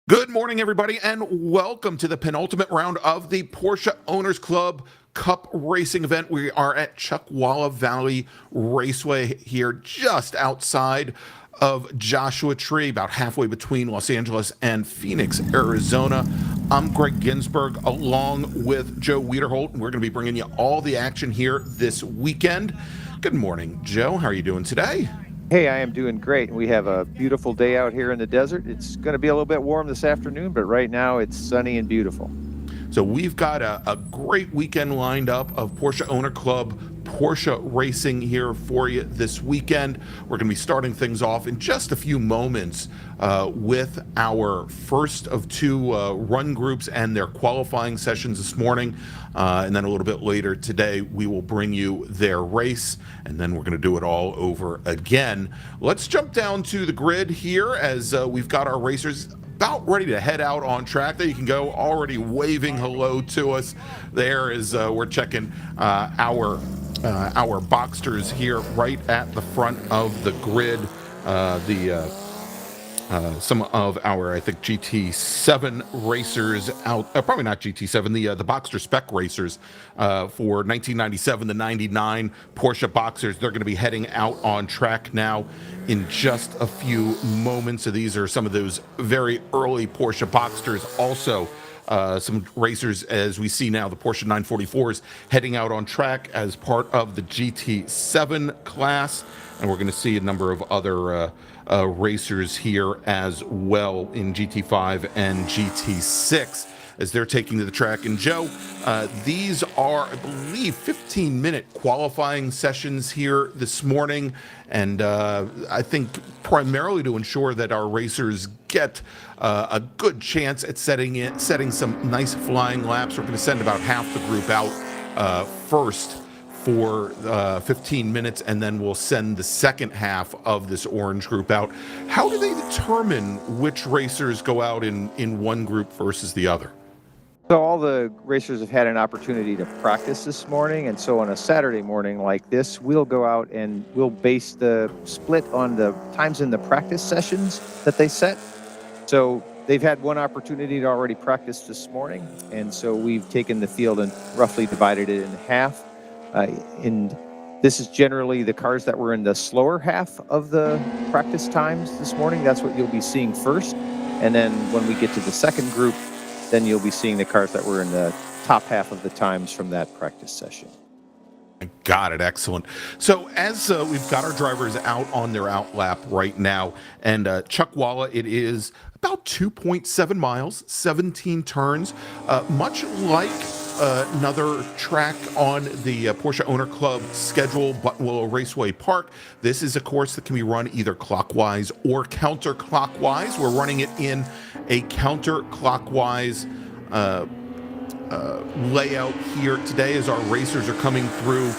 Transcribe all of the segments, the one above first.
Good morning, everybody, and welcome to the penultimate round of the Porsche Owners Club Cup racing event. We are at Chuckwalla Valley Raceway here just outside of Joshua Tree, about halfway between Los Angeles and Phoenix, Arizona. I'm Greg Ginsburg along with Joe Wiederholt, and we're going to be bringing you all the action here this weekend. Good morning, Joe. How are you doing today? Hey, I am doing great. We have a beautiful day out here in the desert. It's going to be a little bit warm this afternoon, but right now it's sunny and beautiful. So we've got a great weekend lined up of Porsche Owner Club Porsche racing here for you this weekend. We're going to be starting things off in just a few moments with our first of two run groups and their qualifying sessions this morning. And then a little bit later today, we will bring you their race, and then we're going to do it all over again. Let's jump down to the grid here as we've got our racers about ready to head out on track. There you can go, already waving hello to us. There is we're checking our Boxsters here right at the front of the grid. Some of our, I think, GT7 racers out, probably not GT7, the Boxster Spec racers for 1997 to 99 Porsche Boxers. They're going to be heading out on track now in just a few moments. So these are some of those very early Porsche Boxsters. Also, some racers, as we see now, the Porsche 944s heading out on track as part of the GT7 class. And we're going to see a number of other racers here as well in GT5 and GT6 as they're taking to the track. And Joe, these are, I believe, 15-minute qualifying sessions here this morning. And I think primarily to ensure that our racers get a good chance at setting some nice flying laps. We're going to send about half the group out first for 15 minutes, and then we'll send the second half of this orange group out. How do they determine which racers go out in one group versus the other? So all the racers have had an opportunity to practice this morning, and so on a Saturday morning like this, we'll go out and we'll base the split on the times in the practice sessions that they set. So they've had one opportunity to already practice this morning, and so we've taken the field and roughly divided it in half. And this is generally the cars that were in the slower half of the practice times this morning. That's what you'll be seeing first. And then when we get to the second group, then you'll be seeing the cars that were in the top half of the times from that practice session. Got it. Excellent. So as we've got our drivers out on their out lap right now, and Chuckwalla, it is about 2.7 miles, 17 turns, much like another track on the Porsche Owner Club schedule, Buttonwillow Raceway Park. This is a course that can be run either clockwise or counterclockwise. We're running it in a counterclockwise layout here today as our racers are coming through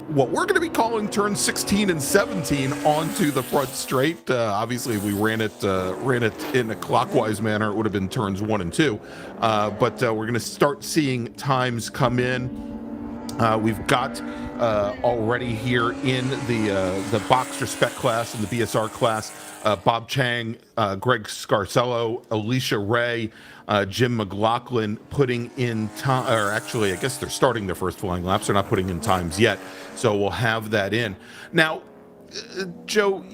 what we're going to be calling turns 16 and 17 onto the front straight. Obviously, if we ran it in a clockwise manner, it would have been turns 1 and 2. But we're going to start seeing times come in. We've got already here in the Boxster Spec class and the BSR class, Bob Chang, Greg Scarcello, Alicia Ray, Jim McLaughlin putting in time, or actually, I guess they're starting their first flying laps. They're not putting in times yet, so we'll have that in. Now, Joe,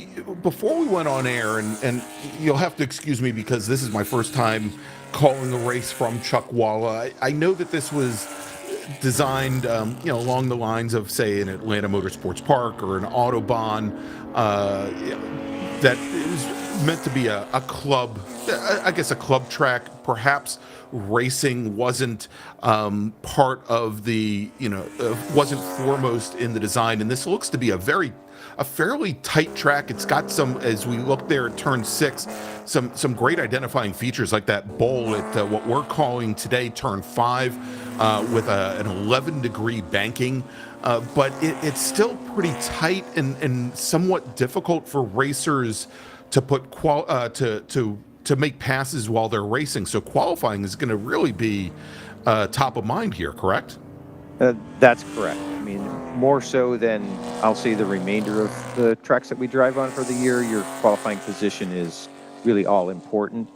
before we went on air, and you'll have to excuse me because this is my first time calling a race from Chuckwalla. I know that this was designed, along the lines of, say, an Atlanta Motorsports Park or an Autobahn, that is meant to be a club, I guess a club track. Perhaps racing wasn't part of the, wasn't foremost in the design. And this looks to be a fairly tight track. It's got some, as we look there at turn 6, some great identifying features like that bowl at what we're calling today turn 5 with an 11-degree banking. But it's still pretty tight and somewhat difficult for racers to put to make passes while they're racing. So qualifying is going to really be top of mind here, correct? That's correct. I mean, more so than, I'll say, the remainder of the tracks that we drive on for the year, your qualifying position is really all important.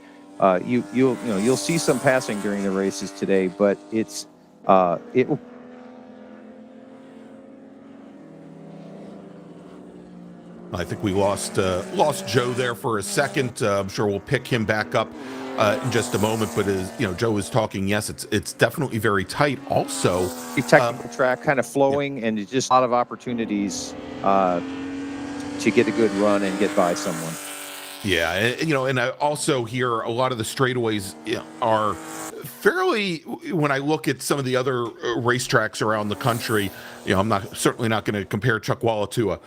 You'll see some passing during the races today, but it will. I think we lost Joe there for a second. I'm sure we'll pick him back up in just a moment. But as Joe was talking, yes, it's definitely very tight. Also, A technical track, kind of flowing, and just a lot of opportunities to get a good run and get by someone. Yeah, and I also hear a lot of the straightaways are fairly. When I look at some of the other racetracks around the country, I'm certainly not going to compare Chuckwalla to a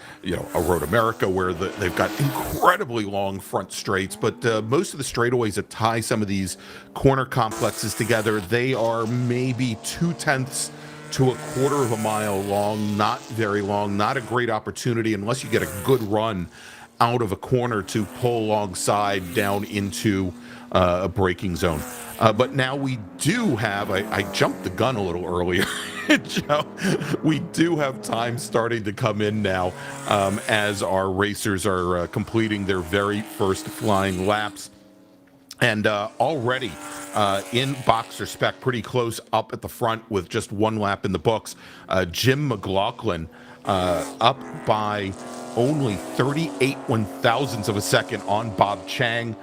Road America where they've got incredibly long front straights, but most of the straightaways that tie some of these corner complexes together, they are maybe 0.2 to 1/4 of a mile long, not very long, not a great opportunity unless you get a good run out of a corner to pull alongside down into a braking zone. But now we do have, I jumped the gun a little earlier, Joe. We do have time starting to come in now as our racers are completing their very first flying laps. And already in boxer spec, pretty close up at the front with just one lap in the books, Jim McLaughlin up by only 38/1000ths of a second on Bob Chang.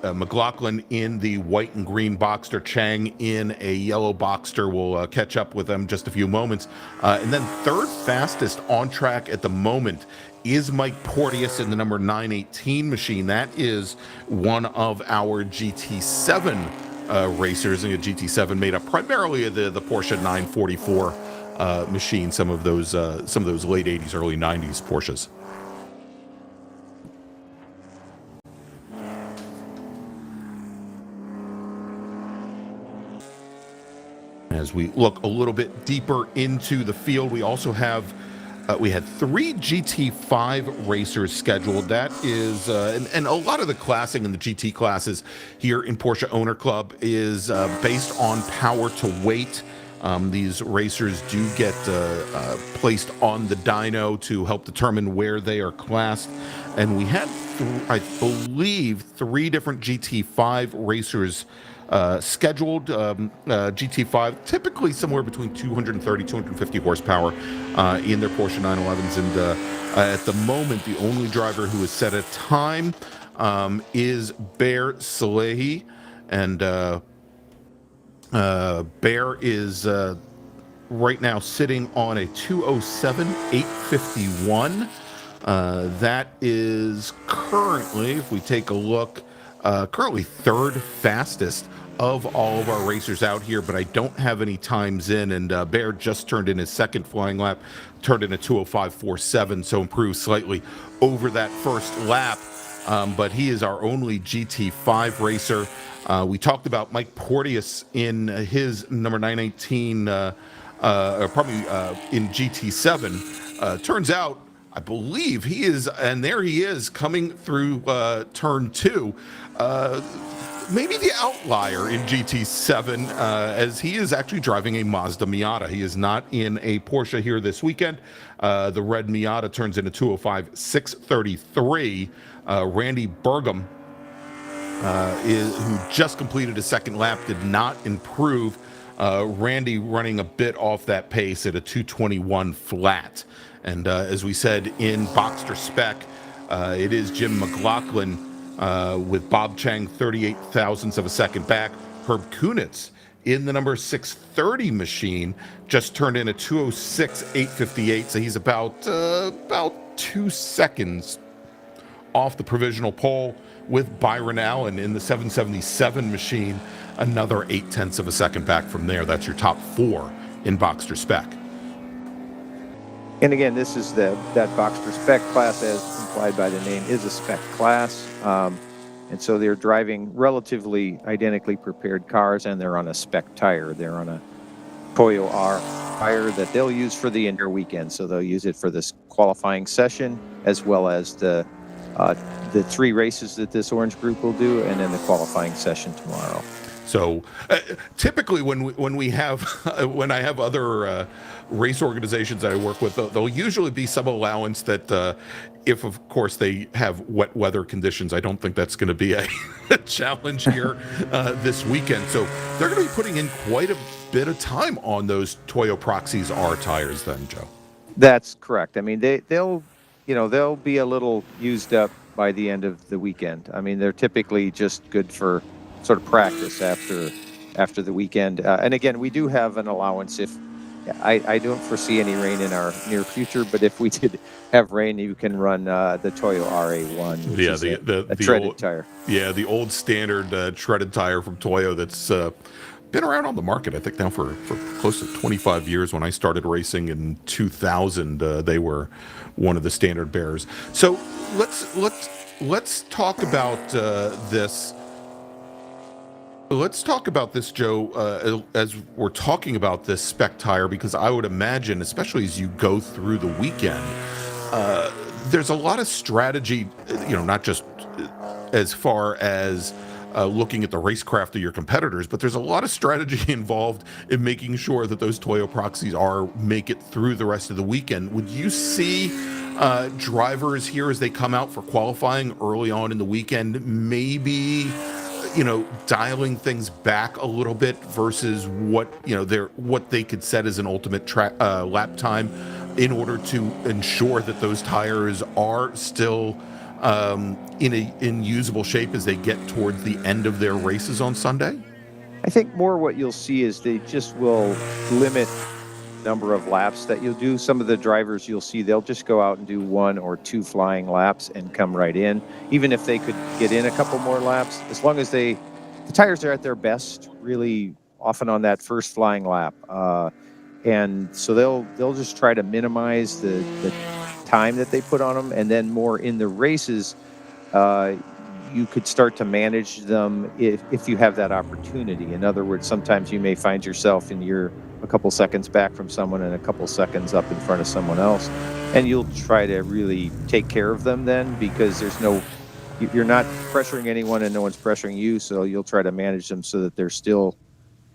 McLaughlin in the white and green Boxster, Chang in a yellow Boxster. We'll catch up with them just a few moments. And then third fastest on track at the moment is Mike Porteous in the number 918 machine. That is one of our GT7 racers, and a GT7 made up primarily of the Porsche 944 machine, some of those late 80s, early 90s Porsches. As we look a little bit deeper into the field, we also have we had 3 GT5 racers scheduled. That is, and a lot of the classing in the GT classes here in Porsche Owner Club is based on power to weight. These racers do get placed on the dyno to help determine where they are classed. And we had, I believe, 3 different GT5 racers scheduled. GT5 typically somewhere between 230 250 horsepower in their Porsche 911s, and at the moment the only driver who has set a time is Bear Salehi, and Bear is right now sitting on a 207.851. That is currently, if we take a look, currently third fastest of all of our racers out here, but I don't have any times in, and Bear just turned in his second flying lap, turned in a 205.47, so improved slightly over that first lap, but he is our only GT5 racer. We talked about Mike Porteous in his number 918, probably in GT7. Turns out, I believe he is, and there he is coming through turn 2. Maybe the outlier in GT7, as he is actually driving a Mazda Miata. He is not in a Porsche here this weekend. The red Miata turns into 205.633. Randy Burgum, who just completed a second lap, did not improve. Randy running a bit off that pace at a 221 flat. And as we said in Boxster spec, it is Jim McLaughlin with Bob Chang 38/1000ths of a second back. Herb Kunitz in the number 630 machine just turned in a 206.858, so he's about 2 seconds off the provisional pole, with Byron Allen in the 777 machine, another 0.8 of a second back from there. That's your top 4 in Boxster spec. And again, this is that Boxster spec class, as implied by the name, is a spec class. And so they're driving relatively identically prepared cars, and they're on a spec tire. They're on a Toyo R tire that they'll use for the entire weekend. So they'll use it for this qualifying session, as well as the 3 races that this orange group will do, and then the qualifying session tomorrow. So typically when we have when I have other race organizations that I work with, there'll usually be some allowance that if of course they have wet weather conditions. I don't think that's going to be a challenge here this weekend. So they're going to be putting in quite a bit of time on those Toyo Proxies R tires then, Joe. That's correct. I mean, they'll be a little used up by the end of the weekend. I mean, they're typically just good for sort of practice after the weekend. And again, we do have an allowance if I don't foresee any rain in our near future, but if we did have rain, you can run the Toyo RA1, which is a treaded old tire. Yeah, the old standard treaded tire from Toyo that's been around on the market, I think now for close to 25 years. When I started racing in 2000, they were one of the standard bearers. So let's talk about this. Let's talk about this, Joe, as we're talking about this spec tire, because I would imagine, especially as you go through the weekend, there's a lot of strategy, not just as far as looking at the racecraft of your competitors, but there's a lot of strategy involved in making sure that those Toyo Proxies make it through the rest of the weekend. Would you see drivers here as they come out for qualifying early on in the weekend, maybe dialing things back a little bit versus what they could set as an ultimate lap time in order to ensure that those tires are still in usable shape as they get towards the end of their races on Sunday? I think more what you'll see is they just will limit number of laps that you'll do. Some of the drivers you'll see, they'll just go out and do 1 or 2 flying laps and come right in. Even if they could get in a couple more laps, as long as the tires are at their best really often on that first flying lap. And so they'll just try to minimize the time that they put on them. And then more in the races, you could start to manage them if you have that opportunity. In other words, sometimes you may find yourself you're a couple seconds back from someone and a couple seconds up in front of someone else, and you'll try to really take care of them then, because you're not pressuring anyone and no one's pressuring you, so you'll try to manage them so that they're still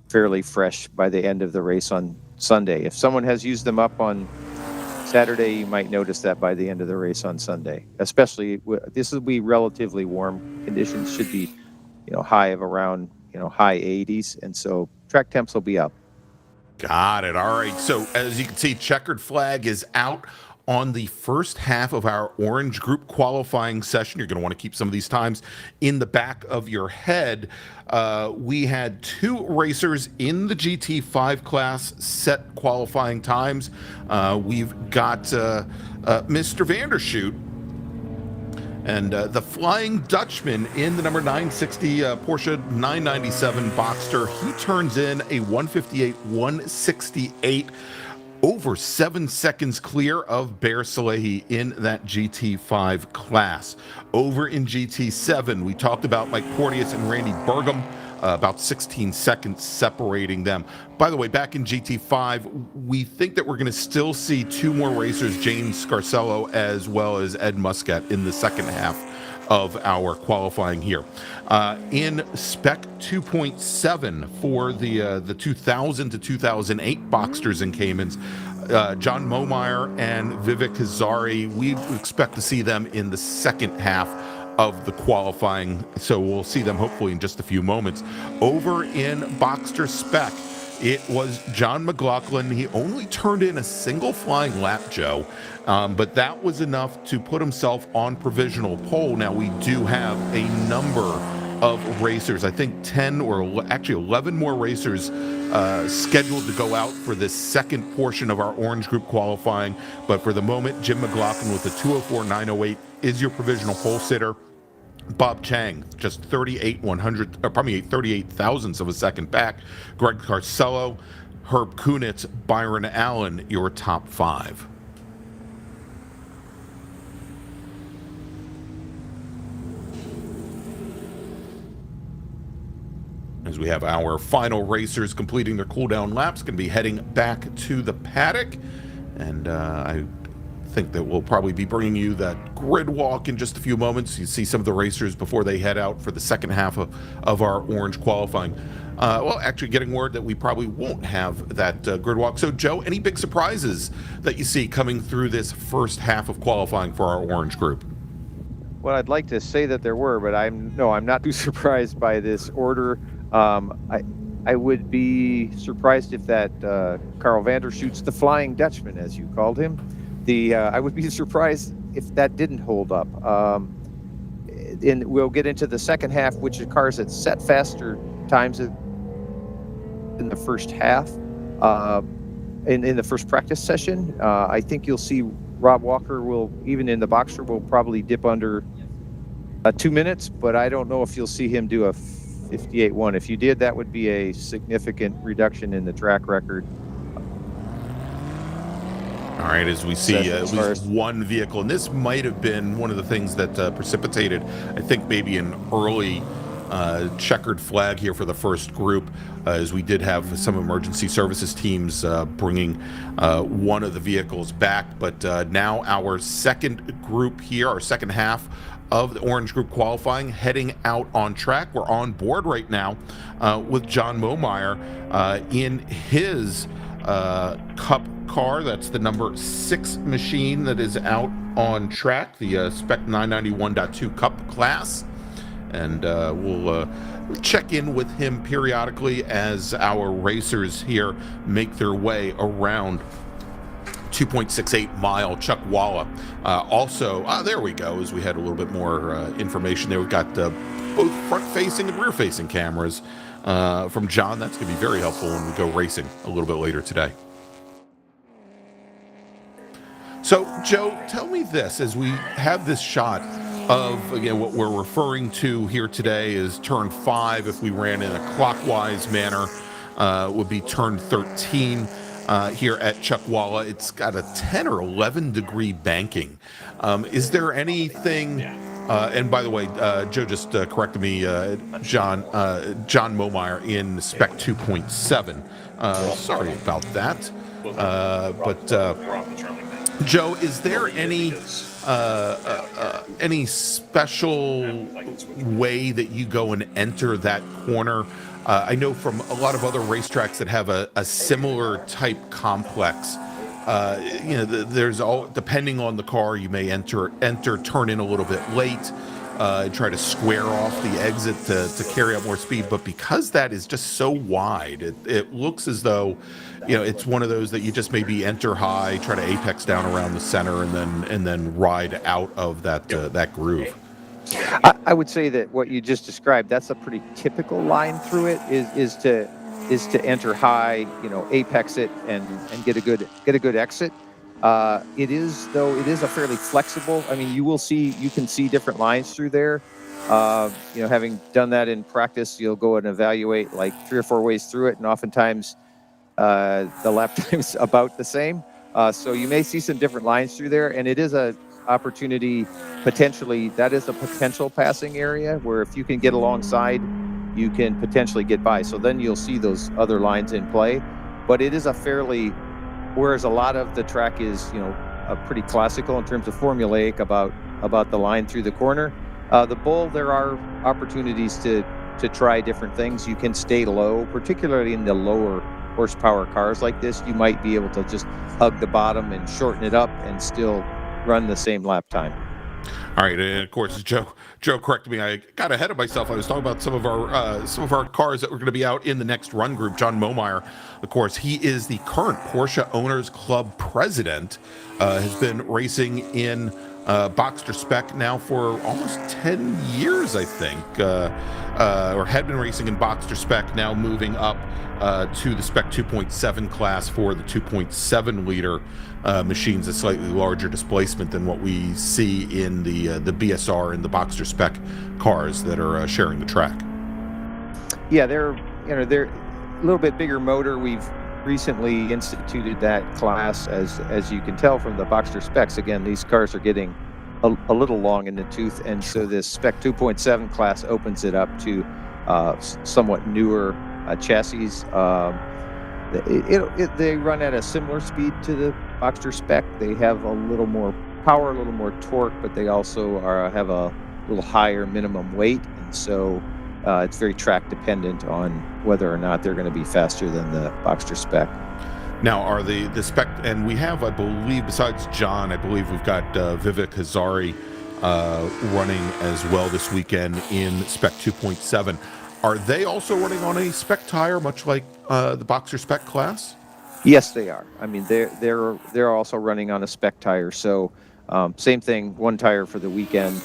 fairly fresh by the end of the race on Sunday. If someone has used them up on Saturday, you might notice that by the end of the race on Sunday. Especially, this will be relatively warm conditions, should be, high of around, high 80s, and so track temps will be up. Got it. All right. So as you can see, checkered flag is out on the first half of our orange group qualifying session. You're going to want to keep some of these times in the back of your head. We had 2 racers in the GT5 class set qualifying times. We've got Mr. Vandershoot and the Flying Dutchman in the number 960 Porsche 997 Boxster. He turns in a 158.168, over 7 seconds clear of Bear Salehi in that GT5 class. Over in GT7, we talked about Mike Porteous and Randy Burgum, about 16 seconds separating them. By the way, back in GT5, we think that we're going to still see 2 more racers, James Scarcello as well as Ed Muscat, in the second half of our qualifying here. In Spec 2.7 for the 2000 to 2008 Boxsters and Caymans, John Momeyer and Vivek Hazari, we expect to see them in the second half of the qualifying, so we'll see them hopefully in just a few moments. Over in Boxster Spec, it was John McLaughlin. He only turned in a single flying lap, Joe, but that was enough to put himself on provisional pole. Now, we do have a number of racers, I think 10 or actually 11 more racers scheduled to go out for this second portion of our orange group qualifying. But for the moment, Jim McLaughlin with the 204.908 is your provisional pole sitter. Bob Chang, just 38 thousandths of a second back. Greg Carcello, Herb Kunitz, Byron Allen, your top 5. As we have our final racers completing their cool down laps, going to be heading back to the paddock. And I think that we'll probably be bringing you that grid walk in just a few moments. You see some of the racers before they head out for the second half of our orange qualifying. Well, actually getting word that we probably won't have that grid walk. So, Joe, any big surprises that you see coming through this first half of qualifying for our orange group? Well, I'd like to say that there were, but I'm not too surprised by this order. I would be surprised if that Carl Vandershoot's the Flying Dutchman, as you called him. I would be surprised if that didn't hold up. And we'll get into the second half, which are cars that set faster times in the first half, in the first practice session. I think you'll see Rob Walker will, even in the Boxster, will probably dip under 2 minutes, but I don't know if you'll see him do a 58.1. If you did, that would be a significant reduction in the track record. All right, as we see at least one vehicle, and this might have been one of the things that precipitated, I think, maybe an early checkered flag here for the first group, as we did have some emergency services teams bringing one of the vehicles back. But now our second group here, our second half of the orange group qualifying, heading out on track. We're on board right now with John Momeyer in his Cup car. That's the number 6 machine that is out on track, the Spec 991.2 Cup class. And we'll check in with him periodically as our racers here make their way around 2.68 mile Chuckwalla. Also, there we go, as we had a little bit more information there. We've got both front-facing and rear-facing cameras from John. That's going to be very helpful when we go racing a little bit later today. So, Joe, tell me this, as we have this shot of, again, what we're referring to here today is turn 5. If we ran in a clockwise manner, would be turn 13 here at Chuckwalla. It's got a 10 or 11 degree banking. Is there anything, and by the way, Joe just corrected me, John Momeyer in Spec 2.7. Sorry about that. Joe, is there any special way that you go and enter that corner? I know from a lot of other racetracks that have a similar type complex, there's all, depending on the car, you may enter, turn in a little bit late, try to square off the exit to carry up more speed. But because that is just so wide, it looks as though, it's one of those that you just maybe enter high, try to apex down around the center, and then ride out of that groove. I would say that what you just described, that's a pretty typical line through it, is to enter high, apex it and get a good exit. It is a fairly flexible. I mean, you can see different lines through there. Having done that in practice, you'll go and evaluate like 3 or 4 ways through it, and oftentimes the lap time's about the same. So you may see some different lines through there, and it is a opportunity, potentially, that is a potential passing area where if you can get alongside, you can potentially get by. So then you'll see those other lines in play. But it is whereas a lot of the track is, a pretty classical in terms of formulaic about the line through the corner. The Bull, there are opportunities to try different things. You can stay low, particularly in the lower horsepower cars like this. You might be able to just hug the bottom and shorten it up and still run the same lap time. All right, and of course, Joe corrected me. I got ahead of myself. I was talking about some of our cars that were going to be out in the next run group. John Momeyer, of course, he is the current Porsche Owners Club president. Has been racing in Boxster Spec now for almost 10 years, I think, or had been racing in Boxster Spec, now moving up to the Spec 2.7 class for the 2.7 liter machines, a slightly larger displacement than what we see in the BSR and the Boxster Spec cars that are sharing the track. Yeah, they're a little bit bigger motor. We've recently instituted that class, as you can tell from the Boxster Specs. Again, these cars are getting a little long in the tooth, and so this Spec 2.7 class opens it up to somewhat newer chassis. They run at a similar speed to the Boxster spec. They have a little more power, a little more torque, but they also have a little higher minimum weight, and so it's very track dependent on whether or not they're going to be faster than the Boxster spec. Now, are the spec, and we have, I believe, besides John, I believe we've got Vivek Hazari running as well this weekend in spec 2.7. Are they also running on a spec tire, much like the Boxster spec class? Yes, they are. I mean, they're also running on a spec tire. So same thing, one tire for the weekend,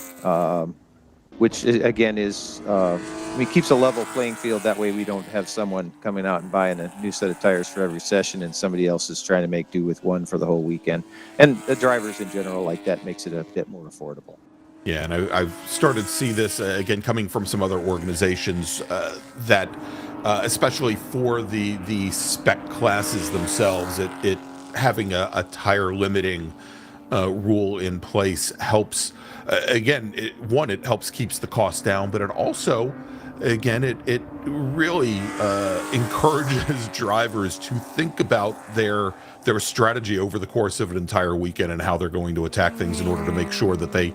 which again keeps a level playing field. That way we don't have someone coming out and buying a new set of tires for every session and somebody else is trying to make do with one for the whole weekend. And the drivers in general like that makes it a bit more affordable. Yeah, and I've started to see this again coming from some other organizations that, especially for the spec classes themselves, it having a tire limiting rule in place helps. Again, it helps keeps the cost down, but it also, again, it really encourages drivers to think about their strategy over the course of an entire weekend and how they're going to attack things in order to make sure that they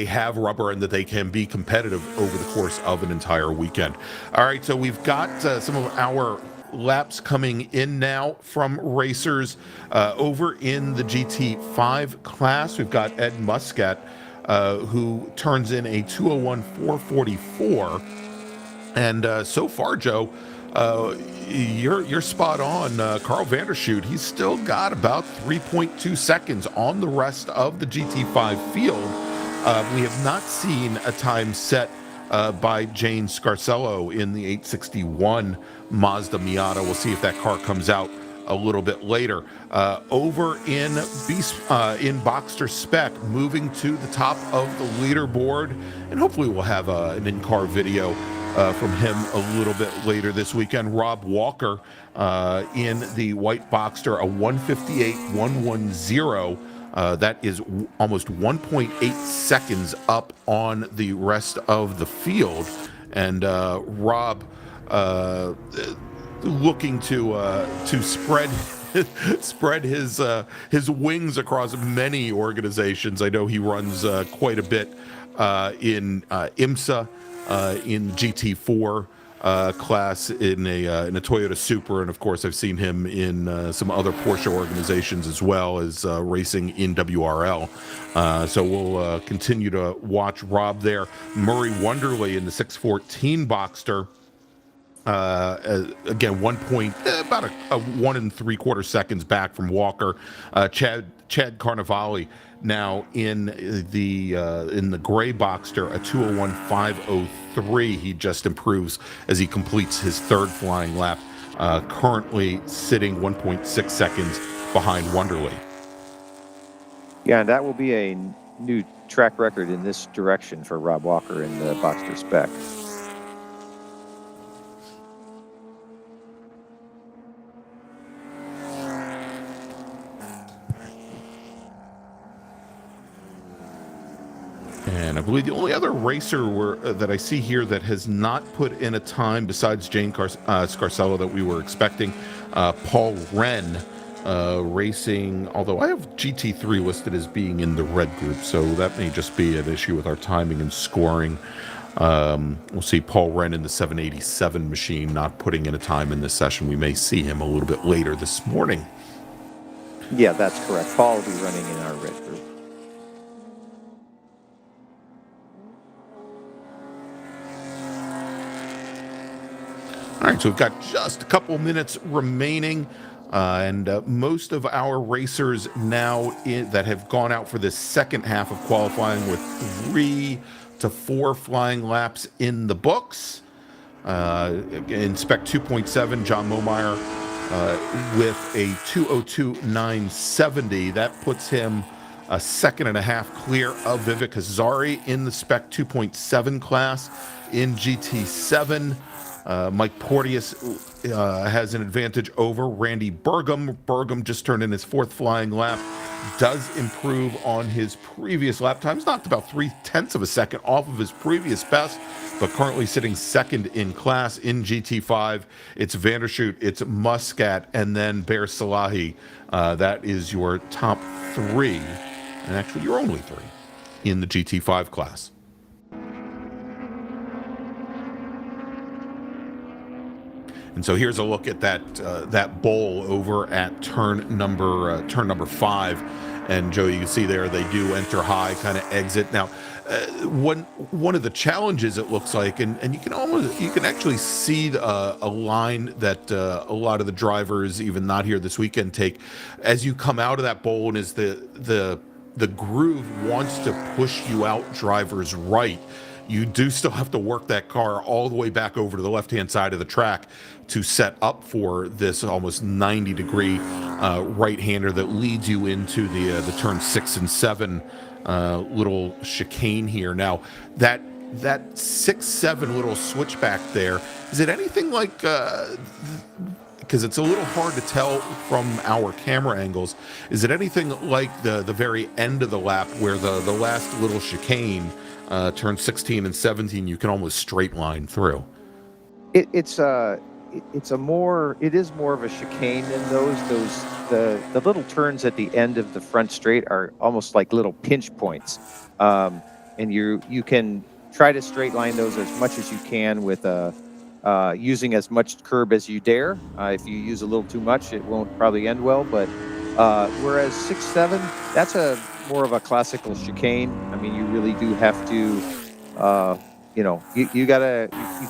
have rubber and that they can be competitive over the course of an entire weekend. All right, so we've got some of our laps coming in now from racers over in the GT5 class. We've got Ed Muscat, who turns in a 2:01.444, and so far, Joe, you're spot on. Carl Vandershoot, he's still got about 3.2 seconds on the rest of the GT5 field. We have not seen a time set by Jane Scarcello in the 861 Mazda Miata. We'll see if that car comes out a little bit later. Over in Boxster Spec, moving to the top of the leaderboard, and hopefully we'll have an in-car video from him a little bit later this weekend. Rob Walker in the white Boxster, a 158.110. That is almost 1.8 seconds up on the rest of the field, and Rob looking to spread his wings across many organizations. I know he runs quite a bit in IMSA, in GT4 class, in a Toyota Supra, and of course I've seen him in some other Porsche organizations as well as racing in WRL. So we'll continue to watch Rob there. Murray Wonderly in the 614 Boxster. Again, about a 1 3/4 seconds back from Walker. Chad Carnevale now in the gray Boxster, a 2:01.503. He just improves as he completes his third flying lap. Currently sitting 1.6 seconds behind Wonderly. Yeah, and that will be a new track record in this direction for Rob Walker in the Boxster spec. And I believe the only other racer that I see here that has not put in a time besides Jane Scarcello that we were expecting, Paul Wren, racing, although I have GT3 listed as being in the red group, so that may just be an issue with our timing and scoring. We'll see Paul Wren in the 787 machine not putting in a time in this session. We may see him a little bit later this morning. Yeah, that's correct. Paul will be running in our red group. All right, so we've got just a couple minutes remaining, and most of our racers now that have gone out for this second half of qualifying with 3 to 4 flying laps in the books. In Spec 2.7, John Momeyer with a 2:02.970. That puts him a second and a half clear of Vivek Hazari in the Spec 2.7 class. In GT7, Mike Porteous has an advantage over Randy Burgum. Burgum just turned in his 4th flying lap. Does improve on his previous lap times, knocked about 0.3 of a second off of his previous best, but currently sitting 2nd in class in GT5. It's Vandershoot, it's Muscat, and then Bear Salahi. That is your top 3, and actually your only 3 in the GT5 class. And so here's a look at that bowl over at turn number 5. And Joe, you can see there they do enter high, kind of exit. Now, one of the challenges it looks like, and you can actually see a line that a lot of the drivers, even not here this weekend, take as you come out of that bowl, and is the groove wants to push you out drivers right. You do still have to work that car all the way back over to the left-hand side of the track to set up for this almost 90-degree right-hander that leads you into the turn 6 and 7 little chicane here. Now, that 6-7 little switchback there, is it anything like... because it's a little hard to tell from our camera angles, is it anything like the very end of the lap where the last little chicane, turn 16 and 17, you can almost straight line through? It is more of a chicane than those. The little turns at the end of the front straight are almost like little pinch points, and you can try to straight line those as much as you can with using as much curb as you dare. If you use a little too much, it won't probably end well. But whereas 6-7, that's more of a classical chicane. I mean, you really do have to, you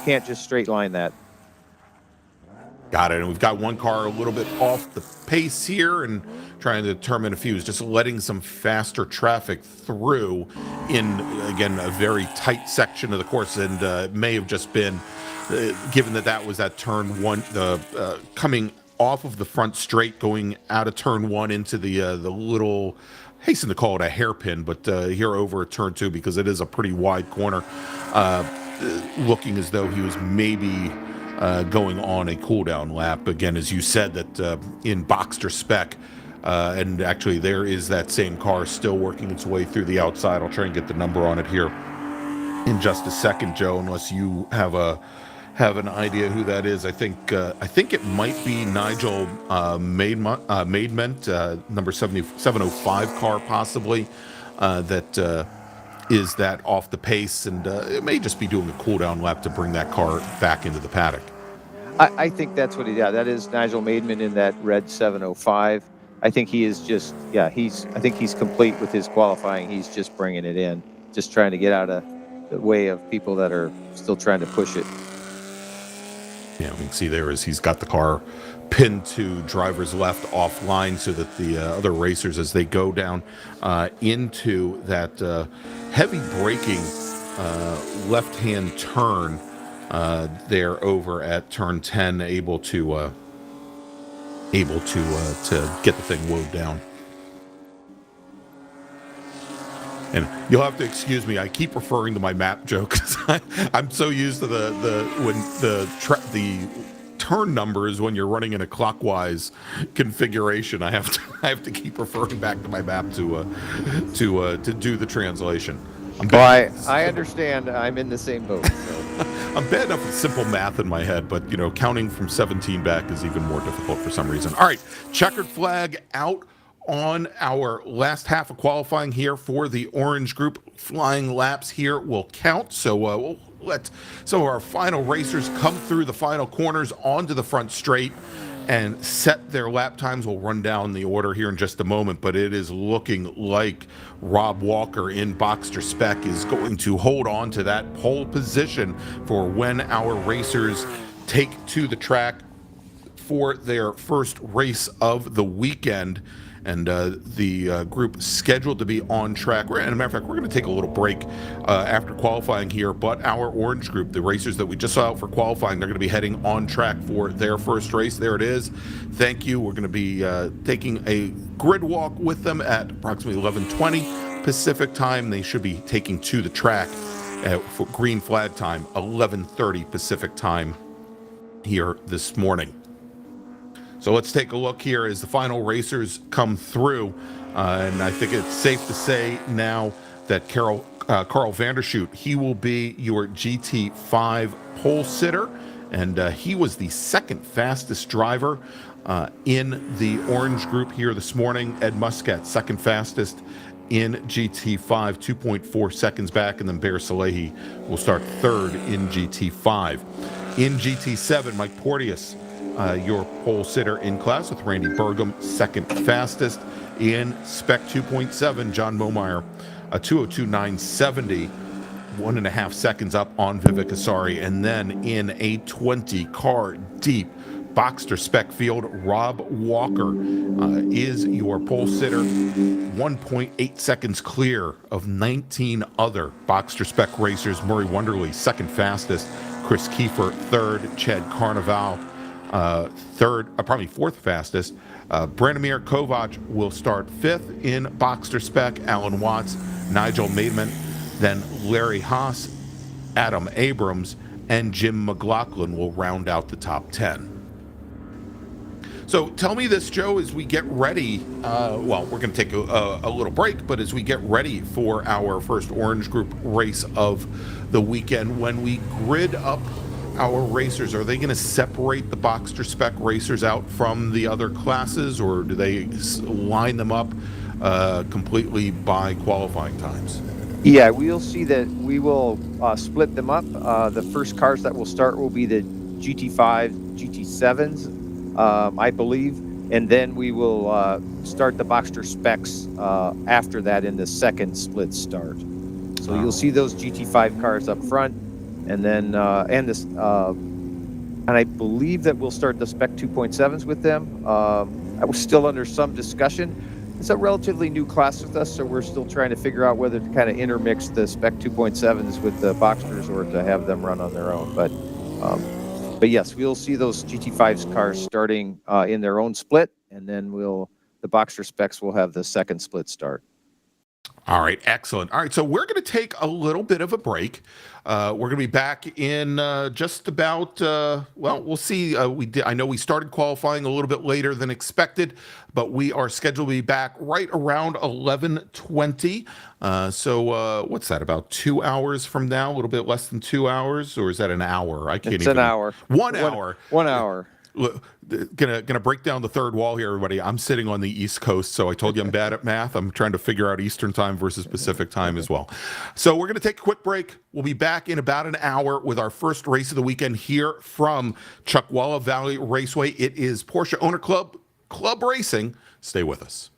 can't just straight line that. Got it. And we've got one car a little bit off the pace here and trying to determine if he was just letting some faster traffic through in, again, a very tight section of the course. And it may have just been, given that was that turn 1, coming off of the front straight, going out of turn 1 into the little, hasten to call it a hairpin, but here over at turn 2, because it is a pretty wide corner, looking as though he was maybe going on a cooldown lap. Again, as you said, that in Boxster spec, and actually there is that same car still working its way through the outside. I'll try and get the number on it here in just a second, Joe, unless you have an idea who that is. I think it might be Nigel Maidment, number 705 car possibly, that is that off the pace, and it may just be doing a cooldown lap to bring that car back into the paddock. I think that's what that is Nigel Maidman in that red 705. I think he is just, I think he's complete with his qualifying. He's just bringing it in, just trying to get out of the way of people that are still trying to push it. Yeah, we can see there is he's got the car pinned to driver's left offline so that the other racers, as they go down into that heavy braking left-hand turn there over at turn 10, able to get the thing woed down. And you'll have to excuse me. I keep referring to my map, Joe, because I'm so used to the turn numbers when you're running in a clockwise configuration. I have to keep referring back to my map to do the translation. I understand. I'm in the same boat. So. I'm bad enough with simple math in my head, but counting from 17 back is even more difficult for some reason. All right, checkered flag out on our last half of qualifying here for the orange group. Flying laps here will count, so we'll let some of our final racers come through the final corners onto the front straight and set their lap times. We'll run down the order here in just a moment, but it is looking like Rob Walker in Boxster spec is going to hold on to that pole position for when our racers take to the track for their first race of the weekend. And the group scheduled to be on track. And as a matter of fact, we're going to take a little break after qualifying here. But our orange group, the racers that we just saw out for qualifying, they're going to be heading on track for their first race. There it is. Thank you. We're going to be taking a grid walk with them at approximately 11:20 Pacific time. They should be taking to the track for green flag time, 11:30 Pacific time here this morning. So let's take a look here as the final racers come through. And I think it's safe to say now that Carl Vandershoot, he will be your GT5 pole sitter. And he was the second fastest driver in the orange group here this morning. Ed Muscat, second fastest in GT5, 2.4 seconds back. And then Bear Salehi will start third in GT5. In GT7, Mike Porteous, your pole sitter in class with Randy Burgum, second fastest. In Spec 2.7, John Momeyer, a 2:02.970, 1.5 seconds up on Vivek Asari. And then in a 20 car deep Boxster Spec field, Rob Walker is your pole sitter, 1.8 seconds clear of 19 other Boxster Spec racers. Murray Wonderly, second fastest. Chris Kiefer, third. Chad Carnival, fourth fastest. Branimir Kovac will start fifth in Boxster Spec. Alan Watts, Nigel Maidman, then Larry Haas, Adam Abrams, and Jim McLaughlin will round out the top 10. So tell me this, Joe, as we get ready, we're going to take a little break, but as we get ready for our first Orange Group race of the weekend, when we grid up our racers, are they going to separate the Boxster Spec racers out from the other classes, or do they line them up completely by qualifying times? Yeah, we'll see that we will split them up. The first cars that will start will be the GT5, GT7s, I believe, and then we will start the Boxster Specs after that in the second split start. So you'll see those GT5 cars up front, and then and I believe that we'll start the Spec 2.7s with them. I was still under some discussion. It's a relatively new class with us, so we're still trying to figure out whether to kind of intermix the Spec 2.7s with the Boxsters or to have them run on their own. But yes, we'll see those GT5 cars starting in their own split, and then the Boxster Specs will have the second split start. All right, excellent. All right, so we're going to take a little bit of a break. We're going to be back in just about, we'll see. I know we started qualifying a little bit later than expected, but we are scheduled to be back right around 11:20. So what's that, about 2 hours from now? A little bit less than 2 hours, or is that an hour? I can't even. It's an hour. 1 hour. 1 hour. Gonna break down the third wall here, everybody. I'm sitting on the East Coast, so I told you I'm bad at math. I'm trying to figure out Eastern time versus Pacific time as well. So we're gonna take a quick break. We'll be back in about an hour with our first race of the weekend here from Chuckwalla Valley Raceway. It is Porsche Owner Club Racing. Stay with us.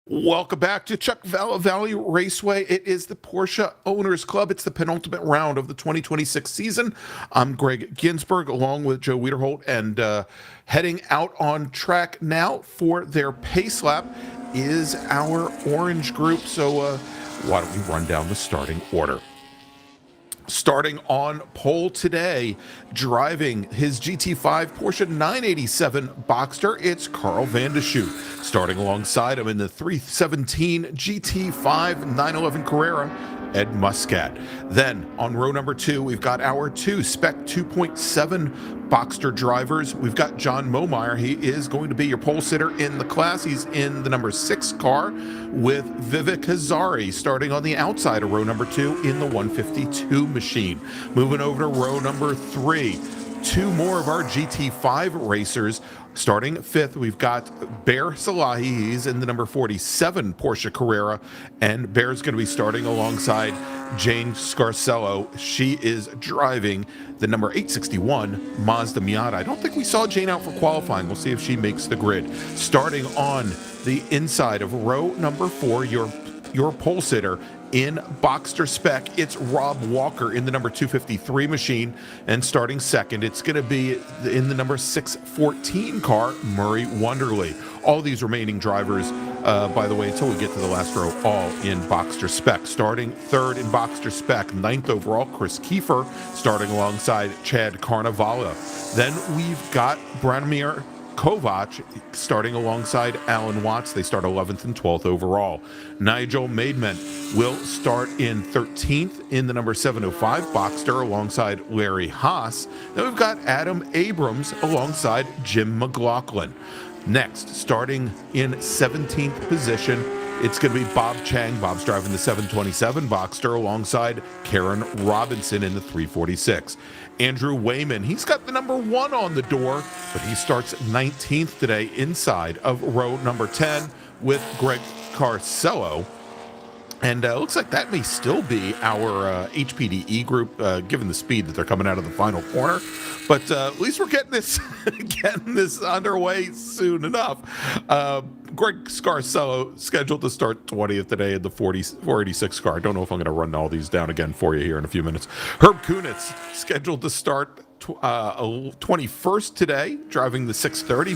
Welcome back to Chuckwalla Valley Raceway. It is the Porsche Owners Club. It's the penultimate round of the 2026 season. I'm Greg Ginsburg along with Joe Wiederholt, and heading out on track now for their pace lap is our orange group. So why don't we run down the starting order? Starting on pole today, driving his GT5 Porsche 987 Boxster, it's Carl van der Schoot. Starting alongside him in the 317 GT5 911 Carrera, Ed Muscat. Then on row number 2, we've got our two Spec 2.7 Boxster drivers. We've got John Momeyer. He is going to be your pole sitter in the class. He's in the number 6 car with Vivek Hazari, starting on the outside of row number 2 in the 152 machine. Moving over to row number 3, two more of our GT5 racers. Starting 5th, we've got Bear Salahi. He's in the number 47 Porsche Carrera, and Bear's going to be starting alongside Jane Scarcello. She is driving the number 861 Mazda Miata. I don't think we saw Jane out for qualifying. We'll see if she makes the grid. Starting on the inside of row number 4, your pole sitter in Boxster Spec, it's Rob Walker in the number 253 machine, and starting second, it's going to be in the number 614 car, Murray Wonderly. All these remaining drivers, by the way, until we get to the last row, all in Boxster Spec. Starting third in Boxster Spec, 9th overall, Chris Kiefer, starting alongside Chad Carnivalla. Then we've got Branimir Kovac starting alongside Alan Watts. They start 11th and 12th overall. Nigel Maidment will start in 13th in the number 705 Boxster alongside Larry Haas. Then we've got Adam Abrams alongside Jim McLaughlin. Next, starting in 17th position, it's going to be Bob Chang. Bob's driving the 727 Boxster alongside Karen Robinson in the 346. Andrew Wayman, he's got the number 1 on the door, but he starts 19th today inside of row number 10 with Greg Carcello. And looks like that may still be our HPDE group, given the speed that they're coming out of the final corner. But at least we're getting this underway soon enough. Greg Scarcello scheduled to start 20th today in the 486 car. I don't know if I'm going to run all these down again for you here in a few minutes. Herb Kunitz scheduled to start 21st today, driving the 630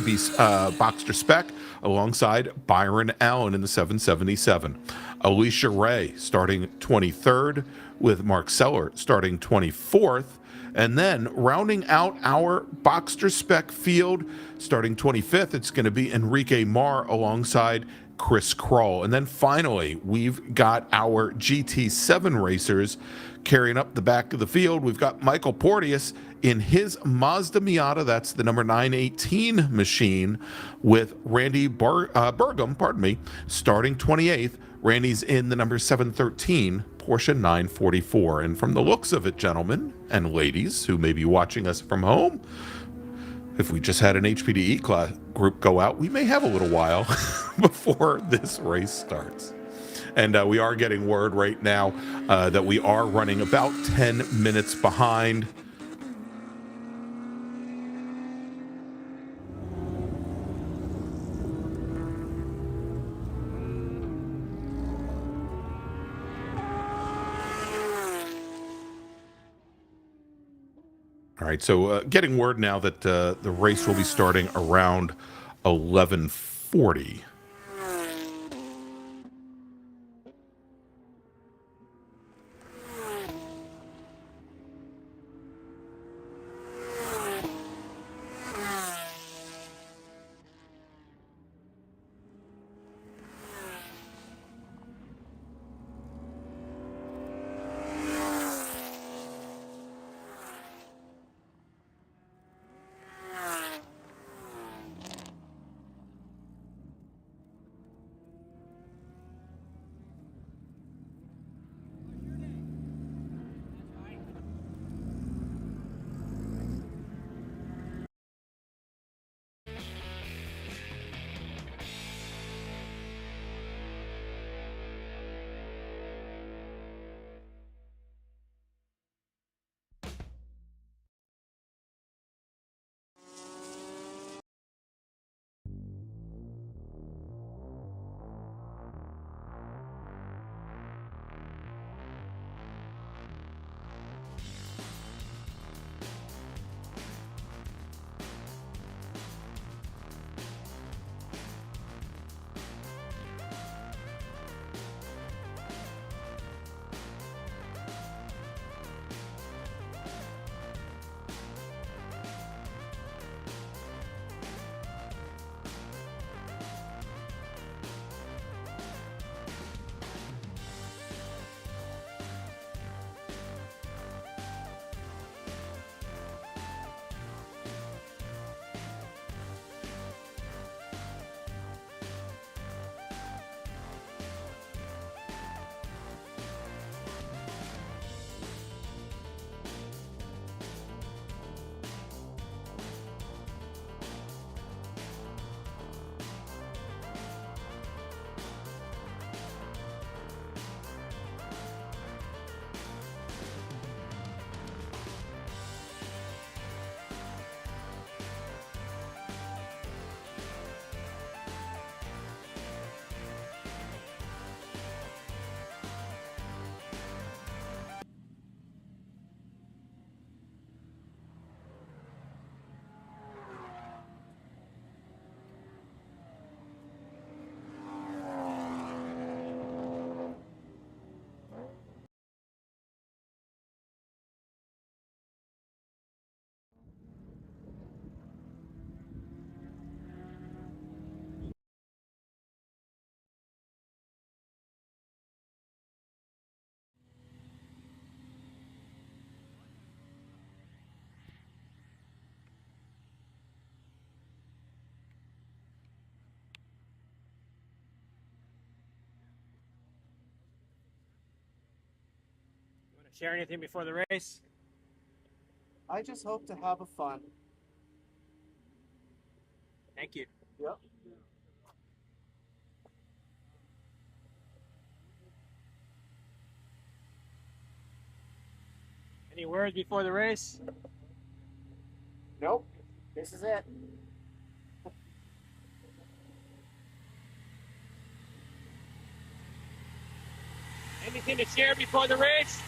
Boxster Spec alongside Byron Allen in the 777. Alicia Ray starting 23rd with Mark Seller starting 24th. And then rounding out our Boxster Spec field, starting 25th, it's going to be Enrique Marr alongside Chris Kroll. And then finally, we've got our GT7 racers carrying up the back of the field. We've got Michael Porteous in his Mazda Miata, that's the number 918 machine, with Randy Burgum, starting 28th. Randy's in the number 713 Porsche 944. And from the looks of it, gentlemen and ladies who may be watching us from home, if we just had an HPDE class group go out, we may have a little while before this race starts. And we are getting word right now that we are running about 10 minutes behind. All right, so getting word now that the race will be starting around 11:40. Share anything before the race? I just hope to have a fun. Thank you. Yep. Any words before the race? Nope. This is it. Anything to share before the race?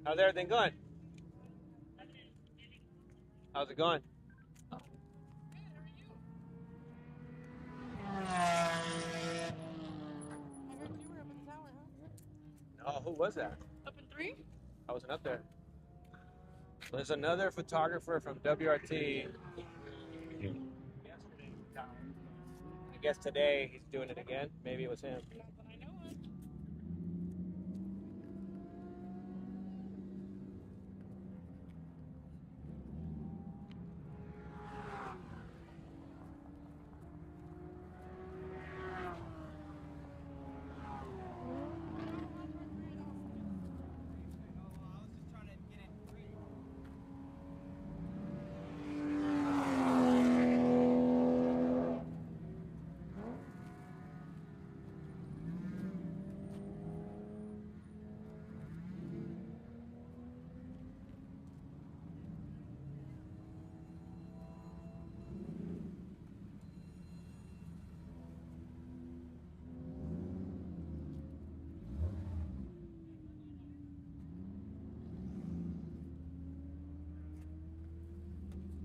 How's everything going? How's it going? Oh, who was that? Up in 3? I wasn't up there. There's another photographer from WRT. Yesterday. I guess today he's doing it again. Maybe it was him. Not that I know of.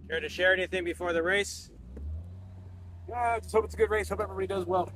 Care to share anything before the race? Yeah, just hope it's a good race. Hope everybody does well.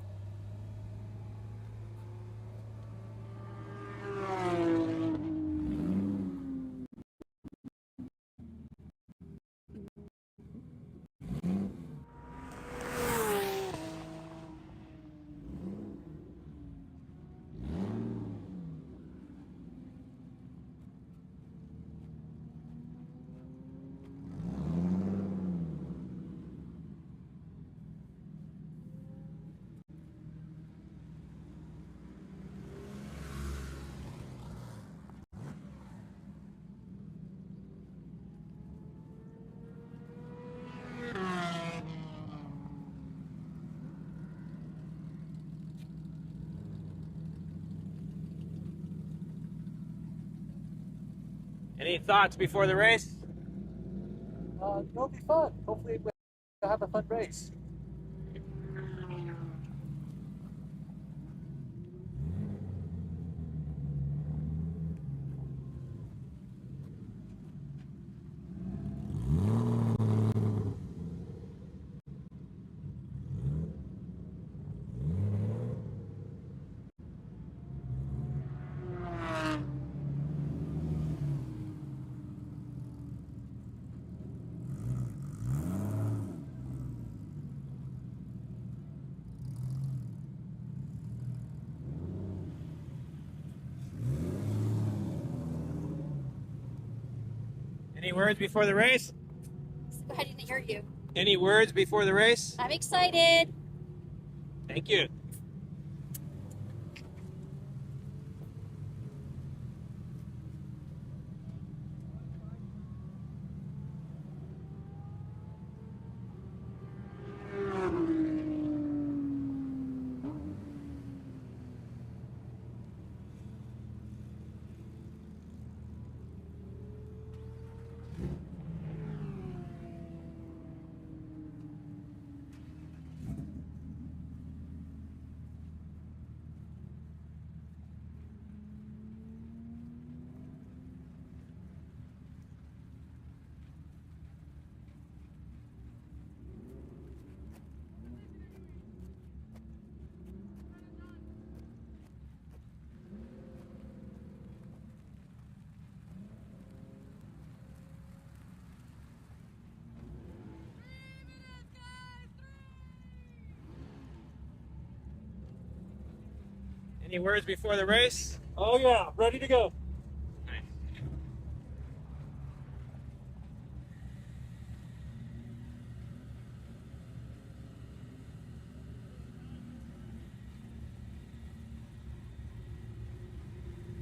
Any thoughts before the race? It'll be fun. Hopefully we'll have a fun race. Any words before the race? I didn't hear you. Any words before the race? I'm excited. Thank you. Any words before the race? Oh yeah, ready to go.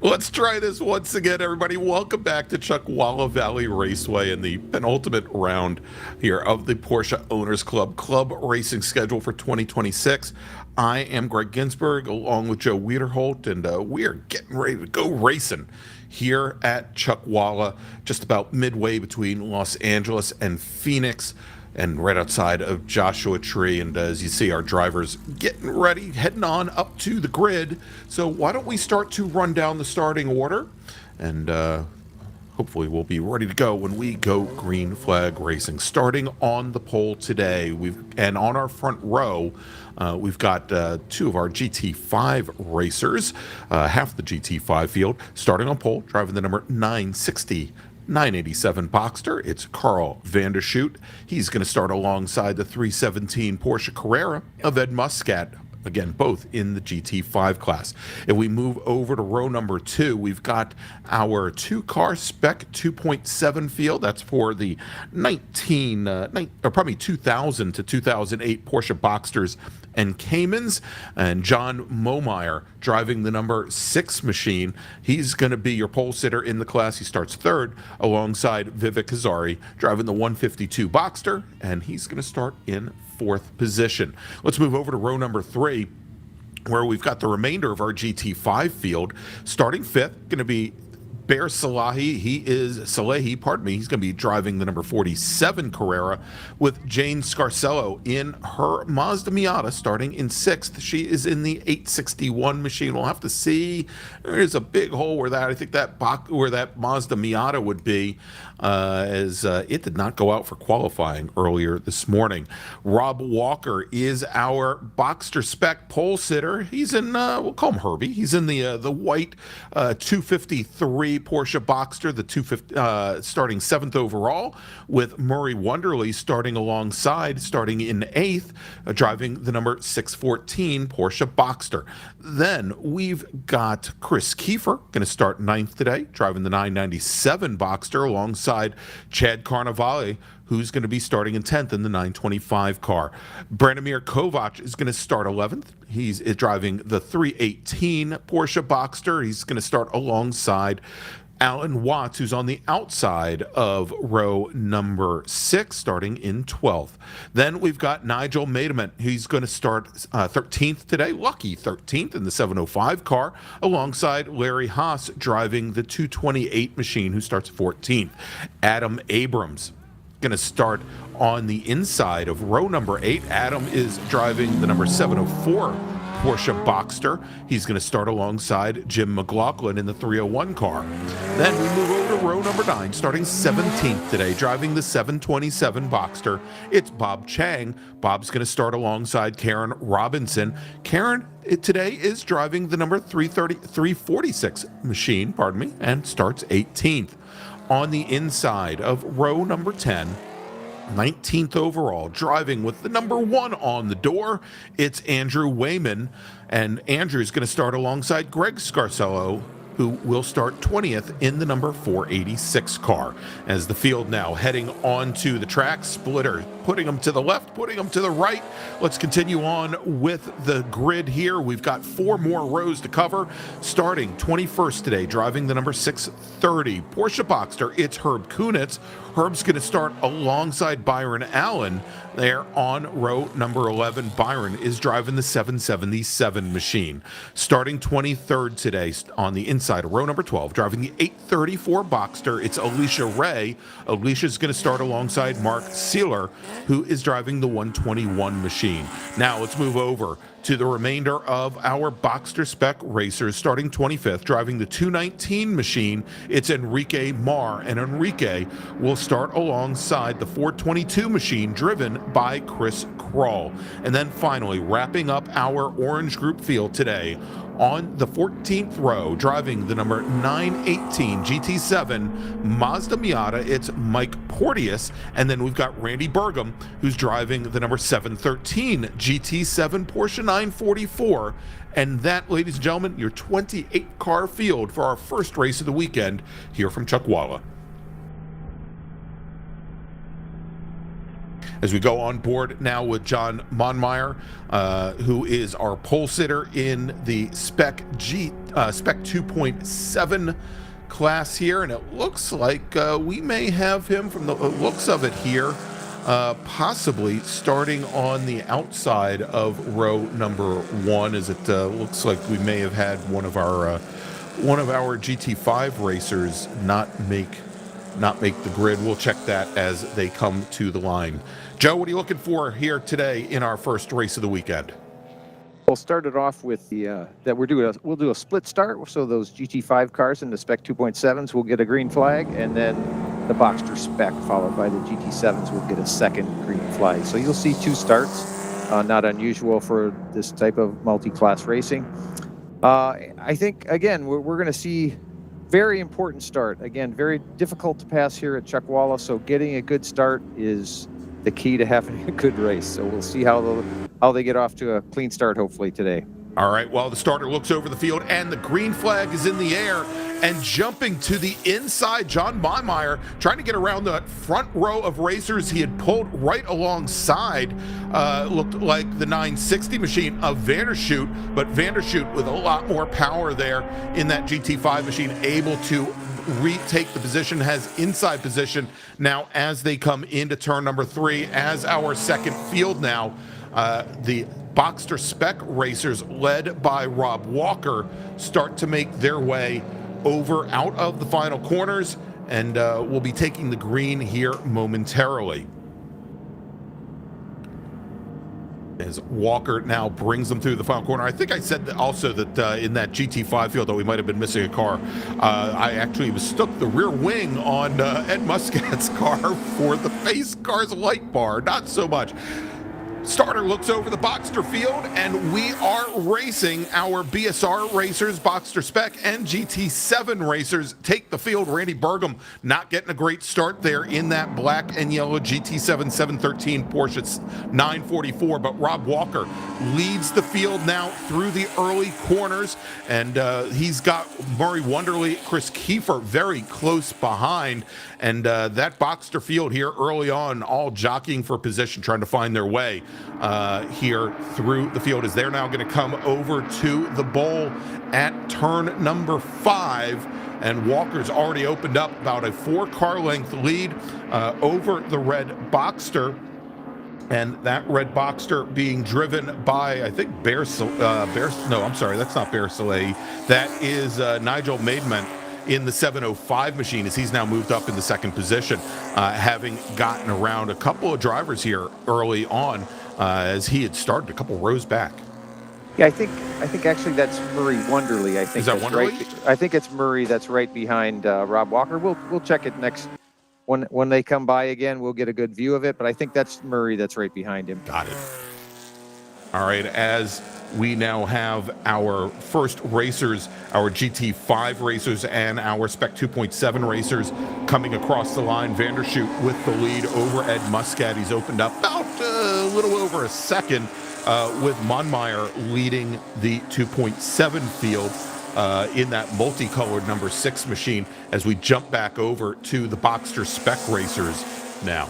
Let's try this once again, everybody. Welcome back to Chuckwalla Valley Raceway and the penultimate round here of the Porsche Owners Club racing schedule for 2026. I am Greg Ginsburg along with Joe Wiederholt, and we are getting ready to go racing here at Chuckwalla, just about midway between Los Angeles and Phoenix, and right outside of Joshua Tree. And as you see, our drivers getting ready, heading on up to the grid. So why don't we start to run down the starting order, and hopefully we'll be ready to go when we go green flag racing. Starting on the pole today, and on our front row, we've got two of our GT5 racers, half the GT5 field. Starting on pole, driving the number 960 987 Boxster, it's Carl Vandershoot. He's going to start alongside the 317 Porsche Carrera of Ed Muscat. Again, both in the GT5 class. If we move over to row number 2, we've got our two-car spec 2.7 field. That's for the 2000 to 2008 Porsche Boxsters and Caymans. And John Momeyer driving the number 6 machine. He's going to be your pole sitter in the class. He starts third alongside Vivek Hazari driving the 152 Boxster, and he's going to start in 4th position. Let's move over to row number 3, where we've got the remainder of our GT5 field. Starting 5th, going to be Bear Salehi. He's going to be driving the number 47 Carrera with Jane Scarcello in her Mazda Miata starting in 6th. She is in the 861 machine. We'll have to see. There's a big hole where that Mazda Miata would be, as it did not go out for qualifying earlier this morning. Rob Walker is our Boxster spec pole sitter. He's in, we'll call him Herbie. He's in the white 253 Porsche Boxster, the 250, starting 7th overall, with Murray Wonderly starting alongside, starting in 8th, driving the number 614 Porsche Boxster. Then we've got Chris Kiefer, going to start 9th today, driving the 997 Boxster alongside Chad Carnevale, who's going to be starting in 10th in the 925 car. Branimir Kovac is going to start 11th. He's driving the 318 Porsche Boxster. He's going to start alongside Alan Watts, who's on the outside of row number 6, starting in 12th. Then we've got Nigel Maidament. He's going to start 13th today, lucky 13th in the 705 car, alongside Larry Haas driving the 228 machine, who starts 14th. Adam Abrams going to start on the inside of row number 8. Adam is driving the number 704 Porsche Boxster. He's going to start alongside Jim McLaughlin in the 301 car. Then we move over to row number 9, starting 17th today, driving the 727 Boxster. It's Bob Chang. Bob's going to start alongside Karen Robinson. Karen today is driving the number 346 machine, and starts 18th. On the inside of row number 10, 19th overall, driving with the number 1 on the door, it's Andrew Wayman, and Andrew's going to start alongside Greg Scarcello, who will start 20th in the number 486 car. As the field now heading onto the track, splitter, putting them to the left, putting them to the right. Let's continue on with the grid here. We've got 4 more rows to cover. Starting 21st today, driving the number 630 Porsche Boxster, it's Herb Kunitz. Herb's going to start alongside Byron Allen there on row number 11. Byron is driving the 777 machine. Starting 23rd today on the inside of row number 12, driving the 834 Boxster, it's Alicia Ray. Alicia's going to start alongside Mark Sealer, who is driving the 121 machine. Now let's move over to the remainder of our Boxster spec racers. Starting 25th, driving the 219 machine, it's Enrique Marr, and Enrique will start alongside the 422 machine driven by Chris Qual. And then finally, wrapping up our orange group field today, on the 14th row, driving the number 918 GT7 Mazda Miata, it's Mike Porteous. And then we've got Randy Burgum, who's driving the number 713 GT7 Porsche 944. And that, ladies and gentlemen, your 28 car field for our first race of the weekend here from Chuckwalla. As we go on board now with John Monmeyer, who is our pole sitter in the Spec 2.7 class here, and it looks like we may have him, from the looks of it here, possibly starting on the outside of row number 1, as it looks like we may have had one of our GT5 racers not make the grid. We'll check that as they come to the line. Joe, what are you looking for here today in our first race of the weekend? We'll start it off with the we'll do a split start. So those GT5 cars and the Spec 2.7s will get a green flag, and then the Boxster Spec followed by the GT7s will get a second green flag. So you'll see 2 starts, not unusual for this type of multi-class racing. I think again we're going to see very important start. Again, very difficult to pass here at Chuckwalla. So getting a good start is the key to having a good race. So we'll see how they get off to a clean start hopefully today. All right, well, the starter looks over the field, and the green flag is in the air, and jumping to the inside, John Monmeyer, trying to get around the front row of racers he had pulled right alongside, looked like the 960 machine of Vandershoot, but Vandershoot with a lot more power there in that GT5 machine, able to retake the position, has inside position now as they come into turn number 3 as our second field now. The Boxster Spec racers led by Rob Walker start to make their way over out of the final corners, and we'll be taking the green here momentarily. As Walker now brings them through the final corner. I think I said that also that in that GT5 field, though we might have been missing a car, I actually mistook the rear wing on Ed Muscat's car for the pace car's light bar. Not so much. Starter looks over the Boxster field, and we are racing. Our BSR racers, Boxster Spec and GT7 racers take the field. Randy Burgum not getting a great start there in that black and yellow GT7 713 Porsche 944, but Rob Walker leads the field now through the early corners, and he's got Murray Wonderly, Chris Kiefer very close behind, and that Boxster field here early on, all jockeying for position, trying to find their way here through the field, as they're now going to come over to the bowl at turn number 5, and Walker's already opened up about a 4-car length lead over the red Boxster, and that red Boxster being driven by, I think, no, I'm sorry, that's not Bear Soleil, that is Nigel Maidment in the 705 machine, as he's now moved up in the second position, having gotten around a couple of drivers here early on, as he had started a couple rows back. Yeah, I think actually that's Murray Wonderly. I think is that that's Wonderly? Right. I think it's Murray that's right behind Rob Walker. We'll check it next when they come by again. We'll get a good view of it, but I think that's Murray that's right behind him. Got it. All right, as we now have our first racers, our GT5 racers and our Spec 2.7 racers coming across the line. Vandershoot with the lead over Ed Muscat. He's opened up about a little over a second, with Monmeyer leading the 2.7 field in that multicolored number 6 machine, as we jump back over to the Boxster Spec racers now.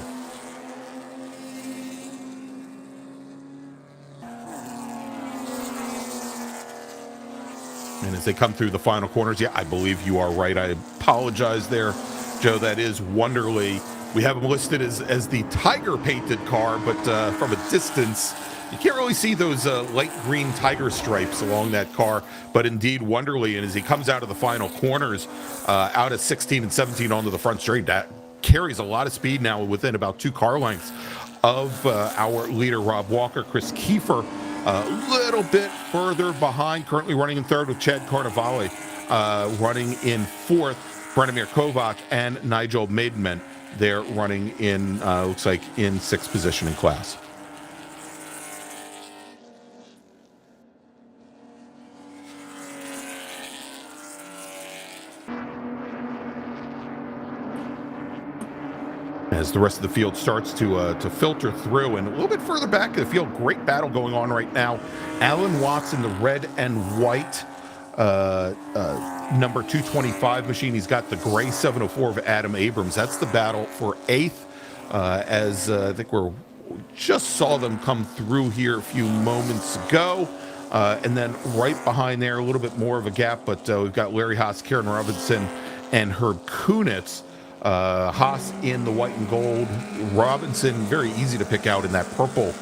And as they come through the final corners, yeah, I believe you are right. I apologize there, Joe. That is Wonderly. We have him listed as the tiger painted car, but from a distance, you can't really see those light green tiger stripes along that car. But indeed, Wonderly. And as he comes out of the final corners, out of 16 and 17 onto the front straight, that carries a lot of speed now within about 2 car lengths of our leader, Rob Walker. Chris Kiefer a little bit further behind, currently running in 3rd with Chad Carnevale, running in 4th, Branimir Kovac and Nigel Maidment. They're running in, looks like, in 6th position in class. As the rest of the field starts to filter through, and a little bit further back in the field, great battle going on right now. Alan Watts in the red and white number 225 machine. He's got the gray 704 of Adam Abrams. That's the battle for 8th, as I think we just saw them come through here a few moments ago. And then right behind there, a little bit more of a gap, but we've got Larry Haas, Karen Robinson, and Herb Kunitz. Haas in the white and gold, Robinson very easy to pick out in that purple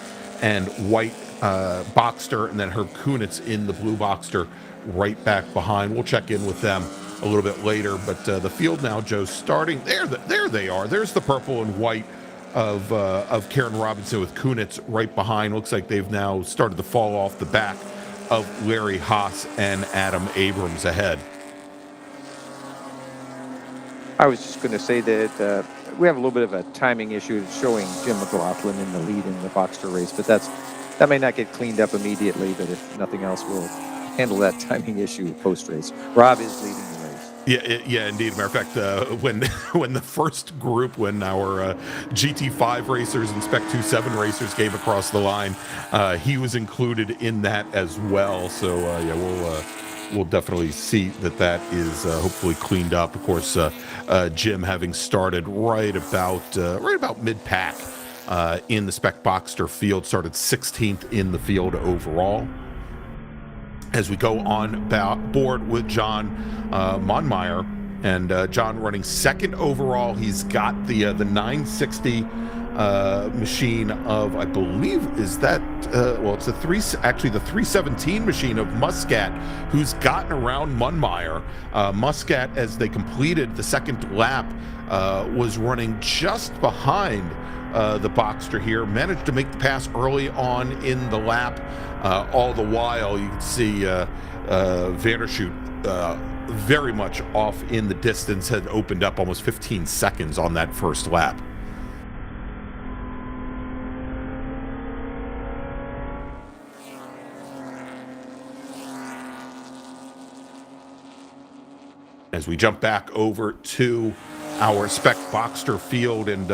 and white Boxster, and then Herb Kunitz in the blue Boxster right back behind. We'll check in with them a little bit later, but the field now, Joe, starting there. There they are. There's the purple and white of Karen Robinson with Kunitz right behind. Looks like they've now started to fall off the back of Larry Haas and Adam Abrams ahead. I was just going to say that we have a little bit of a timing issue showing Jim McLaughlin in the lead in the Boxster race, but that may not get cleaned up immediately, but if nothing else, we'll handle that timing issue post-race. Rob is leading the race. Yeah, indeed. Matter of fact, when the first group, when our GT5 racers and Spec 27 racers came across the line, he was included in that as well. So we'll definitely see that is hopefully cleaned up. Of course, Jim having started right about mid-pack in the Spec Boxster field, started 16th in the field overall. As we go on board with John Monmeyer, and John running second overall. He's got the 960 machine of, I believe, it's the 317 machine of Muscat, who's gotten around Monmeyer. Muscat, as they completed the second lap, was running just behind the Boxster here, managed to make the pass early on in the lap. All the while, you can see Vandershoot very much off in the distance, had opened up almost 15 seconds on that first lap. As we jump back over to our Spec Boxster field, and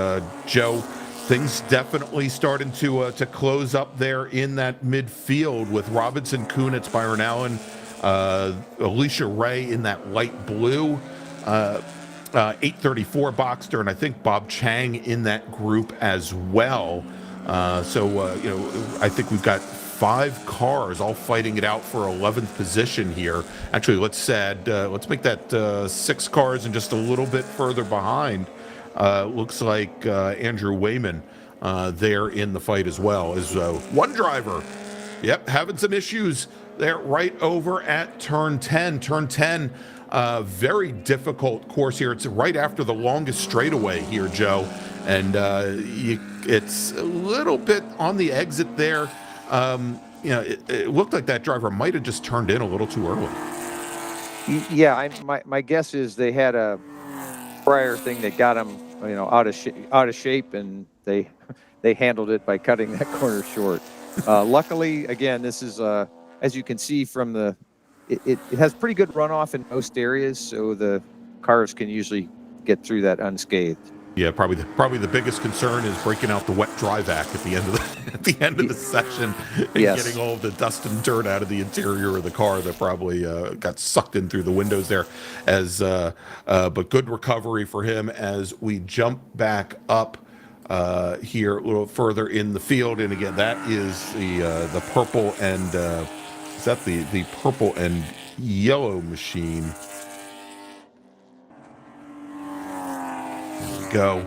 Joe, things definitely starting to close up there in that midfield with Robinson, Kunitz, Byron Allen, Alicia Ray in that light blue 834 Boxster, and I think Bob Chang in that group as well. I think we've got 5 cars all fighting it out for 11th position here. Actually, let's make that 6 cars and just a little bit further behind. Looks like Andrew Wayman there in the fight as well as one driver. Yep, having some issues there right over at turn 10. Turn 10, very difficult course here. It's right after the longest straightaway here, Joe, and it's a little bit on the exit there. It looked like that driver might have just turned in a little too early. Yeah, my guess is they had a prior thing that got them, out of shape, and they handled it by cutting that corner short. Luckily, again, this is as you can see from it has pretty good runoff in most areas, so the cars can usually get through that unscathed. Yeah, probably the biggest concern is breaking out the wet dry vac at the end of the session and getting all of the dust and dirt out of the interior of the car that probably got sucked in through the windows there. But good recovery for him as we jump back up here a little further in the field. And again, that is the purple and is that the purple and yellow machine? Go.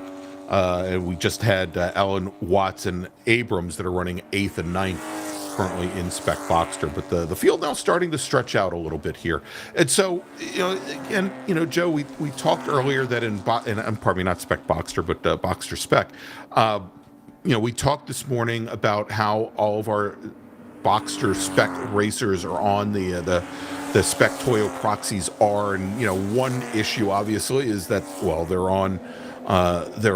And we just had Alan Watts and Abrams that are running 8th and 9th currently in Spec Boxster, but the field now starting to stretch out a little bit here. And so, Joe, we talked earlier that not Spec Boxster, but Boxster Spec. We talked this morning about how all of our Boxster Spec racers are on the Spec Toyo proxies are, and one issue obviously is that they're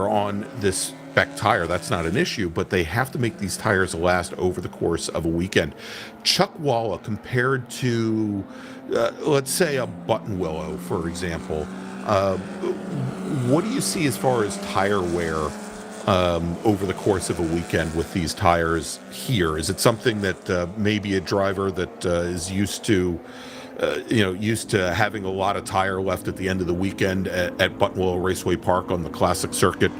on this Spec tire. That's not an issue, but they have to make these tires last over the course of a weekend. Chuckwalla, compared to, let's say, a Button Willow, for example, what do you see as far as tire wear over the course of a weekend with these tires here? Is it something that maybe a driver that is used to having a lot of tire left at the end of the weekend at Button Willow Raceway Park on the classic circuit,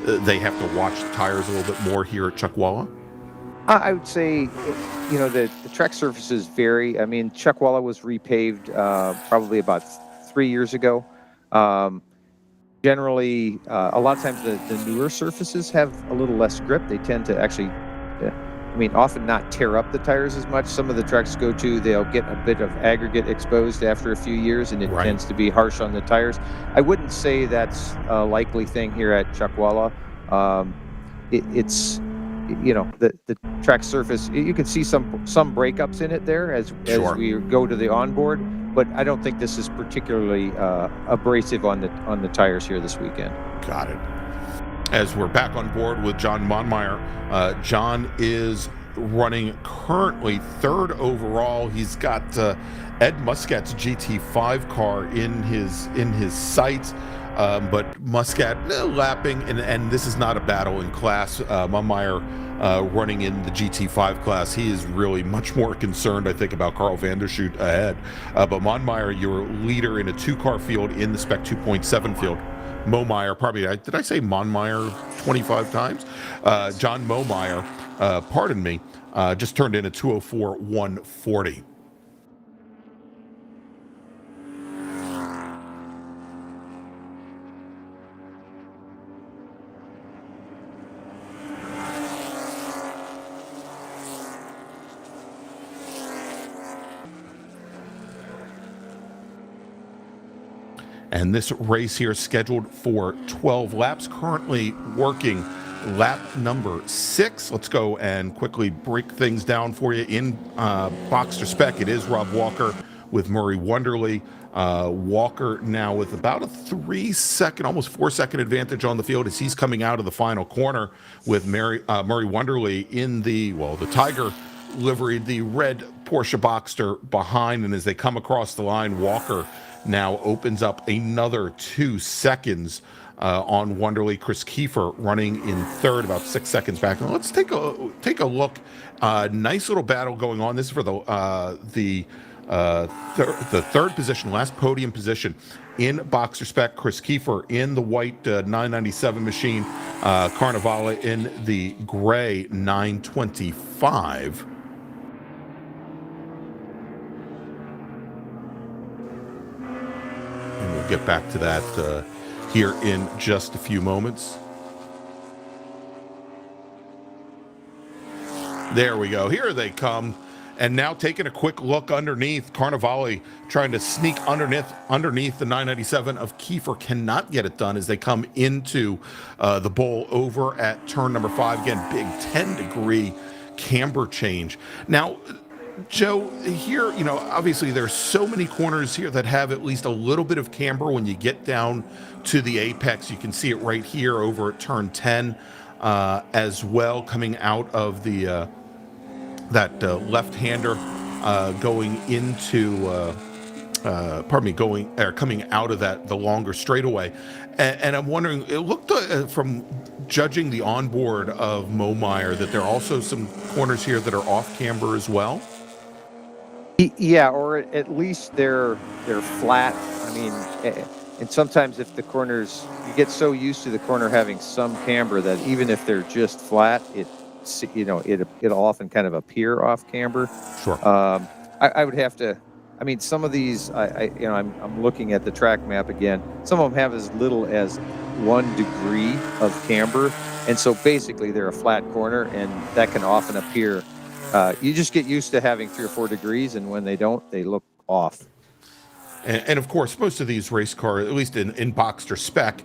they have to watch the tires a little bit more here at Chuckwalla? I would say, the track surfaces vary. I mean, Chuckwalla was repaved probably about 3 years ago. Generally, a lot of times the newer surfaces have a little less grip. They tend to actually, often not tear up the tires as much. Some of the tracks go to, they'll get a bit of aggregate exposed after a few years, and it tends to be harsh on the tires. I wouldn't say that's a likely thing here at Chuckwalla. It's the track surface, you can see some breakups in it there as Sure. we go to the onboard, but I don't think this is particularly abrasive on the tires here this weekend. Got it. As we're back on board with John Monmeyer, John is running currently third overall. He's got Ed Muscat's GT5 car in his sights, but Muscat lapping, and this is not a battle in class. Monmeyer running in the GT5 class, he is really much more concerned, I think, about Carl Vandershoot ahead. But Monmeyer, your leader in a two-car field in the Spec 2.7 field. Momeyer, probably, did I say Monmeyer 25 times? John Momeyer, pardon me, just turned in a 204.140. And this race here is scheduled for 12 laps, currently working lap number 6. Let's go and quickly break things down for you. In Boxster Spec, it is Rob Walker with Murray Wonderly. Walker now with about a 3-second, almost 4-second advantage on the field as he's coming out of the final corner with Murray Wonderly in the Tiger livery, the red Porsche Boxster behind. And as they come across the line, Walker now opens up another 2 seconds on Wonderly. Chris Kiefer running in third, about 6 seconds back. Now let's take a look. Nice little battle going on. This is for the third position, last podium position in Boxster Spec. Chris Kiefer in the white 997 machine, Carnivale in the gray 925. And we'll get back to that here in just a few moments. There we go. Here they come. And now taking a quick look underneath, Carnivale trying to sneak underneath the 997 of Kiefer, cannot get it done as they come into the bowl over at turn number 5. Again, big 10-degree camber change. Now, Joe, here, obviously there's so many corners here that have at least a little bit of camber when you get down to the apex. You can see it right here over at turn 10 as well, coming out of the that left-hander going into coming out of the longer straightaway. And I'm wondering, it looked from judging the onboard of Momeyer that there are also some corners here that are off camber as well. Yeah, or at least they're flat. I mean, and sometimes if the corners, you get so used to the corner having some camber that even if they're just flat, it'll often kind of appear off camber. Sure. I would have to. I mean, some of these, I'm looking at the track map again. Some of them have as little as 1 degree of camber, and so basically they're a flat corner, and that can often appear. You just get used to having 3 or 4 degrees, and when they don't, they look off. And of course, most of these race cars, at least in Boxster Spec,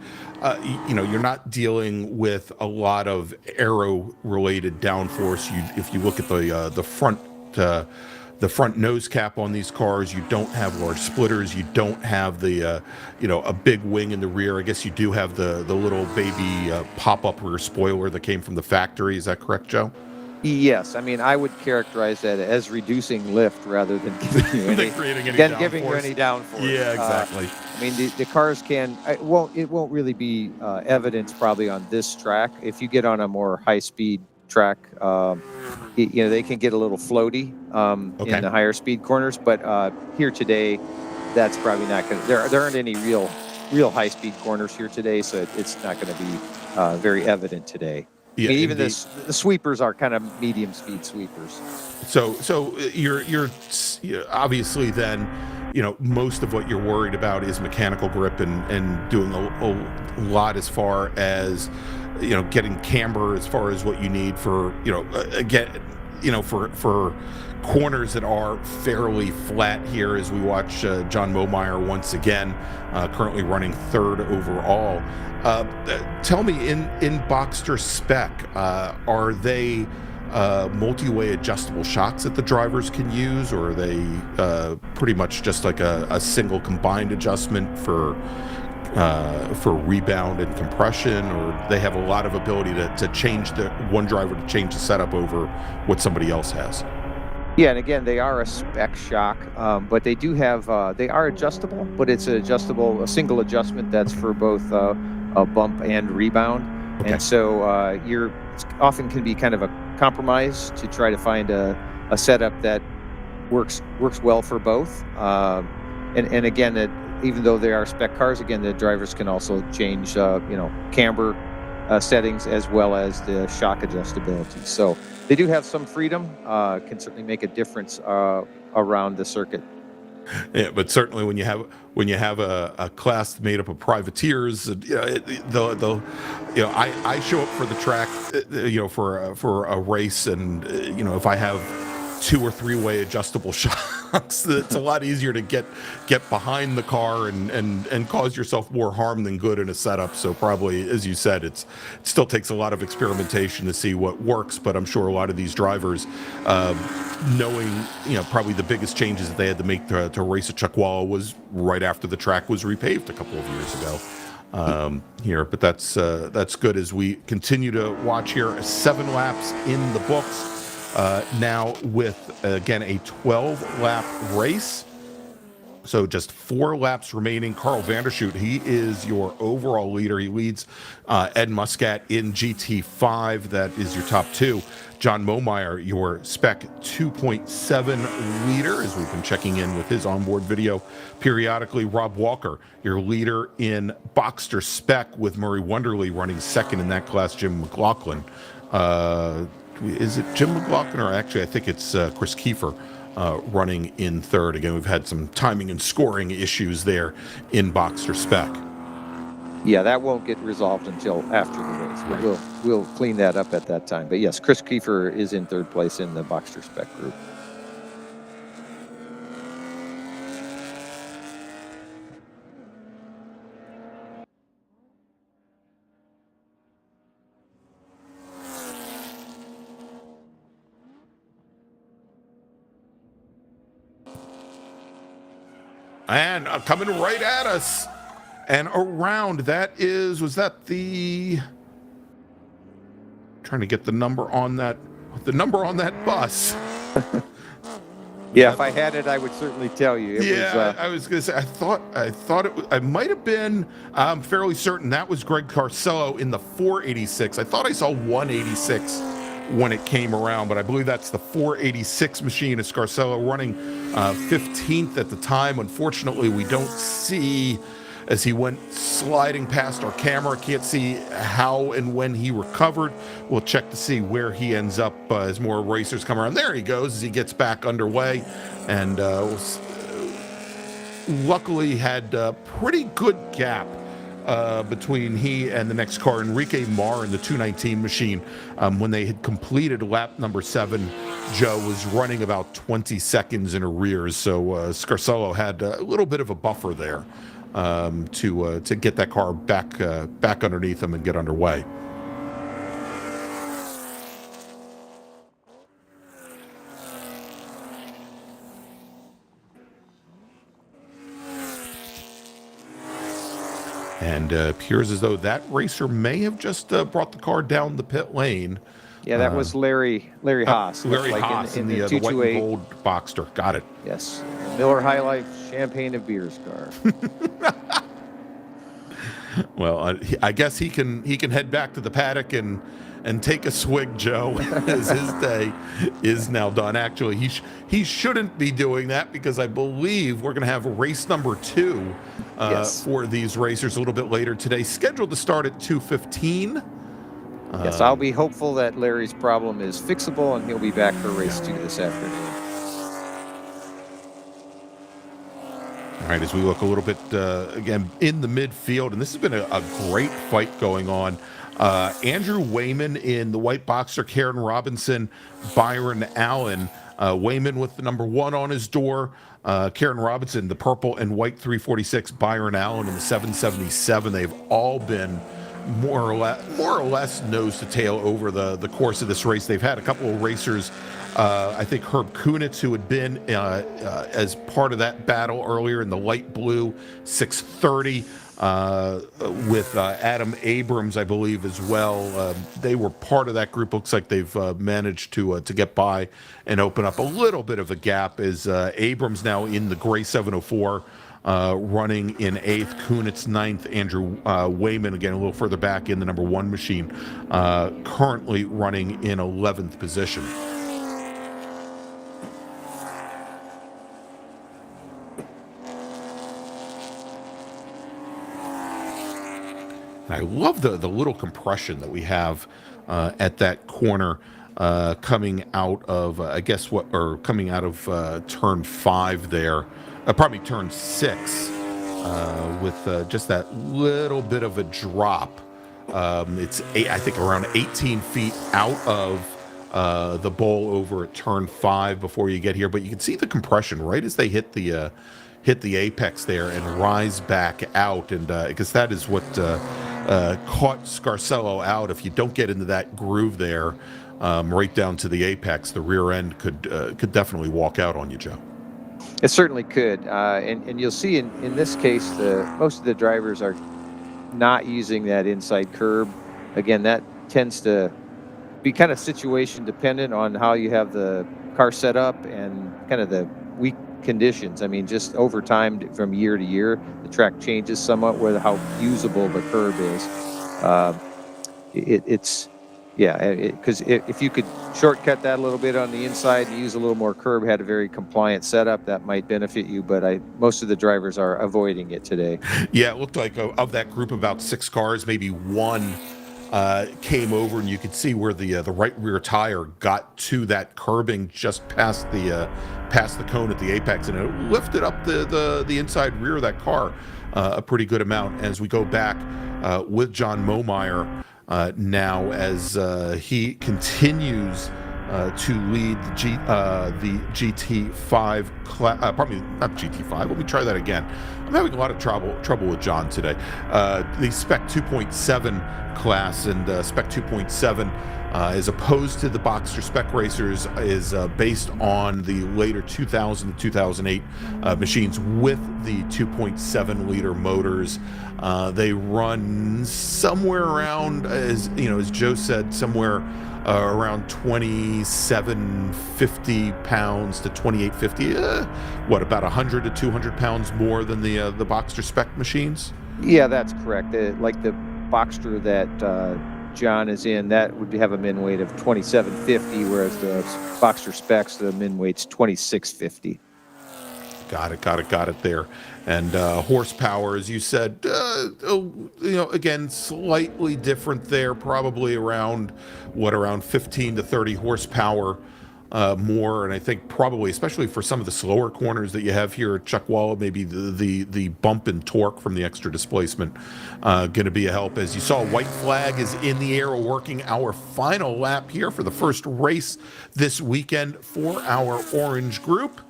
you're not dealing with a lot of aero-related downforce. If you look at the front nose cap on these cars, you don't have large splitters. You don't have the a big wing in the rear. I guess you do have the little baby pop-up rear spoiler that came from the factory. Is that correct, Joe? Yes, I mean, I would characterize that as reducing lift rather than giving you any downforce. Yeah, exactly. I mean, the cars it won't really be evidence probably on this track. If you get on a more high-speed track, they can get a little floaty in the higher speed corners. But here today, that's probably not going to. There aren't any real high-speed corners here today, so it's not going to be very evident today. Yeah, I mean, even the sweepers are kind of medium speed sweepers. So you're obviously then, most of what you're worried about is mechanical grip and doing a lot as far as, getting camber as far as what you need for, again, you know, for corners that are fairly flat here, as we watch John Momeyer once again, currently running third overall. Tell me, in Boxster spec, are they multi-way adjustable shocks that the drivers can use, or are they pretty much just like a single combined adjustment for rebound and compression, or they have a lot of ability to change one driver to change the setup over what somebody else has? Yeah, and again, they are a spec shock, but they do have, they are adjustable, but it's a single adjustment that's for both a bump and rebound. Okay. And so you're often can be kind of a compromise to try to find a setup that works well for both. And again, even though they are spec cars, again, the drivers can also change, camber settings as well as the shock adjustability. So they do have some freedom, can certainly make a difference around the circuit. Yeah, but certainly when you have a class made up of privateers, I show up for the track, for a race, and if I have 2 or 3 way adjustable shocks, it's a lot easier to get behind the car and cause yourself more harm than good in a setup. So probably, as you said, it still takes a lot of experimentation to see what works. But I'm sure a lot of these drivers, knowing probably the biggest changes that they had to make to race at Chuckwalla was right after the track was repaved a couple of years ago. Here, but that's good as we continue to watch here. 7 laps in the books. Now with, again, a 12-lap race. So just 4 laps remaining. Carl Vandershoot, he is your overall leader. He leads Ed Muscat in GT5. That is your top 2. John Momeyer, your spec 2.7 leader, as we've been checking in with his onboard video periodically. Rob Walker, your leader in Boxster spec, with Murray Wonderly running second in that class. Jim McLaughlin. Is it Jim McLaughlin, or actually I think it's Chris Kiefer running in third. Again, we've had some timing and scoring issues there in Boxster spec. Yeah, that won't get resolved until after the race. Right. We'll clean that up at that time. But yes, Chris Kiefer is in third place in the Boxster spec group. And coming right at us and around, was that the, trying to get the number on that bus. Yeah, if I had it, I would certainly tell you. I was going to say, I thought I might have been, I'm fairly certain that was Greg Carcello in the 486. I thought I saw 186 when it came around, but I believe that's the 486 machine. It's Carcello running 15th at the time. Unfortunately, we don't see, as he went sliding past our camera, can't see how and when he recovered. We'll check to see where he ends up as more racers come around. There he goes as he gets back underway, and luckily had a pretty good gap between he and the next car, Enrique Marr, in the 219 machine. When they had completed lap number 7, Joe was running about 20 seconds in arrears, so Scarcello had a little bit of a buffer there to get that car back underneath him and get underway. And appears as though that racer may have just brought the car down the pit lane. Yeah, that was Larry Haas. Larry Haas in the white and gold Boxster. Got it. Yes. Miller High Life Champagne and Beers car. Well, I guess he can head back to the paddock and take a swig, Joe, as his day is now done. Actually, he shouldn't be doing that, because I believe we're going to have race number 2 yes, for these racers a little bit later today, scheduled to start at 2:15. Yes, I'll be hopeful that Larry's problem is fixable and he'll be back for race 2 this afternoon. All right, as we look a little bit, again, in the midfield, and this has been a great fight going on Andrew Wayman in the white Boxster, Karen Robinson, Byron Allen. Wayman with the number 1 on his door. Karen Robinson, the purple and white 346. Byron Allen in the 777. They've all been more or less nose to tail over the course of this race. They've had a couple of racers. I think Herb Kunitz, who had been as part of that battle earlier in the light blue 630. With Adam Abrams, I believe, as well. They were part of that group. Looks like they've managed to get by and open up a little bit of a gap. As Abrams now in the gray 704, running in 8th, Kunitz 9th, Andrew Wayman again a little further back in the number 1 machine, currently running in 11th position. I love the little compression that we have at that corner coming out of coming out of turn 5 there, probably turn 6, with just that little bit of a drop. It's I think around 18 feet out of the bowl over at turn 5 before you get here, but you can see the compression right as they hit the apex there and rise back out, and because that is what caught Scarcello out. If you don't get into that groove there, right down to the apex, the rear end could definitely walk out on you, Joe. It certainly could, and you'll see in this case, most of the drivers are not using that inside curb. Again, that tends to be kind of situation dependent on how you have the car set up and kind of the weak conditions. I mean, just over time from year to year, the track changes somewhat with how usable the curb is. Because if you could shortcut that a little bit on the inside and use a little more curb, had a very compliant setup, that might benefit you, but most of the drivers are avoiding it today. Yeah, it looked like of that group, about 6 cars, maybe 1 came over, and you could see where the right rear tire got to that curbing just past the cone at the apex, and it lifted up the inside rear of that car a pretty good amount. As we go back with John Momeyer now, as he continues to lead the GT5 probably not GT5. Let me try that again. I'm having a lot of trouble with John today. The Spec 2.7 class, and Spec 2.7 as opposed to the Boxster Spec Racers is based on the later 2000 to 2008 machines with the 2.7 liter motors. They run somewhere around, as Joe said, somewhere around 2750 pounds to 2850. About 100 to 200 pounds more than the Boxster Spec machines? Yeah, that's correct. Like the Boxster that John is in, that would have a min weight of 2750, whereas the Boxster Specs, the min weight's 2650. Got it there. And horsepower, as you said, again, slightly different there, probably around 15 to 30 horsepower more. And I think probably, especially for some of the slower corners that you have here at Chuckwalla, maybe the bump in torque from the extra displacement going to be a help. As you saw, white flag is in the air, working our final lap here for the first race this weekend for our orange group.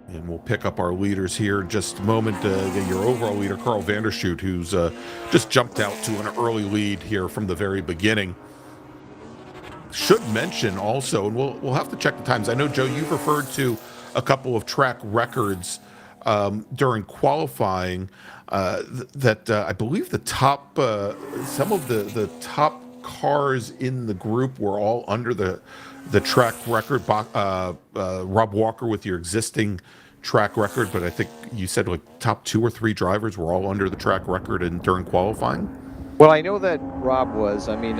And we'll pick up our leaders here in just a moment. Again, your overall leader, Carl Vandershoot, who's just jumped out to an early lead here from the very beginning. Should mention also, and we'll have to check the times. I know, Joe, you've referred to a couple of track records during qualifying that I believe the top, some of the top cars in the group were all under the track record. Rob Walker with your existing track record, but I think you said like top 2 or 3 drivers were all under the track record and during qualifying. Well, I know that Rob was. I mean,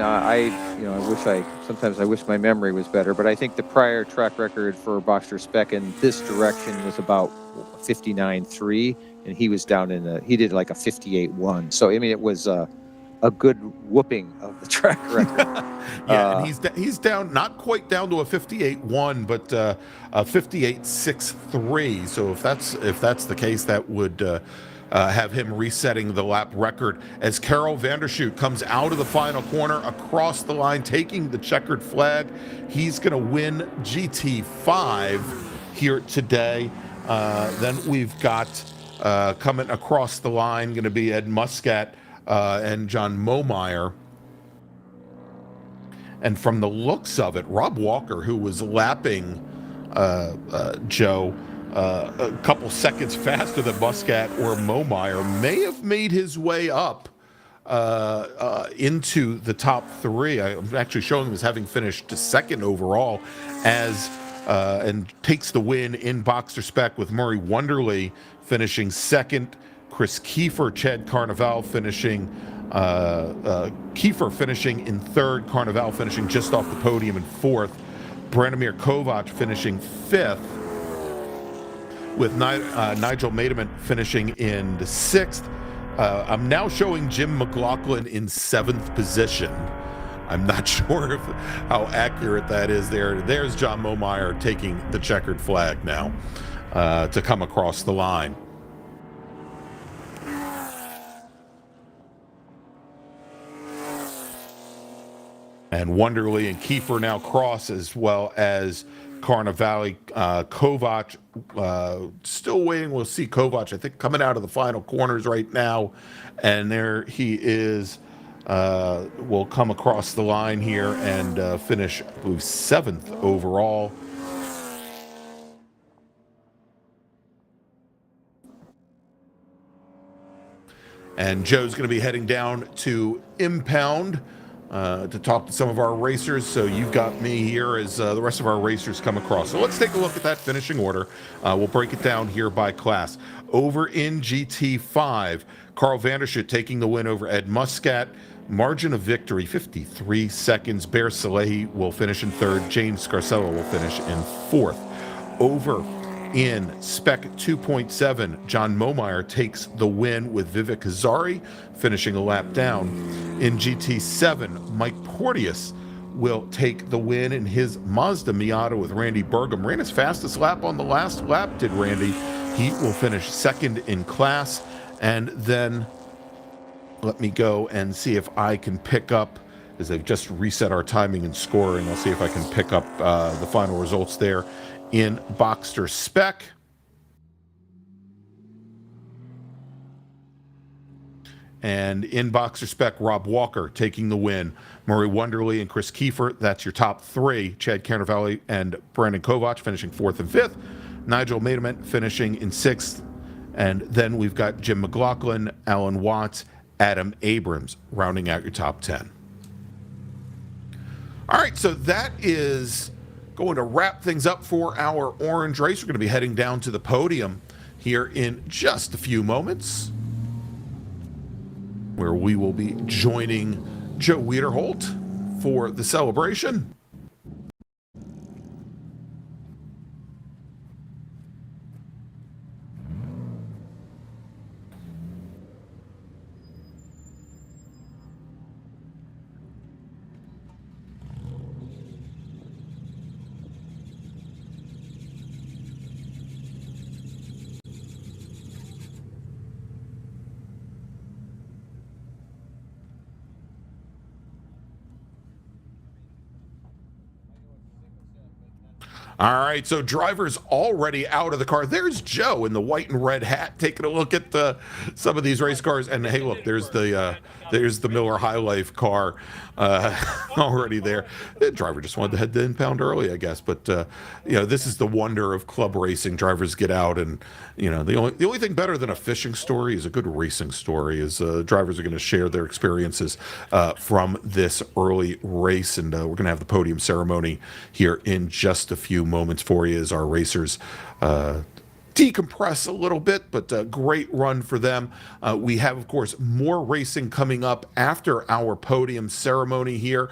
sometimes I wish my memory was better, but I think the prior track record for Boxster Spec in this direction was about 59.3, and he was down he did like a 58.1. So, I mean, it was a good whooping of the track record. Yeah, and he's down, not quite down to a 58.1, but a 58.63. So if that's the case, that would have him resetting the lap record as Karel Vandershoot comes out of the final corner across the line, taking the checkered flag. He's going to win GT5 here today. Then we've got coming across the line going to be Ed Muscat and John Momeyer. And from the looks of it, Rob Walker, who was lapping Joe a couple seconds faster than Muscat or Momeyer, may have made his way up into the top three. I'm actually showing him as having finished second overall and takes the win in Boxster Spec, with Murray Wonderly finishing second, Chris Kiefer, Chad Carnival finishing Kiefer finishing in third, Carnival finishing just off the podium in fourth, Branimir Kovac finishing fifth, with Nigel Maidament finishing in the sixth. I'm now showing Jim McLaughlin in seventh position. I'm not sure how accurate that is there. There's John Momeyer taking the checkered flag now to come across the line. And Wonderly and Kiefer now cross, as well as Carnivale. Kovac still waiting. We'll see Kovac, I think, coming out of the final corners right now. And there he is. Will come across the line here and finish, I believe, seventh overall. And Joe's going to be heading down to Impound to talk to some of our racers. So you've got me here as the rest of our racers come across. So let's take a look at that finishing order. We'll break it down here by class. Over in GT5, Carl Vandershoot taking the win over Ed Muscat. Margin of victory, 53 seconds. Bear Salehi will finish in third. James Scarcella will finish in fourth. Over in Spec 2.7, John Momeyer takes the win with Vivek Hazari finishing a lap down. In GT7, Mike Porteous will take the win in his Mazda Miata with Randy Burgum. Ran his fastest lap on the last lap, did Randy. He will finish second in class. And then let me go and see if I can pick up, as they've just reset our timing and scoring, I'll see if I can pick up the final results there in Boxster Spec. And in Boxster Spec, Rob Walker taking the win. Murray Wonderly and Chris Kiefer, that's your top three. Chad Carnivale and Brandon Kovac finishing fourth and fifth. Nigel Maidament finishing in sixth. And then we've got Jim McLaughlin, Alan Watts, Adam Abrams rounding out your top 10. All right, so that is going to wrap things up for our orange race. We're going to be heading down to the podium here in just a few moments, where we will be joining Joe Wiederholt for the celebration. All right, so drivers already out of the car. There's Joe in the white and red hat taking a look at some of these race cars. And hey, look, there's the Miller High Life car already there. The driver just wanted to head to Impound early, I guess. But this is the wonder of club racing. Drivers get out, and the only thing better than a fishing story is a good racing story. Is drivers are going to share their experiences from this early race, and we're going to have the podium ceremony here in just a few moments for you as our racers decompress a little bit, but a great run for them. We have, of course, more racing coming up after our podium ceremony here.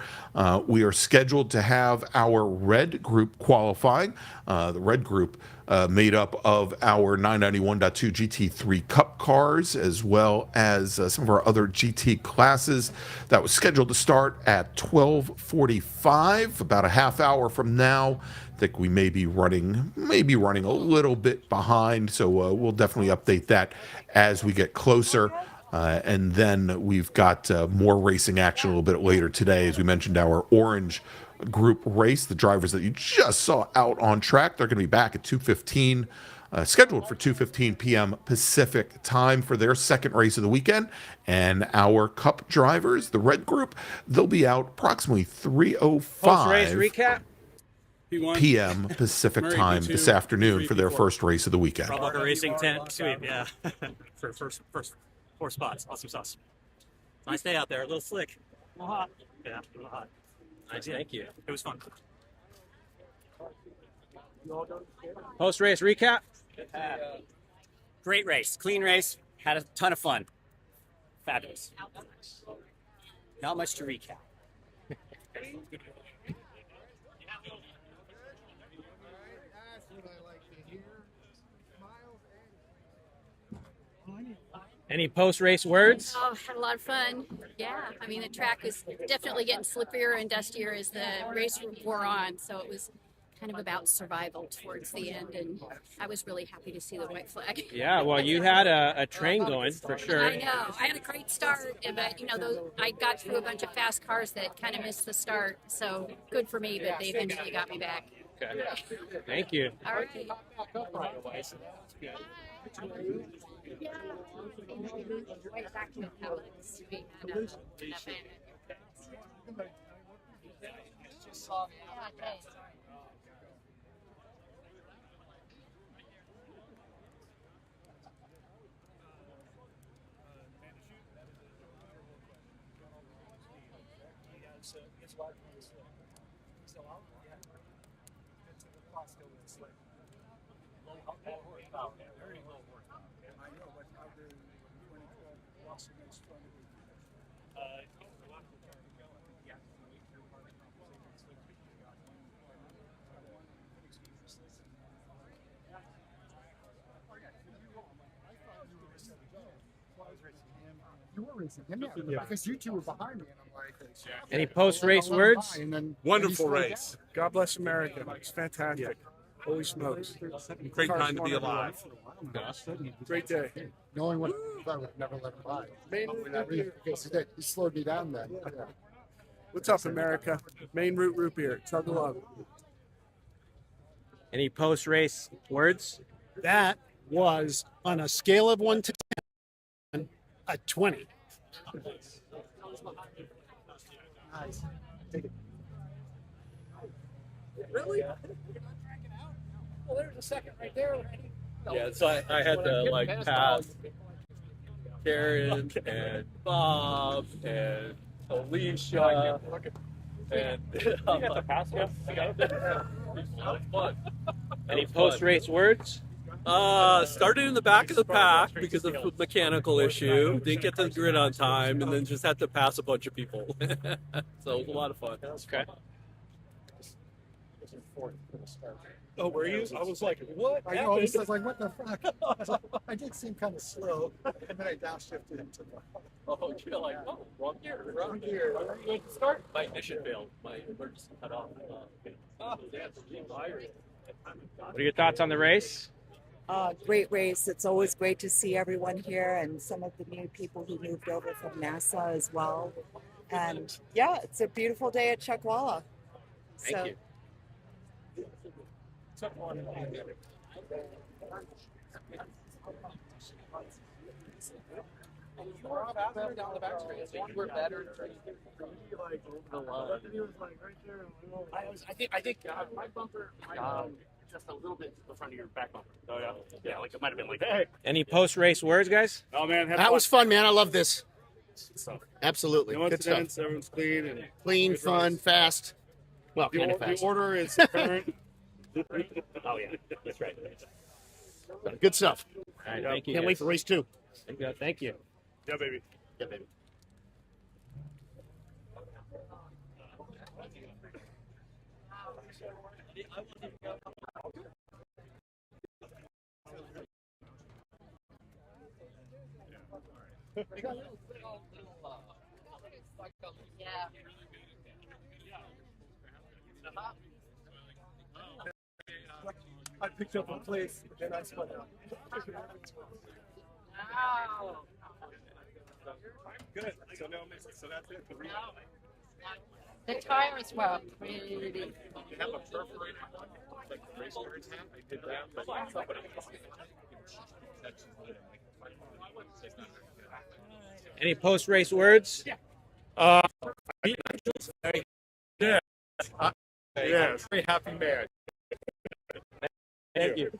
We are scheduled to have our red group qualifying. The red group made up of our 991.2 GT3 Cup cars, as well as some of our other GT classes. That was scheduled to start at 12:45, about a half hour from now. I think we may be running a little bit behind, so we'll definitely update that as we get closer. And then we've got more racing action a little bit later today. As we mentioned, our orange group race, the drivers that you just saw out on track, they're going to be back at 2:15, scheduled for 2:15 p.m. Pacific time for their second race of the weekend. And our Cup drivers, the red group, they'll be out approximately 3:05 Post-race recap. p.m. Pacific time this afternoon for their first race of the weekend. Walker Racing 10 sweep, yeah. For first 4 spots. Awesome sauce. Nice day out there. A little slick. A little hot. Yeah, a little hot. Nice, thank you. It was fun. Post-race recap. Great race. Clean race. Had a ton of fun. Fabulous. Not much to recap. Any post-race words? Oh, had a lot of fun. Yeah, I mean, the track was definitely getting slippier and dustier as the race wore on, so it was kind of about survival towards the end, and I was really happy to see the white flag. Yeah, well, you had a train going for sure. I know. I had a great start, but I got through a bunch of fast cars that kind of missed the start, so good for me, but they eventually got me back. Okay. Thank you. All right. You were racing him, yeah, because you two were behind me, and I'm like, Any post-race words? Wonderful race. God bless America. It's fantastic. Holy smokes. Great time to be alive. Great day. Knowing what I would never let him by. Because he slowed me down then. Yeah. What's up, America? Main root beer. Chug a love. Any post-race words? That was on a scale of 1 to 10, a 20. Nice. Take it. Really? Well, there's a second right there already. Yeah, so I had to pass Karen and Bob and Alicia and fun. Any post-race words? Started in the back of the pack because of a mechanical issue. Didn't get to the grid on time, and then just had to pass a bunch of people. So it was a lot of fun. Okay. Oh, were you? I was like, what? I know. I was like, what the fuck? I did seem kind of slow, and then I downshifted into the. Oh, you're like, oh, wrong gear. Wrong gear. Good start. My ignition failed. My emergency cut off. What are your thoughts on the race? Great race. It's always great to see everyone here and some of the new people who moved over from NASA as well. And yeah, it's a beautiful day at Chuckwalla. Thank you. You were faster down the back straight. So you were better. I think my bumper just a little bit to the front of your back bumper. Oh yeah, yeah. Like it might have been like, hey. Any post-race words, guys? Oh man, That was fun, man. I love this. Absolutely. No Good stuff. incidents. Everyone's clean and Clean, fun, fast. Well, kind of the fast. order is current. Oh yeah, that's right. Good stuff. All right, thank you. Can't wait for race 2. Thank you. Yeah, baby. Yeah, baby. I picked up a place, but then I spun out. Good. So no misses. So that's it. The tires were pretty. You have a perforated one, like the race cars have. I did that, but somebody Any post-race words? yeah. Yes. Very happy man. Thank you.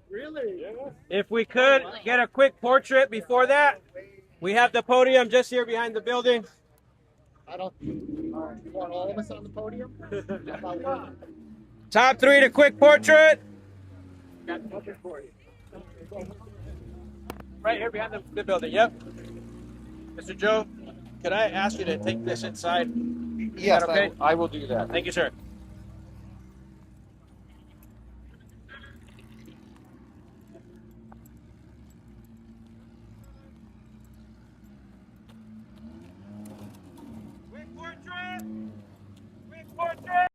Really? Yeah. If we could get a quick portrait before that, we have the podium just here behind the building. I don't. You want all of us on the podium? Top three to quick portrait. Got nothing for you. Right here behind the building, yep. Mr. Joe, could I ask you to take this inside? Yes, Is that okay? I will do that. Thank you, sir. Quick portrait! Quick portrait!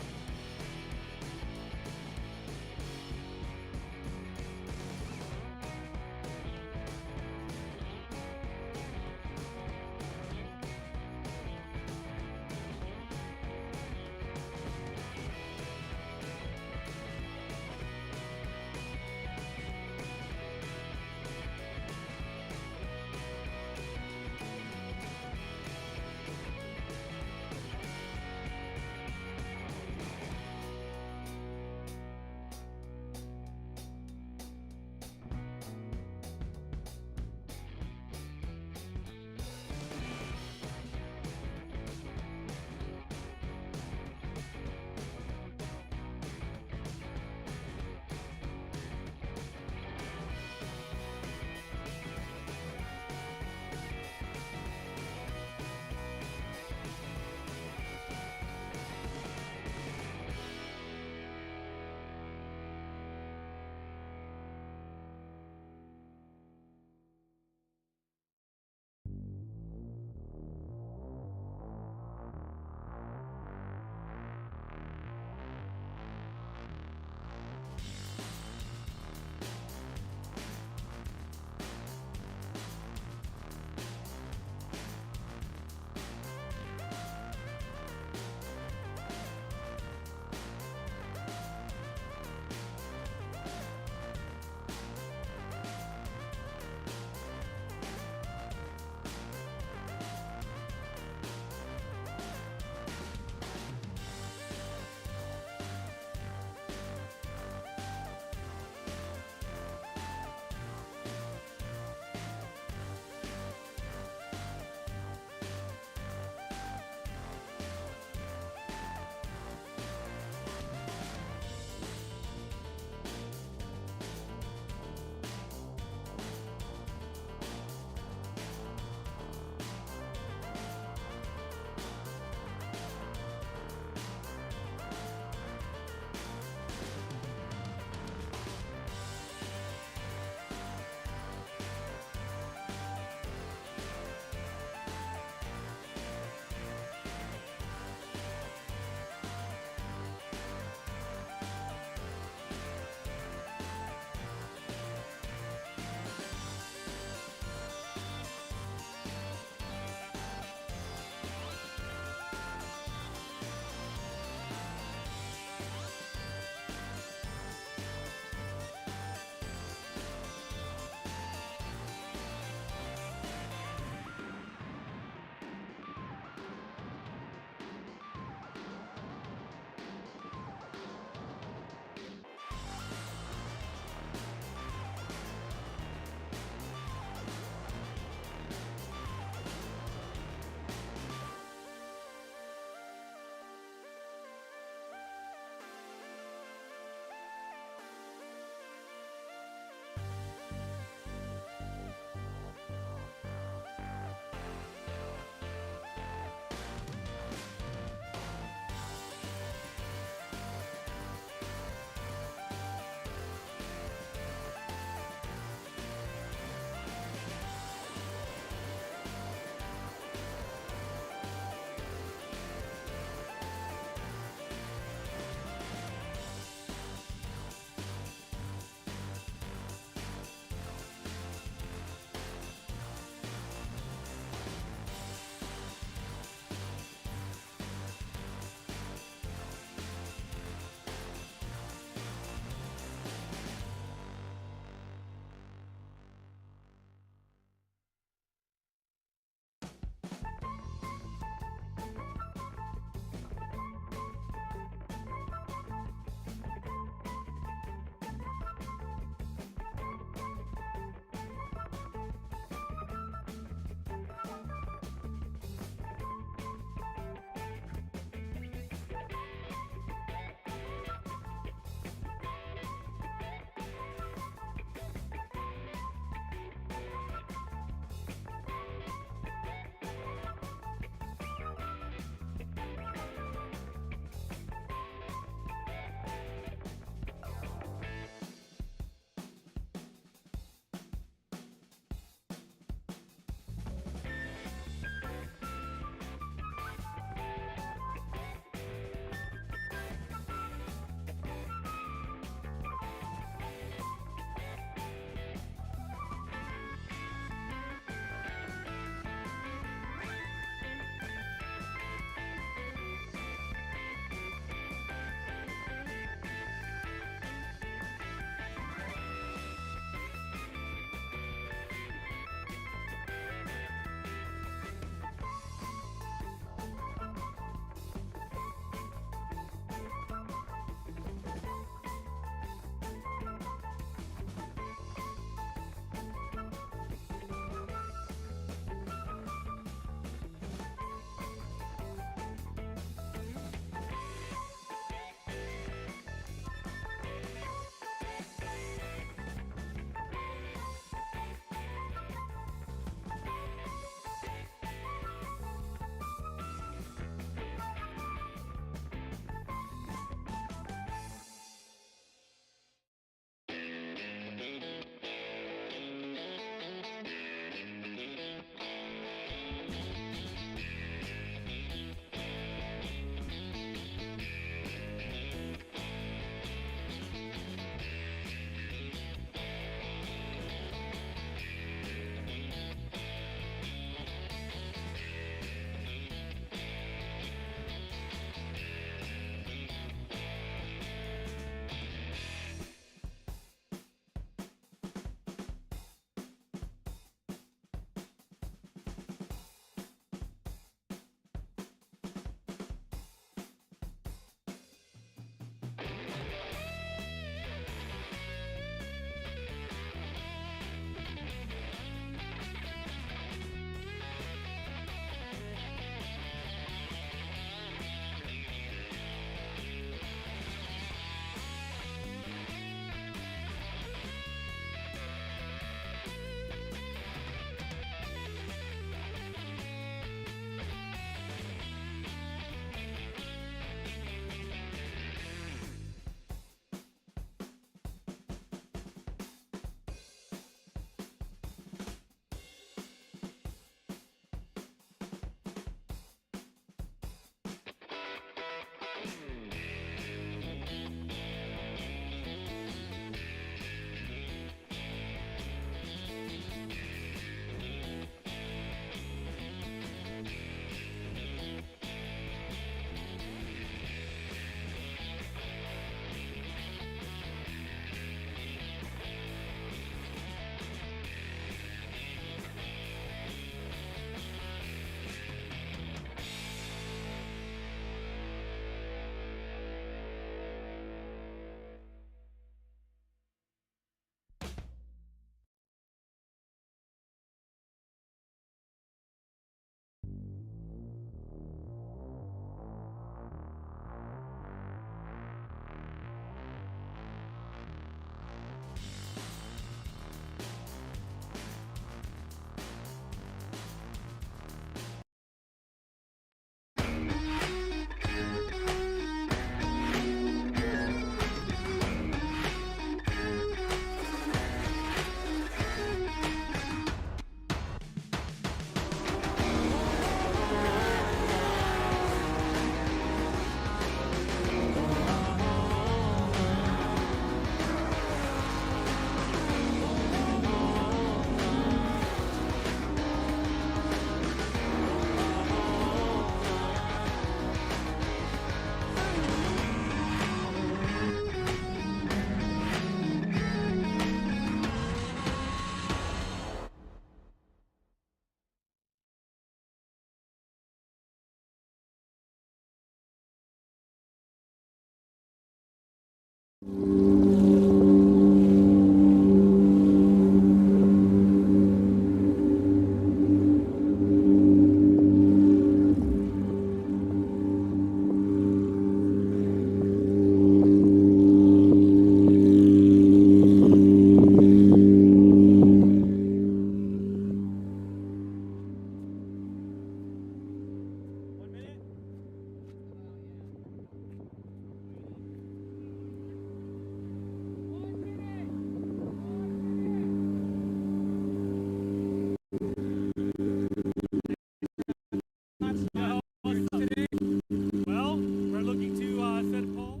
Well, we're looking to set a pole.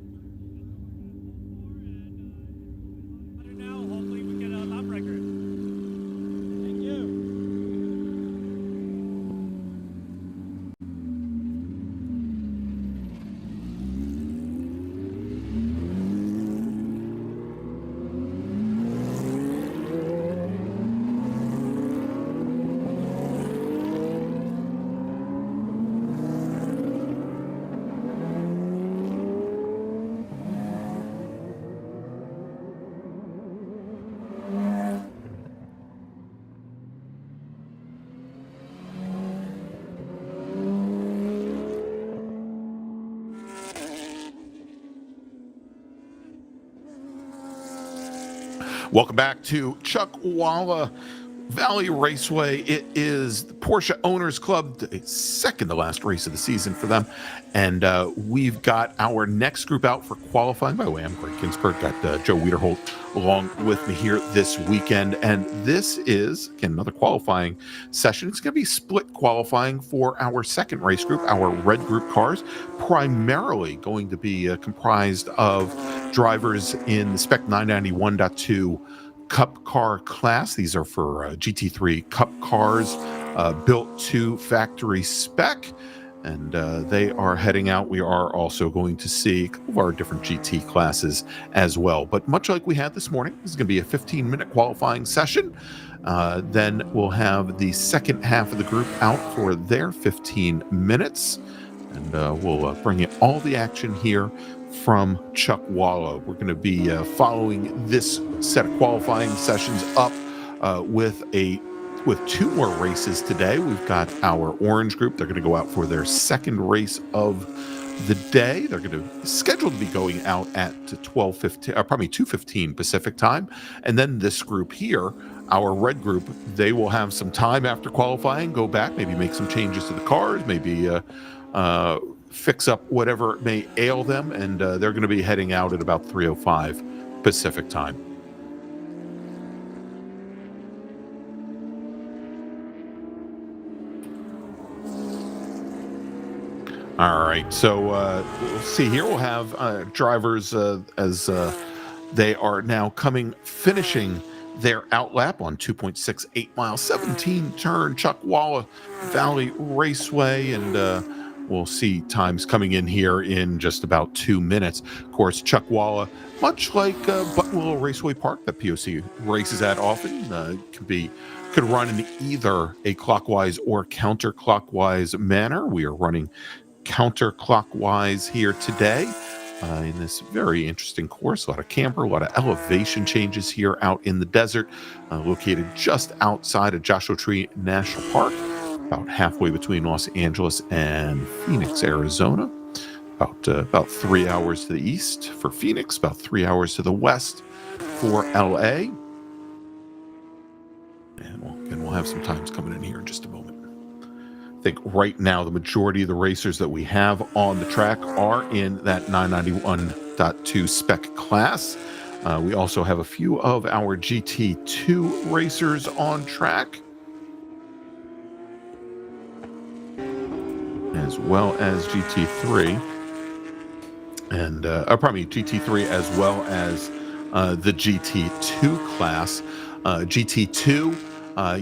Now, hopefully, we get a lap record. Thank you. Welcome back to Chuckwalla Valley Raceway. It is the Porsche Owners Club, the second to last race of the season for them. And we've got our next group out for qualifying. By the way, I'm Greg Ginsberg, got Joe Wiederholt along with me here this weekend. And this is, again, another qualifying session. It's going to be split qualifying for our second race group, our red group cars, primarily going to be comprised of drivers in the Spec 991.2 Cup car class. These are for GT3 Cup cars built to factory spec, and they are heading out. We are also going to see a couple of our different GT classes as well. But much like we had this morning, this is going to be a 15-minute qualifying session. Then we'll have the second half of the group out for their 15 minutes, and we'll bring you all the action here from Chuckwalla. We're going to be following this set of qualifying sessions up with two more races today. We've got our orange group. They're going to go out for their second race of the day. They're going to scheduled to be going out at 2:15 Pacific time. And then this group here, our red group, they will have some time after qualifying, go back, maybe make some changes to the cars, maybe fix up whatever may ail them, and they're going to be heading out at about 3:05 Pacific time. All right, so we'll see here. We'll have drivers as they are now finishing their outlap on 2.68 miles, 17 turn Chuckwalla Valley Raceway, and we'll see times coming in here in just about 2 minutes. Of course, Chuckwalla, much like Buttonwillow Raceway Park that POC races at often, could run in either a clockwise or counterclockwise manner. We are running counterclockwise here today in this very interesting course. A lot of camber, a lot of elevation changes here out in the desert, located just outside of Joshua Tree National Park, about halfway between Los Angeles and Phoenix, Arizona. About 3 hours to the east for Phoenix, about 3 hours to the west for LA. And we'll have some times coming in here in just a moment. I think right now the majority of the racers that we have on the track are in that 991.2 spec class. We also have a few of our GT2 racers on track, as well as GT3, and probably GT3 as well as the GT2 class. GT2,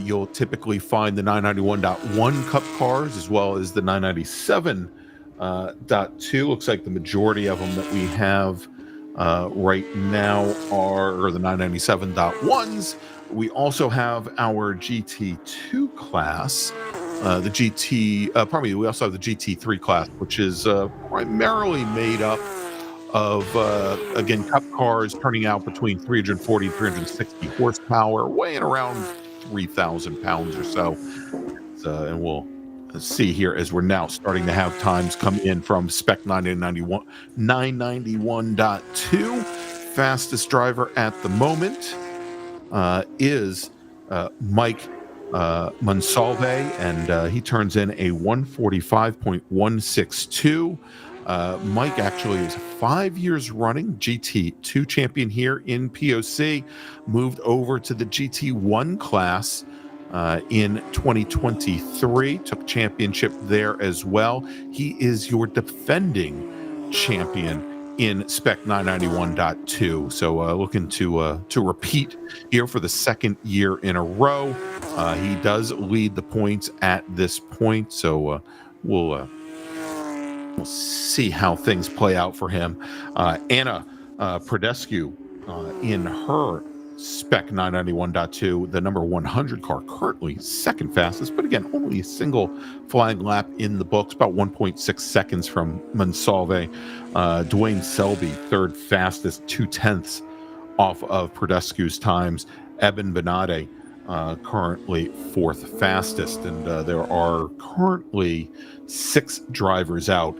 you'll typically find the 991.1 Cup cars as well as the 997.2. Looks like the majority of them that we have right now are the 997.1s. We also have our GT2 class. We also have the GT3 class, which is primarily made up of, again, Cup cars turning out between 340 and 360 horsepower, weighing around 3,000 pounds or so. And we'll see here as we're now starting to have times come in from Spec 991.2. Fastest driver at the moment is Mike Monsalve, and he turns in a 145.162. Mike actually is 5 years running GT2 champion here in POC, moved over to the GT1 class in 2023, took championship there as well. He is your defending champion in Spec 991.2. So looking to repeat here for the second year in a row. He does lead the points at this point, so we'll see how things play out for him. Anna Prodescu in her Spec 991.2, the number 100 car, currently second fastest, but again, only a single flying lap in the books, about 1.6 seconds from Monsalve. Dwayne Selby, third fastest, 0.2 off of Prodescu's times. Eben Benade, currently fourth fastest, and there are currently 6 drivers out.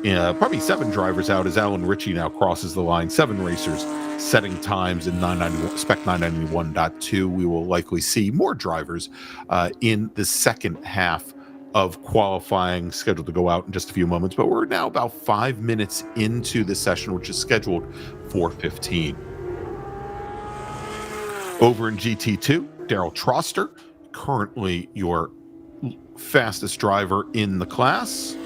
Probably 7 drivers out as Alan Ritchie now crosses the line. 7 racers setting times in Spec 991.2. We will likely see more drivers in the second half of qualifying, scheduled to go out in just a few moments. But we're now about 5 minutes into the session, which is scheduled for 15. Over in GT2, Daryl Troster, currently your fastest driver in the class.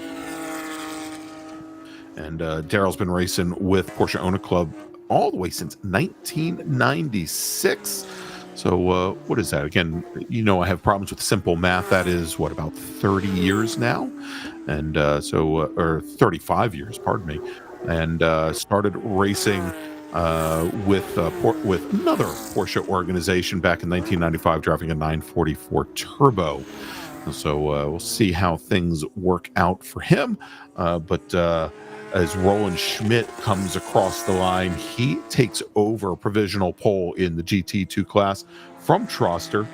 And Daryl's been racing with Porsche Owners Club all the way since 1996. So what is that? Again, I have problems with simple math. That is, about 30 years now? And or 35 years, pardon me. And started racing with another Porsche organization back in 1995, driving a 944 Turbo. So we'll see how things work out for him. But as Roland Schmidt comes across the line, he takes over a provisional pole in the GT2 class from Troster.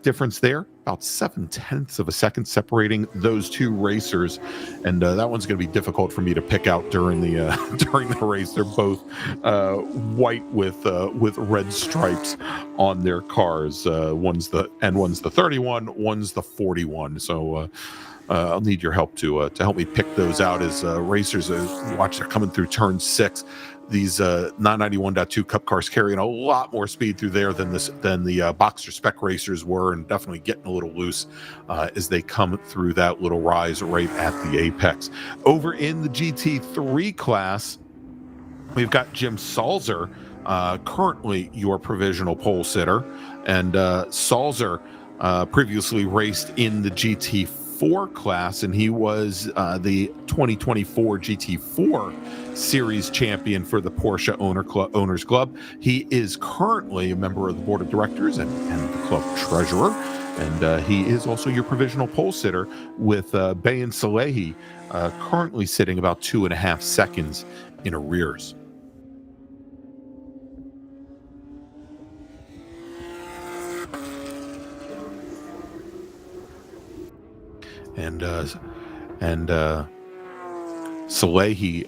Difference there, about 0.7 of a second separating those two racers, and that one's going to be difficult for me to pick out during the during the race. They're both white with red stripes on their cars. One's the 31, one's the 41. So I'll need your help to help me pick those out as racers watch they're coming through turn 6. These 991.2 Cup cars carrying a lot more speed through there than the Boxster spec racers were, and definitely getting a little loose as they come through that little rise right at the apex. Over in the GT3 class, we've got Jim Salzer, currently your provisional pole sitter, and Salzer previously raced in the GT4 class, and he was the 2024 GT4 Series champion for the Porsche Owners Club. He is currently a member of the board of directors and the club treasurer, and he is also your provisional pole sitter with Bayan Salehi, currently sitting about 2.5 seconds in arrears. And Salehi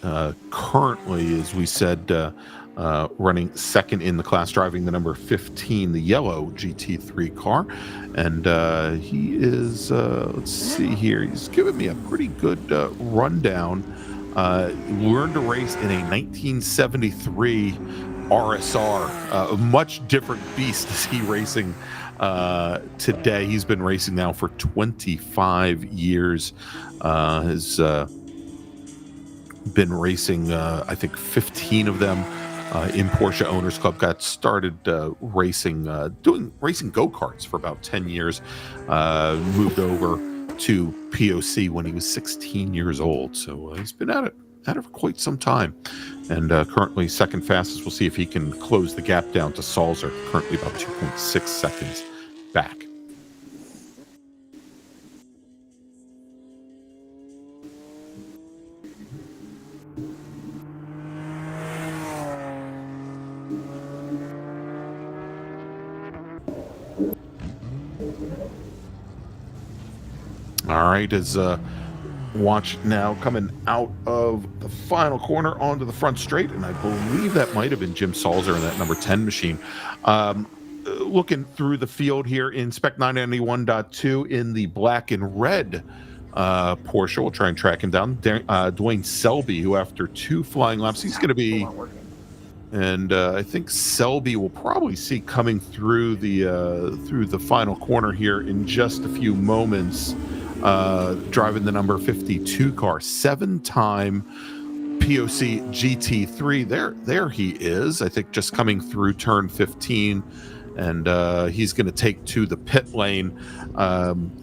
currently, as we said, running second in the class, driving the number 15, the yellow GT3 car. And he is, let's see here, he's given me a pretty good rundown. Learned to race in a 1973 RSR, a much different beast is he racing today. He's been racing now for 25 years. Has been racing, I think 15 of them in Porsche Owners Club. Got started racing go-karts for about 10 years. Moved over to POC when he was 16 years old. So he's been at it for quite some time. And currently second fastest. We'll see if he can close the gap down to Salzer, currently about 2.6 seconds back. All right, as watch now coming out of the final corner onto the front straight, and I believe that might have been Jim Salzer in that number 10 machine. Looking through the field here in Spec 991.2 in the black and red Porsche. We'll try and track him down. Dwayne Selby, who after 2 flying laps, he's going to be, and I think Selby will probably see coming through the final corner here in just a few moments. Driving the number 52 car, 7-time POC GT3. There he is. I think just coming through turn 15, and he's going to take to the pit lane.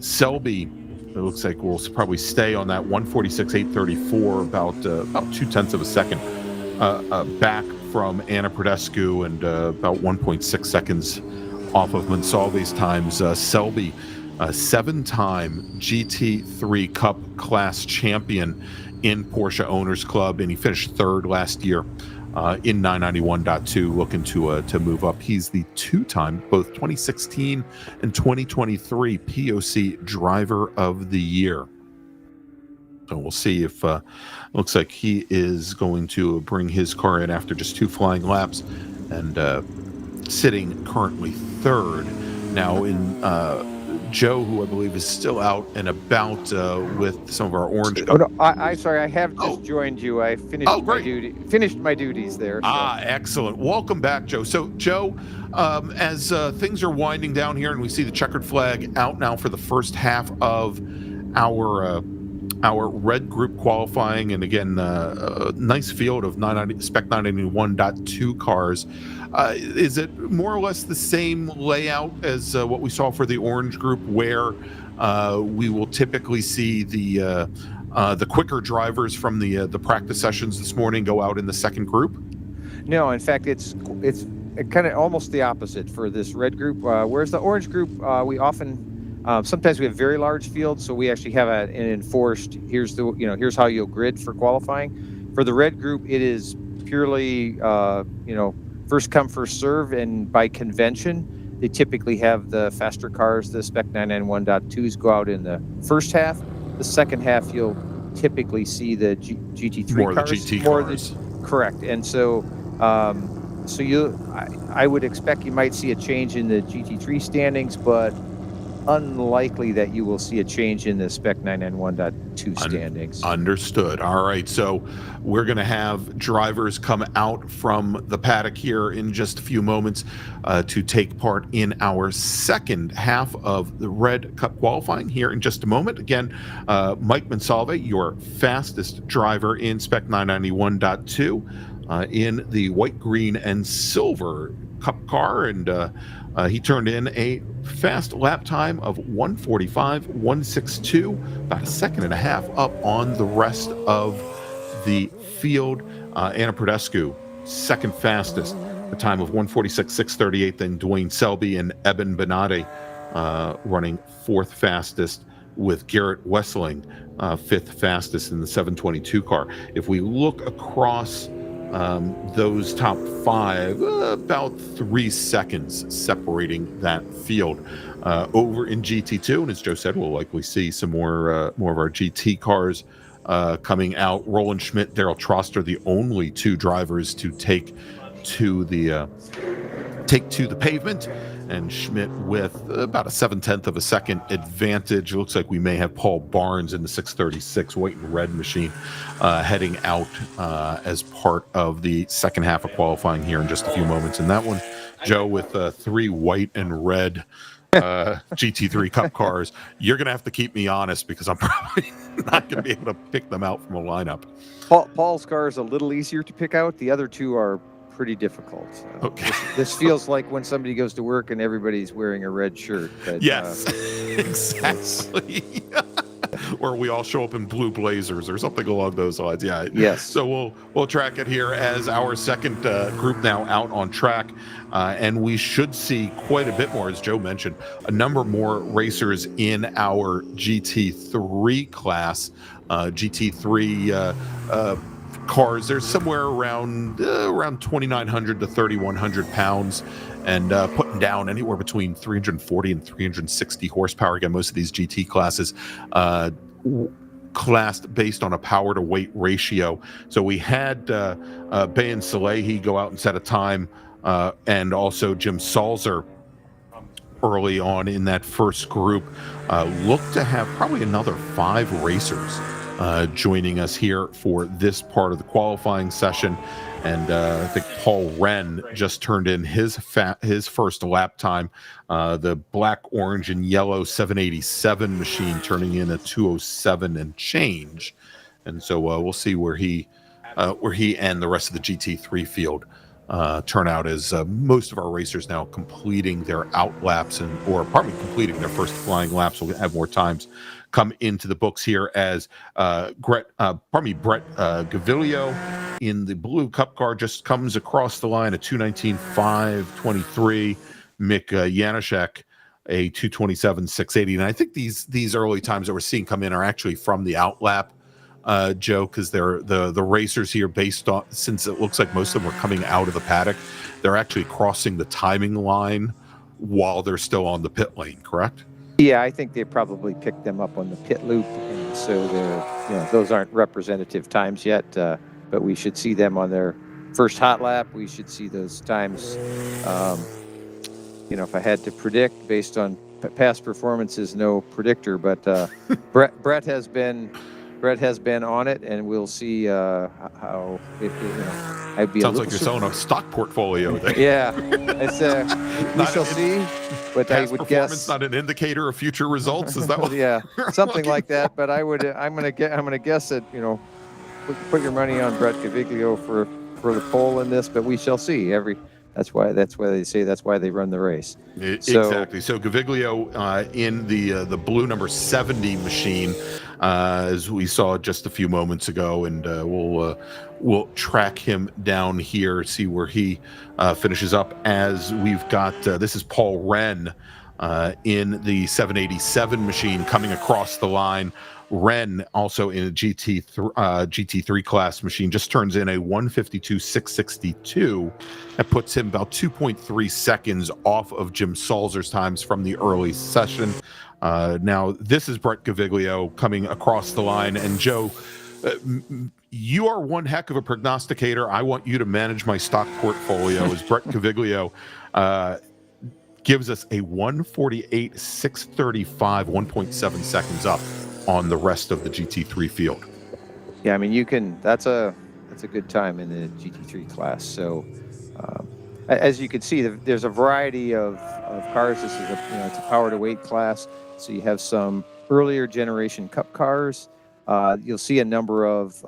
Selby, it looks like will probably stay on that 146.834, about 0.2 of a second back from Anna Pradescu, and about 1.6 seconds off of Monsalve's times. Selby, a 7-time GT3 Cup class champion in Porsche Owners Club, and he finished 3rd last year in 991.2, looking to move up. He's the 2-time, both 2016 and 2023 POC Driver of the Year. So we'll see if looks like he is going to bring his car in after just 2 flying laps, and sitting currently 3rd now in Joe, who I believe is still out and about with some of our orange. Oh, no, I'm sorry, I have just joined you. I finished my duties there. So. Excellent. Welcome back, Joe. So, Joe, as things are winding down here, and we see the checkered flag out now for the first half of our red group qualifying, and again, a nice field of Spec 991.2 cars. Is it more or less the same layout as what we saw for the orange group, where we will typically see the quicker drivers from the practice sessions this morning go out in the second group? No, in fact, it's kind of almost the opposite for this red group. Whereas the orange group, we often sometimes we have very large fields, so we actually have an enforced. Here's how you'll grid for qualifying. For the red group, it is purely first come, first serve, and by convention, they typically have the faster cars, the Spec 991.2s, go out in the first half. The second half, you'll typically see the GT3 cars. The GT cars. Correct. And so, I would expect you might see a change in the GT3 standings, but unlikely that you will see a change in the Spec 991.2 standings. Understood. All right. So we're going to have drivers come out from the paddock here in just a few moments to take part in our second half of the Red Cup qualifying here in just a moment. Again, Mike Monsalve, your fastest driver in Spec 991.2 in the white, green, and silver Cup car, and he turned in a fast lap time of 1:45.162, about a second and a half up on the rest of the field. Anna Pradescu, second fastest, a time of 1:46.638. Then Dwayne Selby and Eben Benade running 4th fastest, with Garrett Wessling 5th fastest in the 722 car. If we look across those top 5, about 3 seconds separating that field. Over in GT2, and as Joe said, we'll likely see some more of our GT cars coming out. Roland Schmidt, Daryl Troster, the only 2 drivers to take to the pavement, and Schmidt with about a 0.7 of a second advantage. It looks like we may have Paul Barnes in the 636 white and red machine heading out as part of the second half of qualifying here in just a few moments. And that one, Joe, with 3 white and red GT3 Cup cars, you're going to have to keep me honest, because I'm probably not going to be able to pick them out from a lineup. Paul's car is a little easier to pick out. The other 2 are pretty difficult. Okay. This feels like when somebody goes to work and everybody's wearing a red shirt. But, yes, exactly. Or we all show up in blue blazers or something along those lines. Yeah. Yes. So we'll track it here as our second group now out on track, and we should see quite a bit more, as Joe mentioned, a number more racers in our GT3 class. GT3 cars. There's somewhere around 2,900 to 3,100 pounds and putting down anywhere between 340 and 360 horsepower. Again, most of these GT classes classed based on a power to weight ratio. So we had Bayan Salehi go out and set a time, and also Jim Salzer early on in that first group. Look to have probably another 5 racers joining us here for this part of the qualifying session. And I think Paul Wren just turned in his first lap time. The black, orange, and yellow 787 machine turning in a 207 and change. And so we'll see where he and the rest of the GT3 field turn out, as most of our racers now completing their out laps or probably completing their first flying laps. We'll have more times come into the books here as Brett Gaviglio in the blue Cup car just comes across the line at 2:19.523. Mick Janaszek a 2:27.680. And I think these early times that we're seeing come in are actually from the out lap, Joe, because they're the racers here, based on, since it looks like most of them are coming out of the paddock, they're actually crossing the timing line while they're still on the pit lane, correct? Yeah, I think they probably picked them up on the pit loop, and so those aren't representative times yet, but we should see them on their first hot lap. We should see those times. If I had to predict based on past performances, no predictor, but Brett has been on it, and we'll see how it. I'd be. Sounds like you're selling a stock portfolio there. Yeah, it's we shall see. But I would guess not an indicator of future results. Is that what? Yeah, something like that. But I'm gonna guess that put your money on Brett Gaviglio for the pole in this. But we shall see. That's why they say that's why they run the race. Exactly. So Gaviglio in the blue number 70 machine, as we saw just a few moments ago, and we'll track him down here, see where he finishes up. As we've got this is Paul Wren in the 787 machine coming across the line. Wren also in a GT3 class machine just turns in a 1:52.662. That puts him about 2.3 seconds off of Jim Salzer's times from the early session. Now this is Brett Gaviglio coming across the line, and Joe, you are one heck of a prognosticator. I want you to manage my stock portfolio as Brett Gaviglio gives us a 1:48.635, 1.7 seconds up on the rest of the GT3 field. Yeah, I mean, that's a good time in the GT3 class. So as you can see, there's a variety of cars. This is it's a power to weight class. So you have some earlier generation Cup cars. You'll see a number of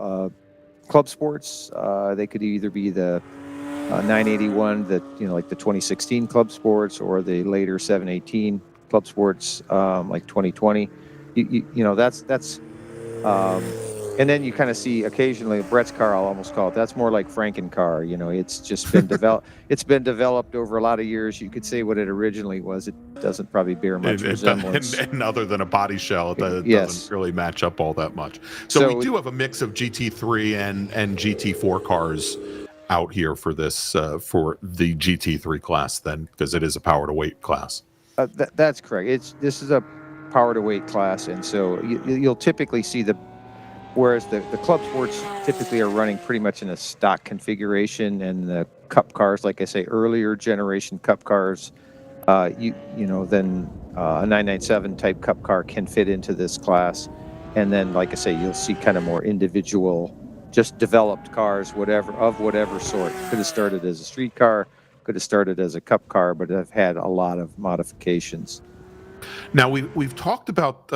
club sports. They could either be the 981, like the 2016 club sports, or the later 718 club sports, like 2020. That's and then you kind of see occasionally Brett's car. I'll almost call it. That's more like Franken car. It's just been developed. It's been developed over a lot of years. You could say what it originally was. It doesn't probably bear much resemblance. And other than a body shell, it doesn't really match up all that much. So we do have a mix of GT3 and GT4 cars out here for this for the GT3 class, then, because it is a power to weight class. That's correct. This is a power to weight class, and so you'll typically see whereas the club sports typically are running pretty much in a stock configuration, and the Cup cars, like I say, earlier generation Cup cars, then a 997 type Cup car can fit into this class. And then, like I say, you'll see kind of more individual, just developed cars, whatever sort. Could have started as a street car, could have started as a Cup car, but have had a lot of modifications. Now we've talked about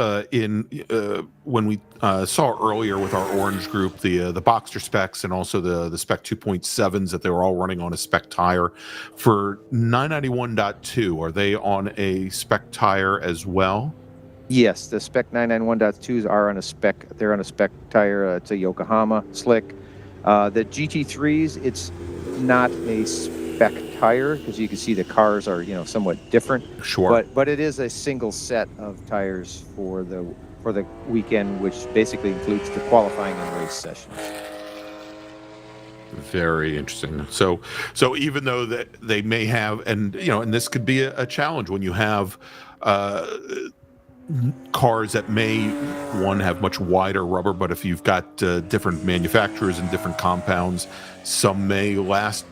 when we saw earlier with our orange group the Boxster specs, and also the spec 2.7s, that they were all running on a spec tire. For 991.2, are they on a spec tire as well? Yes, the spec 991.2s are on a spec. They're on a spec tire. It's a Yokohama slick. The GT3s, it's not a spec tire, because you can see the cars are somewhat different. Sure. But it is a single set of tires for the weekend, which basically includes the qualifying and race sessions. Very interesting. So even though that they may have, and and this could be a challenge when you have cars that may have much wider rubber, but if you've got different manufacturers and different compounds, some may last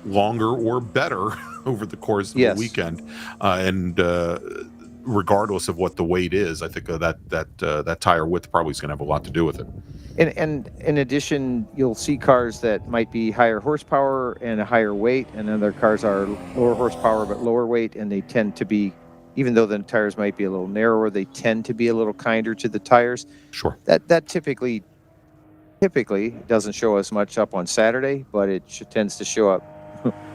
longer or better over the course of the weekend, and regardless of what the weight is, I think that tire width probably is going to have a lot to do with it. And in addition, you'll see cars that might be higher horsepower and a higher weight, and other cars are lower horsepower but lower weight, and they tend to be, even though the tires might be a little narrower, they tend to be a little kinder to the tires. Sure. That typically doesn't show as much up on Saturday, but it tends to show up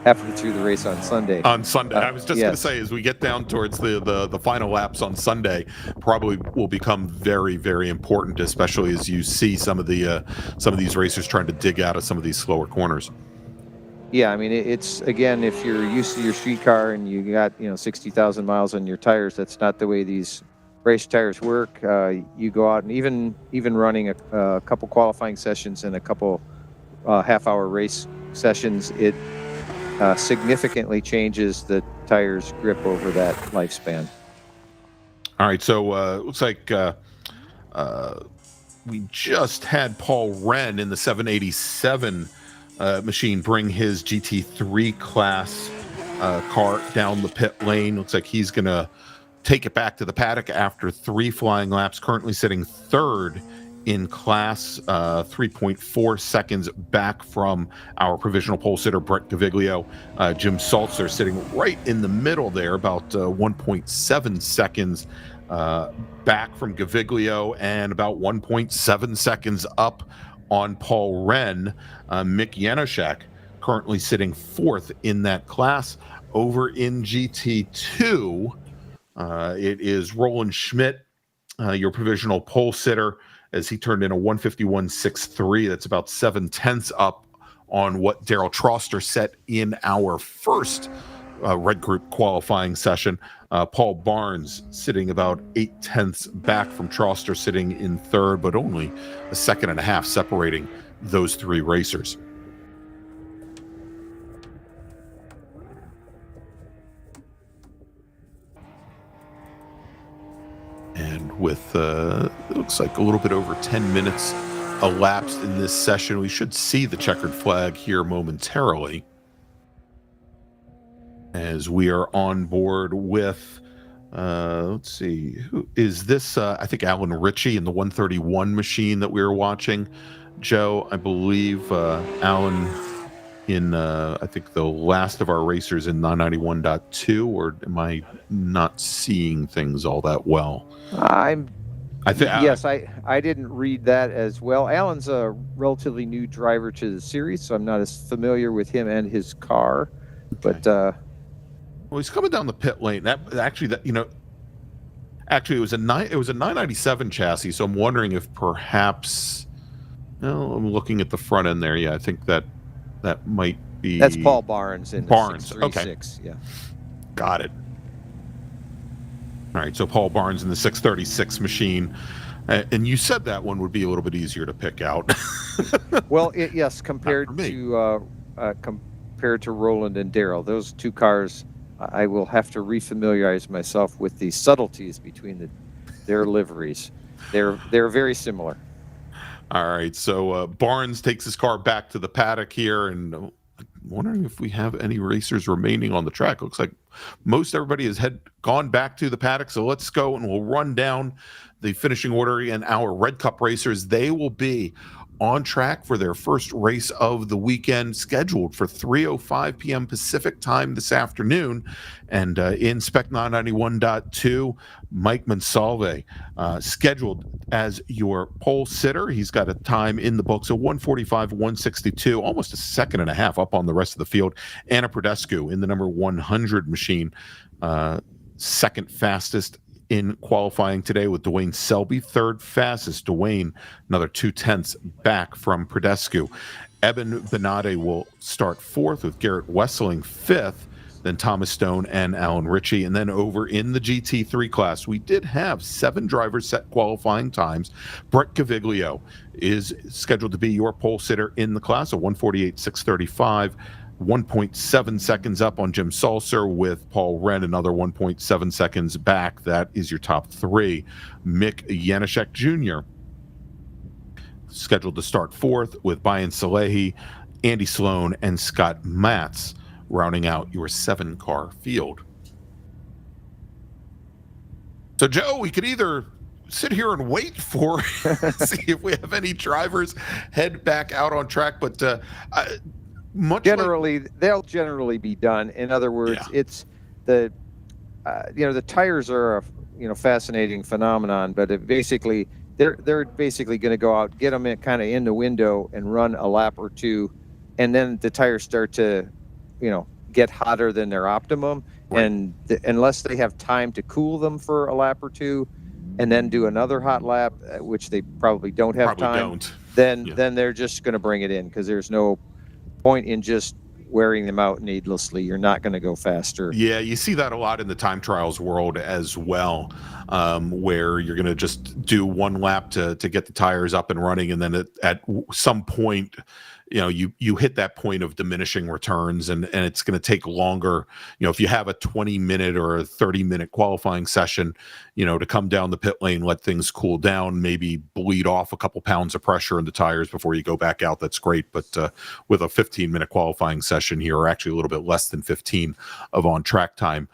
halfway through the race on Sunday. I was just going to say, as we get down towards the final laps on Sunday, probably will become very, very important, especially as you see some of these racers trying to dig out of some of these slower corners. Yeah, I mean, it's, again, if you're used to your street car and you got 60,000 miles on your tires, that's not the way these race tires work. You go out and even running a couple qualifying sessions and a couple half-hour race sessions, it significantly changes the tire's grip over that lifespan. All right, so looks like we just had Paul Wren in the 787 machine bring his GT3 class car down the pit lane. Looks like he's going to take it back to the paddock after 3 flying laps, currently sitting third in class, 3.4 seconds back from our provisional pole sitter, Brett Gaviglio. Jim Salzer sitting right in the middle there, about 1.7 seconds back from Gaviglio, and about 1.7 seconds up on Paul Wren. Mick Janoschek currently sitting fourth in that class. Over in GT2, it is Roland Schmidt, your provisional pole sitter, as he turned in a 151.63. That's about 7/10 up on what Daryl Troster set in our first Red Group qualifying session. Paul Barnes sitting about 8/10 back from Troster, sitting in third, but only a second and a half separating those 3 racers. And with it looks like a little bit over 10 minutes elapsed in this session, we should see the checkered flag here momentarily, as we are on board with let's see, who is this? I think Alan Ritchie in the 131 machine that we were watching. Joe, I believe Alan in I think the last of our racers in 991.2, or am I not seeing things all that well? Yes, I didn't read that as well. Alan's a relatively new driver to the series, so I'm not as familiar with him and his car. Okay. But well, he's coming down the pit lane. Actually, it was a 997 chassis. So I'm wondering if perhaps. Well, I'm looking at the front end there. Yeah, I think that might be. That's Paul Barnes in Barnes. The 636. Okay. Yeah. Got it. All right, so Paul Barnes in the 636 machine. And you said that one would be a little bit easier to pick out. Well, yes, compared to Roland and Daryl, those 2 cars, I will have to refamiliarize myself with the subtleties between their liveries. They're very similar. All right, so Barnes takes his car back to the paddock here, and I'm wondering if we have any racers remaining on the track. Looks like most everybody has gone back to the paddock, so let's go and we'll run down the finishing order. And our Red Cup racers, they will be on track for their first race of the weekend, scheduled for 3:05 p.m. Pacific time this afternoon. And in Spec 991.2, Mike Monsalve, scheduled as your pole sitter. He's got a time in the books of 1:45.162, almost a second and a half up on the rest of the field. Anna Prodescu in the number 100 machine, second fastest in qualifying today, with Dwayne Selby third fastest. Dwayne another 2/10 back from Prodescu. Eben Benade will start fourth, with Garrett Wessling fifth. then Thomas Stone and Alan Ritchie. And then over in the GT3 class, we did have 7 drivers set qualifying times. Brett Caviglio is scheduled to be your pole sitter in the class, a 148.635. 1.7 seconds up on Jim Salser, with Paul Wren another 1.7 seconds back. That is your top 3. Mick Janaszek Jr. scheduled to start 4th, with Bayan Salehi, Andy Sloan, and Scott Matz rounding out your 7-car field. So, Joe, we could either sit here and wait for see if we have any drivers head back out on track, but they'll generally be done. In other words, it's the the tires are a fascinating phenomenon, but they're basically going to go out, get them kind of in the window and run a lap or two, and then the tires start to get hotter than their optimum, and unless they have time to cool them for a lap or two and then do another hot lap, which they probably don't have time, then they're just going to bring it in, because there's no point in just wearing them out needlessly. You're not going to go faster. Yeah, you see that a lot in the time trials world as well, where you're going to just do one lap to get the tires up and running, and then at some point, you hit that point of diminishing returns, and it's going to take longer. If you have a 20-minute or a 30-minute qualifying session, to come down the pit lane, let things cool down, maybe bleed off a couple pounds of pressure in the tires before you go back out, that's great. But with a 15-minute qualifying session here, or actually a little bit less than 15 of on-track time,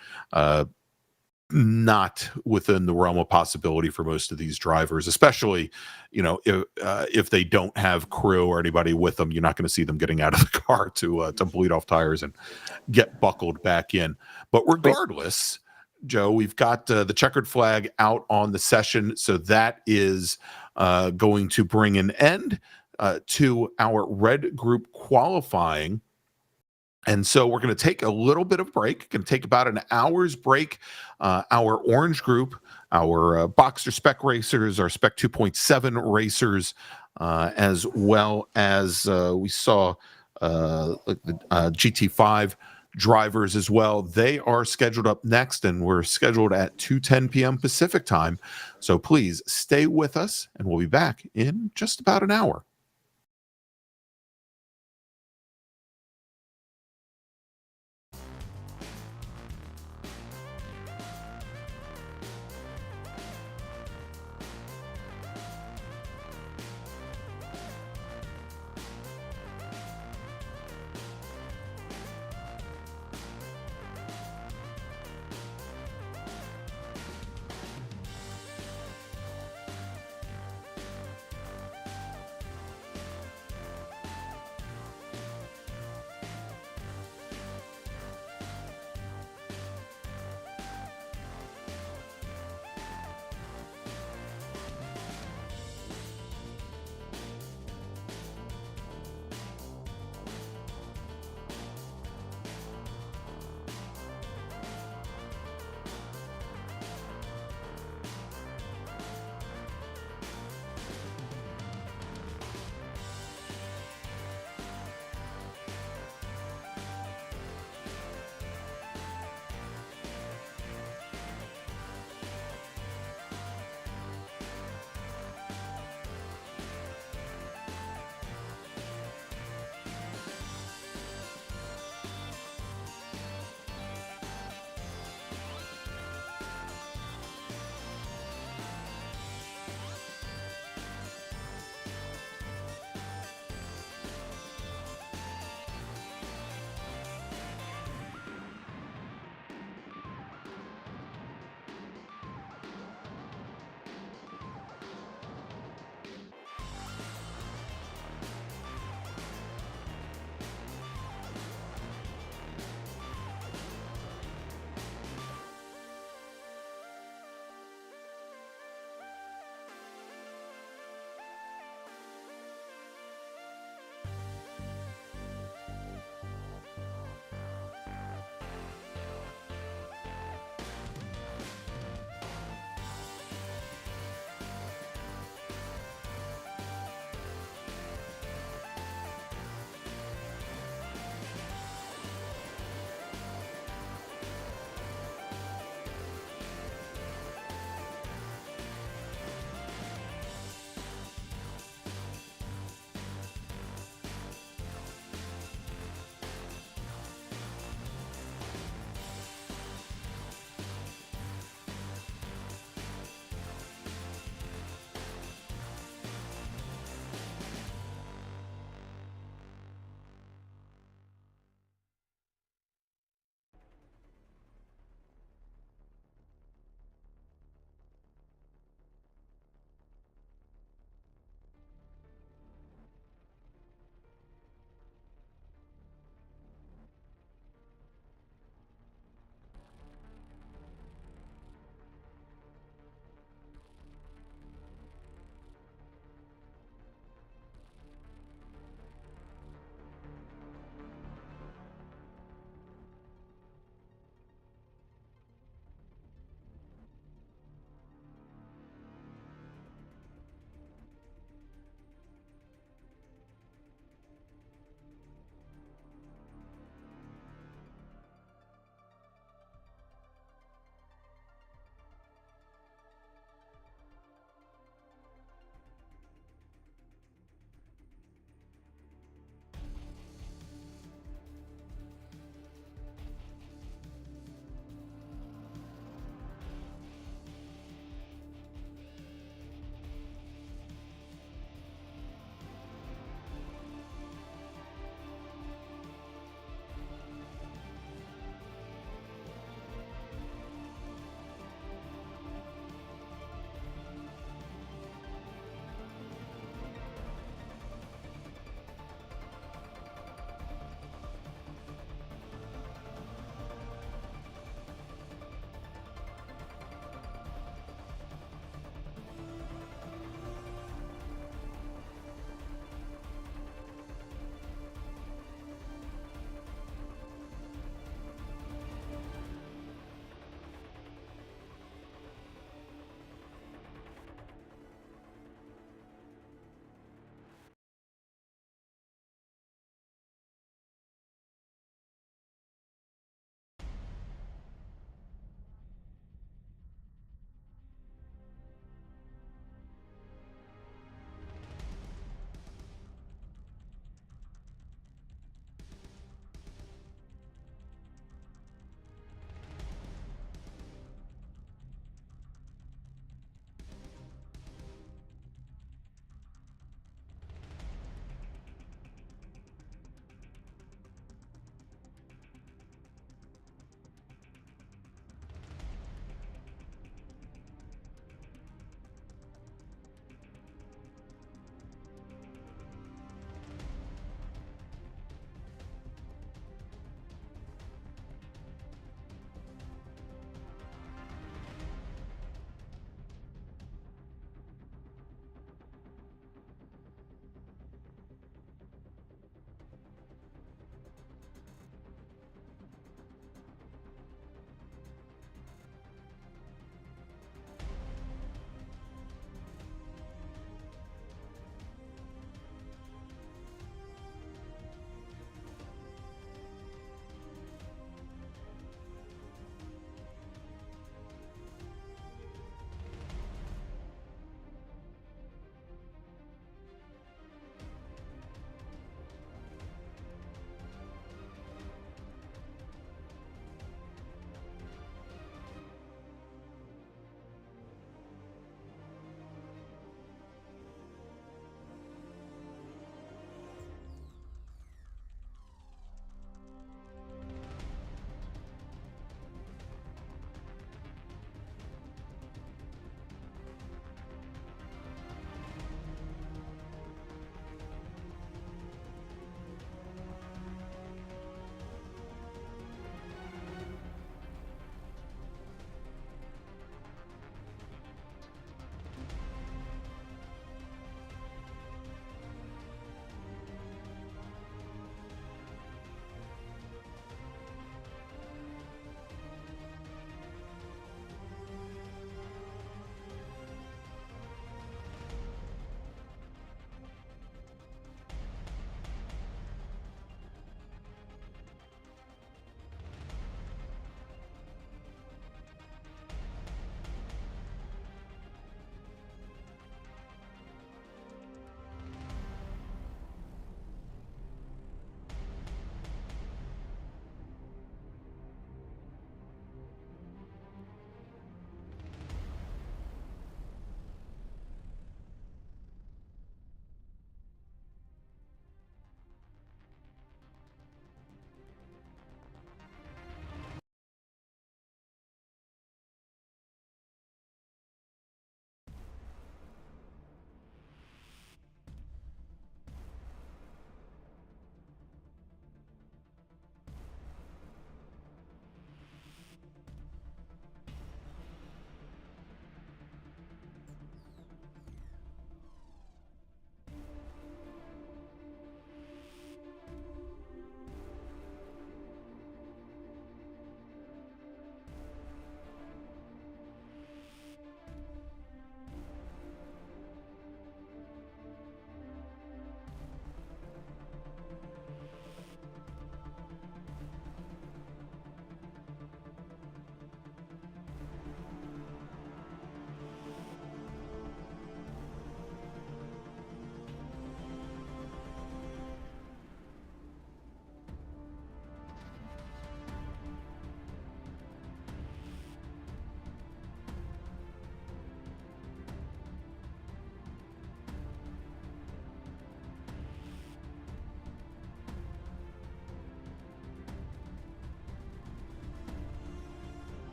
not within the realm of possibility for most of these drivers, especially, if they don't have crew or anybody with them. You're not going to see them getting out of the car to bleed off tires and get buckled back in. But regardless, Joe, we've got the checkered flag out on the session, so that is going to bring an end to our red group qualifying. And so we're going to take a little bit of break. Going to take about an hour's break. Our orange group, our Boxster Spec racers, our Spec 2.7 racers, as well as we saw the GT5 drivers as well. They are scheduled up next, and we're scheduled at 2:10 p.m. Pacific time. So please stay with us, and we'll be back in just about an hour.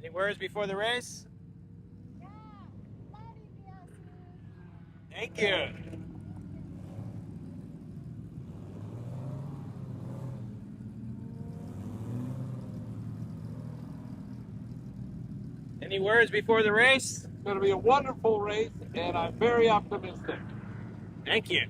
Any words before the race? Thank you. Any words before the race? It's going to be a wonderful race, and I'm very optimistic. Thank you.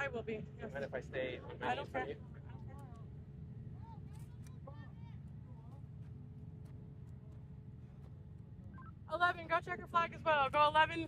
I will be. Yes. Mind if I stay? I don't care. 11, go check her flag as well. Go 11.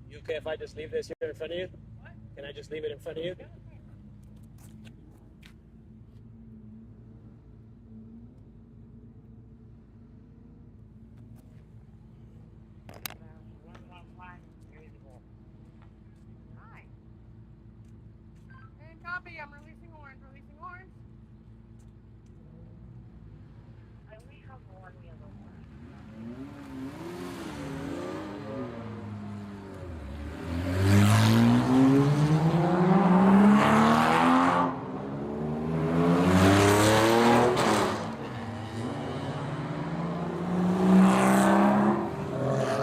You okay if I just leave this here in front of you? What? Can I just leave it in front of you? Hi. And copy, I'm releasing orange, releasing orange. I only have one yellow one.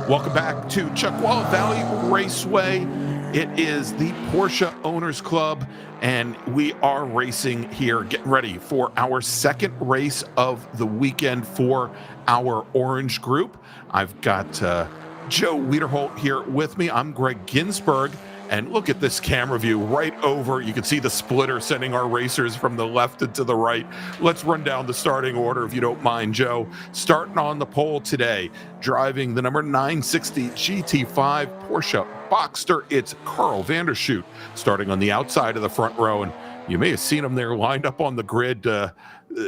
Welcome back to Chuckwalla Valley Raceway. It is the Porsche Owners Club, and we are racing here, getting ready for our second race of the weekend for our orange group. I've got Joe Wiederholt here with me. I'm Greg Ginsberg. And look at this camera view right over. You can see the splitter sending our racers from the left and to the right. Let's run down the starting order if you don't mind, Joe. Starting on the pole today, driving the number 960 GT5 Porsche Boxster, it's Carl Vandershoot. Starting on the outside of the front row, and you may have seen him there lined up on the grid,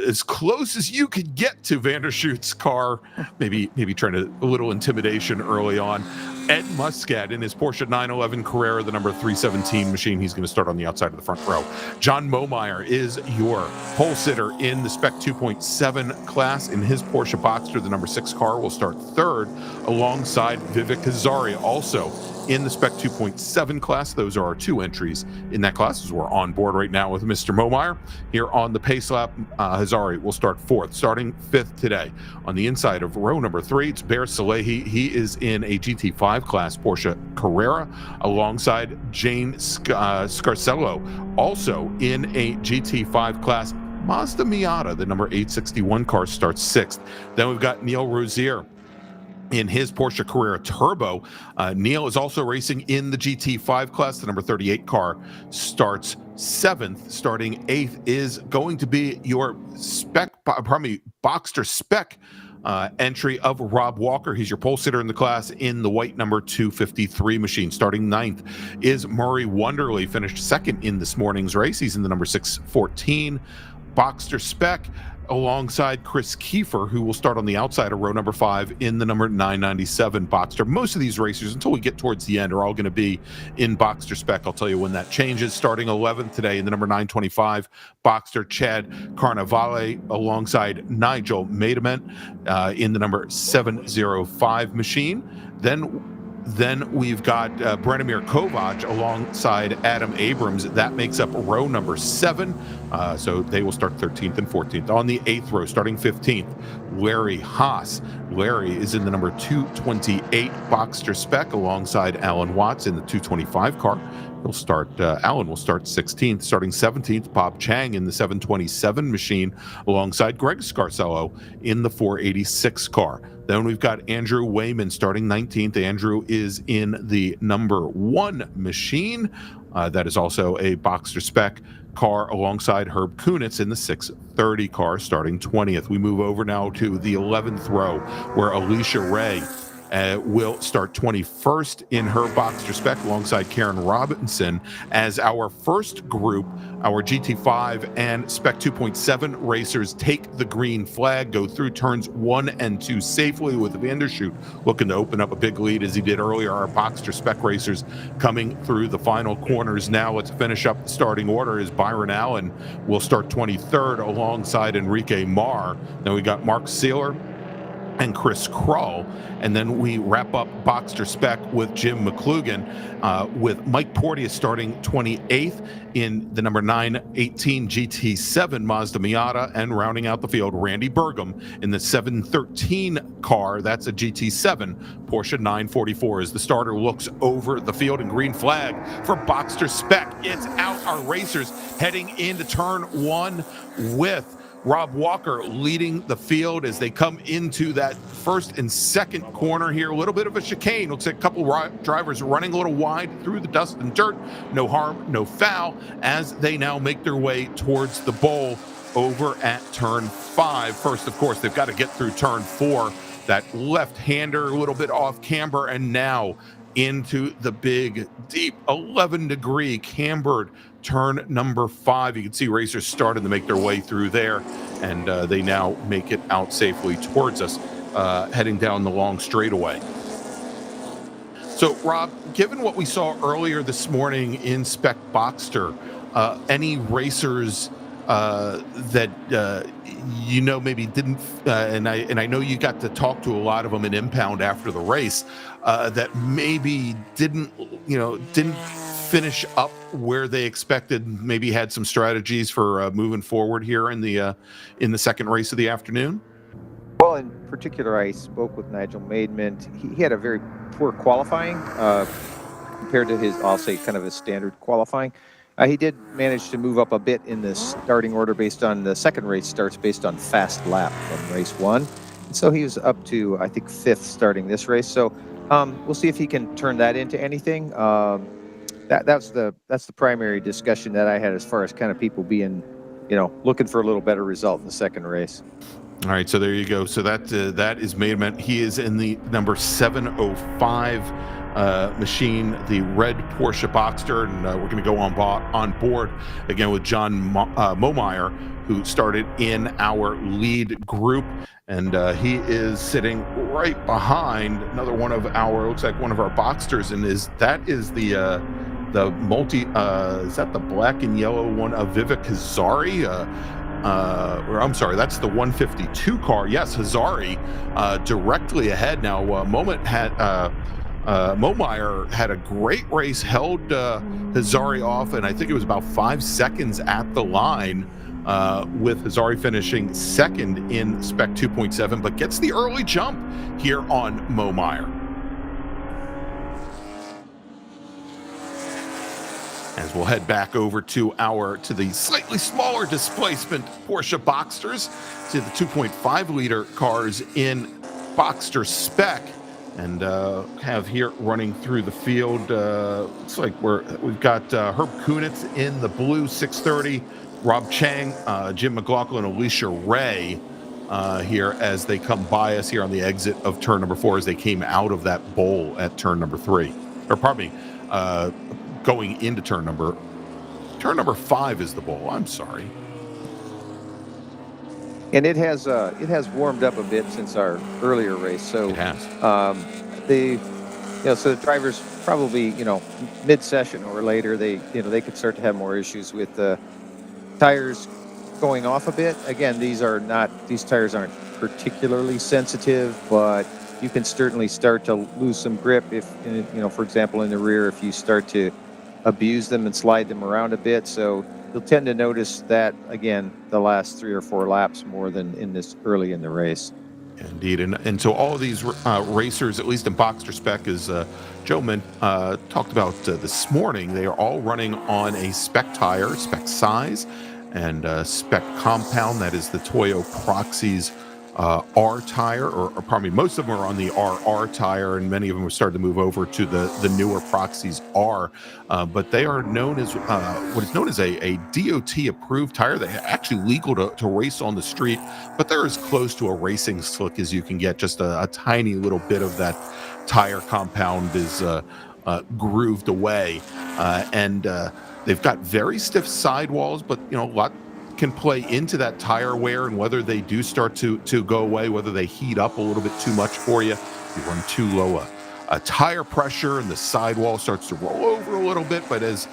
as close as you could get to Vandershoot's car. Maybe trying a little intimidation early on. Ed Muscat in his Porsche 911 Carrera, the number 317 machine. He's going to start on the outside of the front row. John Momeyer is your pole sitter in the Spec 2.7 class. In his Porsche Boxster, the number 6 car will start third alongside Vivek Hazari, also in the Spec 2.7 class. Those are our two entries in that class, as we're on board right now with Mr. Momeyer. Here on the pace lap, Hazari will start fourth, starting fifth today. On the inside of row number 3, it's Bear Salehi. He is in a GT5 class Porsche Carrera alongside Jane Scarcello, also in a GT5 class Mazda Miata. The number 861 car starts sixth. Then we've got Neil Rozier in his Porsche Carrera Turbo. Neil is also racing in the GT5 class. The number 38 car starts seventh. Starting eighth is going to be your Boxster Spec entry of Rob Walker. He's your pole sitter in the class in the white number 253 machine. Starting ninth is Murray Wonderly, finished second in this morning's race. He's in the number 614 Boxster Spec, alongside Chris Kiefer, who will start on the outside of row number 5 in the number 997 Boxster. Most of these racers, until we get towards the end, are all going to be in Boxster Spec. I'll tell you when that changes. Starting 11th today in the number 925 Boxster, Chad Carnavale, alongside Nigel Maidament in the number 705 machine. Then we've got Branimir Kovac alongside Adam Abrams. That makes up row number 7. So they will start 13th and 14th. On the 8th row, starting 15th, Larry Haas. Larry is in the number 228 Boxster Spec alongside Alan Watts in the 225 car. He'll start, Alan will start 16th. Starting 17th, Bob Chang in the 727 machine alongside Greg Scarcello in the 486 car. Then we've got Andrew Wayman starting 19th. Andrew is in the number 1 machine. That is also a Boxster Spec car alongside Herb Kunitz in the 630 car starting 20th. We move over now to the 11th row, where Alicia Ray will start 21st in her Boxster Spec alongside Karen Robinson. As our first group, our GT5 and Spec 2.7 racers take the green flag, go through turns 1 and 2 safely, with Vandershoot looking to open up a big lead as he did earlier. Our Boxster Spec racers coming through the final corners now. Let's finish up the starting order as Byron Allen will start 23rd alongside Enrique Marr. Then we got Mark Sealer and Chris Krull. And then we wrap up Boxster Spec with Jim McClugan, with Mike Porteous starting 28th in the number 918 GT7 Mazda Miata, and rounding out the field, Randy Burgum in the 713 car. That's a GT7 Porsche 944. As the starter looks over the field, and green flag for Boxster Spec. It's out. Our racers heading into turn 1 with Rob Walker leading the field as they come into that first and second corner here. A little bit of a chicane. Looks like a couple drivers running a little wide through the dust and dirt. No harm, no foul, as they now make their way towards the bowl over at turn 5. First, of course, they've got to get through turn 4. That left-hander, a little bit off camber, and now into the big, deep 11-degree cambered turn number 5. You can see racers starting to make their way through there, and they now make it out safely towards us, heading down the long straightaway. So, Rob, given what we saw earlier this morning in Spec Boxster, any racers that maybe didn't, and I know you got to talk to a lot of them in impound after the race, that maybe didn't finish up where they expected, maybe had some strategies for moving forward here in the second race of the afternoon? Well, in particular, I spoke with Nigel Maidment. He had a very poor qualifying compared to his, I'll say, kind of a standard qualifying. He did manage to move up a bit in the starting order based on the second race starts based on fast lap from race 1. And so he was up to, I think, 5th starting this race. So we'll see if he can turn that into anything. That's the primary discussion that I had as far as kind of people being, looking for a little better result in the second race. All right, so there you go. So that is Maidment. He is in the number 705 machine, the red Porsche Boxster, and we're going to go on board again with John Momeyer, who started in our lead group, and he is sitting right behind another one of our, looks like one of our Boxsters, and that is the multi, is that the black and yellow one of Vivek Hazari? Or I'm sorry, that's the 152 car. Yes, Hazari directly ahead now. Momeyer had a great race, held Hazari off, and I think it was about 5 seconds at the line, with Hazari finishing second in Spec 2.7, but gets the early jump here on Momeyer. As we'll head back over to the slightly smaller displacement Porsche Boxsters, to the 2.5 liter cars in Boxster Spec, and have here running through the field. Looks like we've got Herb Kunitz in the blue 630, Rob Chang, Jim McLaughlin, Alicia Ray here as they come by us here on the exit of turn number 4 as they came out of that bowl at turn number 3, or pardon me, going into turn number 5 is the bowl. I'm sorry. And it has warmed up a bit since our earlier race. So it has. So the drivers probably, mid-session or later, they could start to have more issues with the tires going off a bit. Again, these tires aren't particularly sensitive, but you can certainly start to lose some grip if, for example, in the rear, if you start to abuse them and slide them around a bit. So you'll tend to notice that, again, the last 3 or 4 laps more than in this early in the race. Indeed. And so all of these racers, at least in Boxster Spec, as Joe talked about this morning, they are all running on a spec tire, spec size, and spec compound. That is the Toyo Proxys R tire, or pardon me, most of them are on the RR tire, and many of them have started to move over to the newer Proxys R. But they are known as what is known as a DOT approved tire. They're actually legal to race on the street, but they're as close to a racing slick as you can get. Just a tiny little bit of that tire compound is grooved away, and they've got very stiff sidewalls, but a lot can play into that tire wear, and whether they do start to go away, whether they heat up a little bit too much for you, you run too low tire pressure, and the sidewall starts to roll over a little bit. But as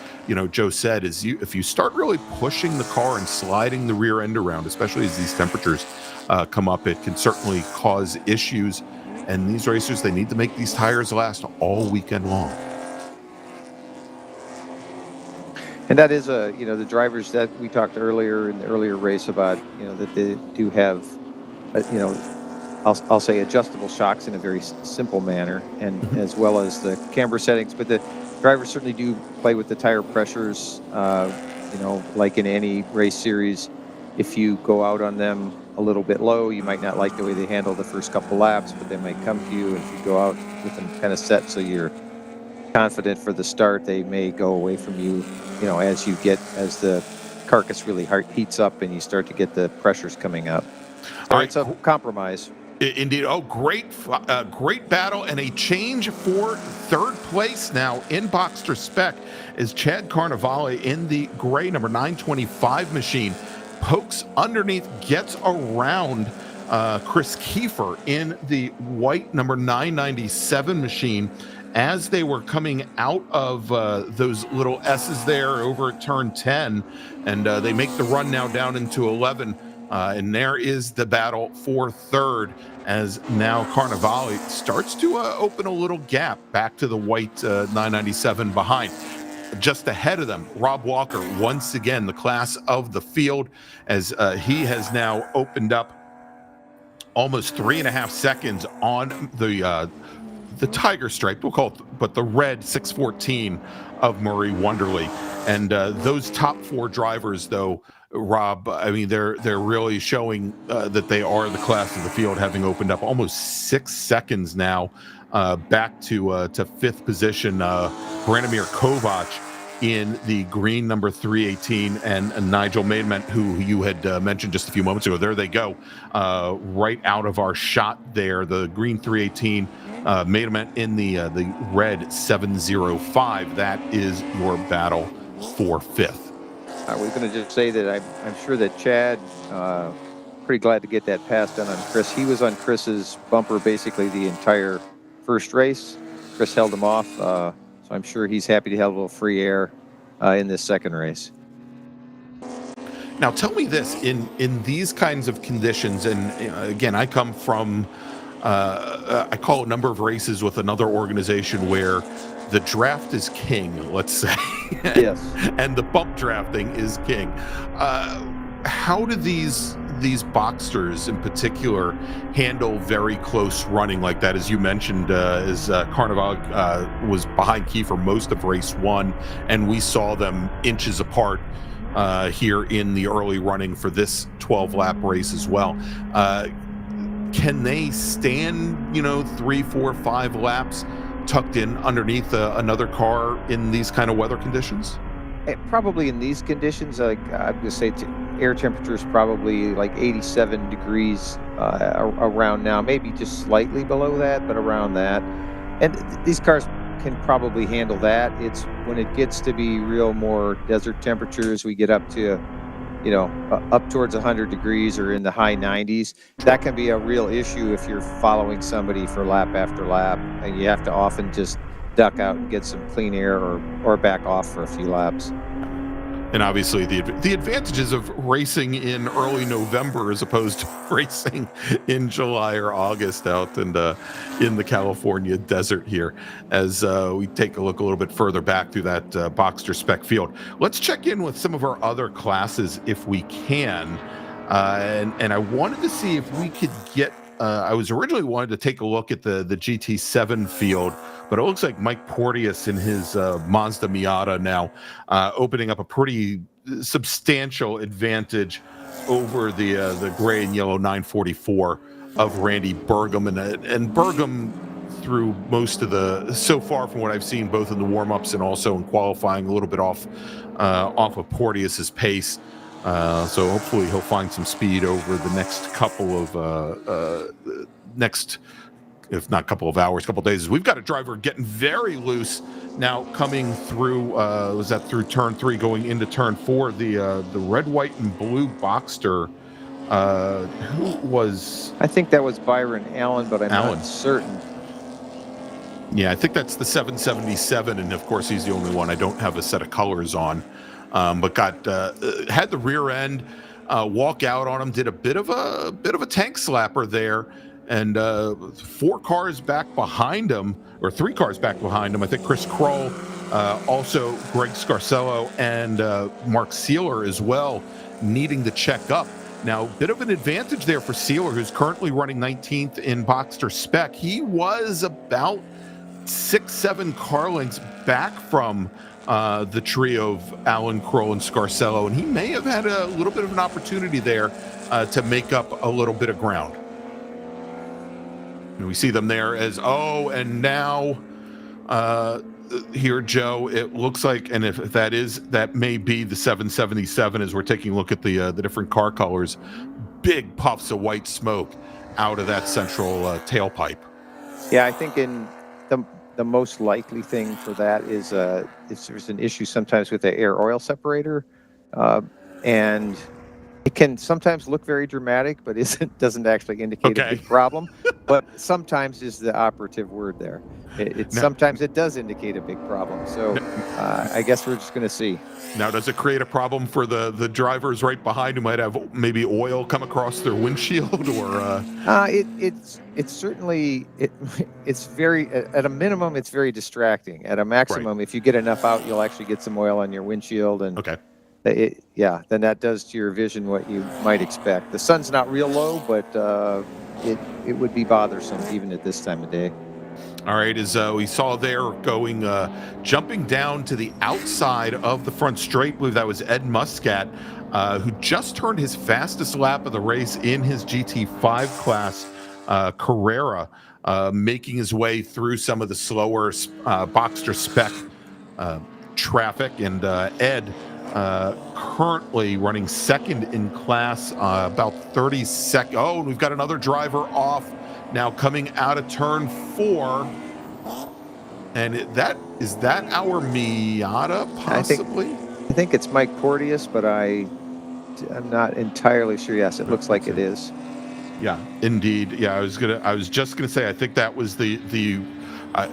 Joe said, if you start really pushing the car and sliding the rear end around, especially as these temperatures come up, it can certainly cause issues. And these racers, they need to make these tires last all weekend long. And that is the drivers that we talked earlier in the earlier race about, that they do have, I'll say adjustable shocks in a very simple manner, and as well as the camber settings. But the drivers certainly do play with the tire pressures, like in any race series. If you go out on them a little bit low, you might not like the way they handle the first couple laps, but they might come to you. If you go out with them kind of set so you're confident for the start, they may go away from you, as the carcass really heats up and you start to get the pressures coming up. All right, it's a compromise. Indeed. Oh, great battle, and a change for third place now in Boxster Spec as Chad Carnevale in the gray number 925 machine pokes underneath, gets around Chris Kiefer in the white number 997 machine as they were coming out of those little S's there over at turn 10, and they make the run now down into 11. And there is the battle for third, as now Carnevale starts to open a little gap back to the white 997 behind. Just ahead of them, Rob Walker, once again, the class of the field, as he has now opened up almost 3.5 seconds on the Tiger Stripe, we'll call it, but the red 614 of Murray Wonderly. And those top four drivers, though, Rob, I mean, they're really showing that they are the class of the field, having opened up almost 6 seconds now back to fifth position. Branimir Kovac in the green number 318, and Nigel Maidment, who you had mentioned just a few moments ago. There they go, right out of our shot there. The green 318, Maidment in the red 705. That is your battle for fifth. I was going to just say that I'm sure that Chad, pretty glad to get that pass done on Chris. He was on Chris's bumper basically the entire first race. Chris held him off, so I'm sure he's happy to have a little free air in this second race. Now, tell me this, in these kinds of conditions, and again, I come from, I call a number of races with another organization where the draft is king, let's say. Yes. And the bump drafting is king. How do these Boxsters in particular handle very close running like that? As you mentioned, as Carnevale was behind Kiefer most of race one, and we saw them inches apart here in the early running for this 12-lap race as well. Can they stand, 3, 4, 5 laps tucked in underneath another car in these kind of weather conditions? Probably in these conditions, I'm going to say air temperature is probably like 87 degrees around now, maybe just slightly below that, but around that. And these cars can probably handle that. It's when it gets to be real more desert temperatures, we get up to, up towards 100 degrees or in the high 90s. That can be a real issue if you're following somebody for lap after lap, and you have to often just duck out and get some clean air or back off for a few laps. And obviously the advantages of racing in early November as opposed to racing in July or August out and in the California desert here, as we take a look a little bit further back through that Boxster Spec field. Let's check in with some of our other classes if we can. And I wanted to see if we could get, I was originally wanted to take a look at the GT7 field, but it looks like Mike Porteous in his Mazda Miata now opening up a pretty substantial advantage over the gray and yellow 944 of Randy Burgum. And Burgum, through most of so far from what I've seen, both in the warm-ups and also in qualifying, a little bit off of Porteous's pace. So hopefully he'll find some speed over the next couple of if not couple of hours, couple of days. We've got a driver getting very loose now coming through. Was that through turn 3 going into turn 4? The red, white, and blue Boxster. Who was? I think that was Byron Allen, but I'm not certain. Yeah, I think that's the 777, and of course he's the only one I don't have a set of colors on. But had the rear end walk out on him, did a bit of a tank slapper there, and 4 cars back behind him, or 3 cars back behind him. I think Chris Kroll, also Greg Scarcello, and Mark Sealer as well, needing to check up. Now, bit of an advantage there for Sealer, who's currently running 19th in Boxster Spec. He was about 6-7 car lengths back from the trio of Allen, Kroll, and Scarcello, and he may have had a little bit of an opportunity there to make up a little bit of ground. And we see them there and now here, Joe, it looks like, and if that may be the 777 as we're taking a look at the different car colors, big puffs of white smoke out of that central tailpipe. Yeah, I think in the most likely thing for that is there's an issue sometimes with the air oil separator, and it can sometimes look very dramatic, but doesn't actually indicate a big problem. But sometimes is the operative word there. Sometimes it does indicate a big problem. So I guess we're just going to see. Now, does it create a problem for the drivers right behind who might have maybe oil come across their windshield, or? It's certainly it's very, at a minimum, it's very distracting. At a maximum, if you get enough out, you'll actually get some oil on your windshield, and then that does to your vision what you might expect. The sun's not real low, but it would be bothersome even at this time of day. All right, as we saw there jumping down to the outside of the front straight, I believe that was Ed Muscat, who just turned his fastest lap of the race in his GT5 class, Carrera, making his way through some of the slower Boxster Spec traffic. And Ed currently running second in class, about 30 seconds. Oh, and we've got another driver off now coming out of turn 4. And is that our Miata, possibly? I think it's Mike Porteous, but I'm not entirely sure. Yes, it looks like it is. Yeah, indeed. Yeah, I was just gonna say, I think that was the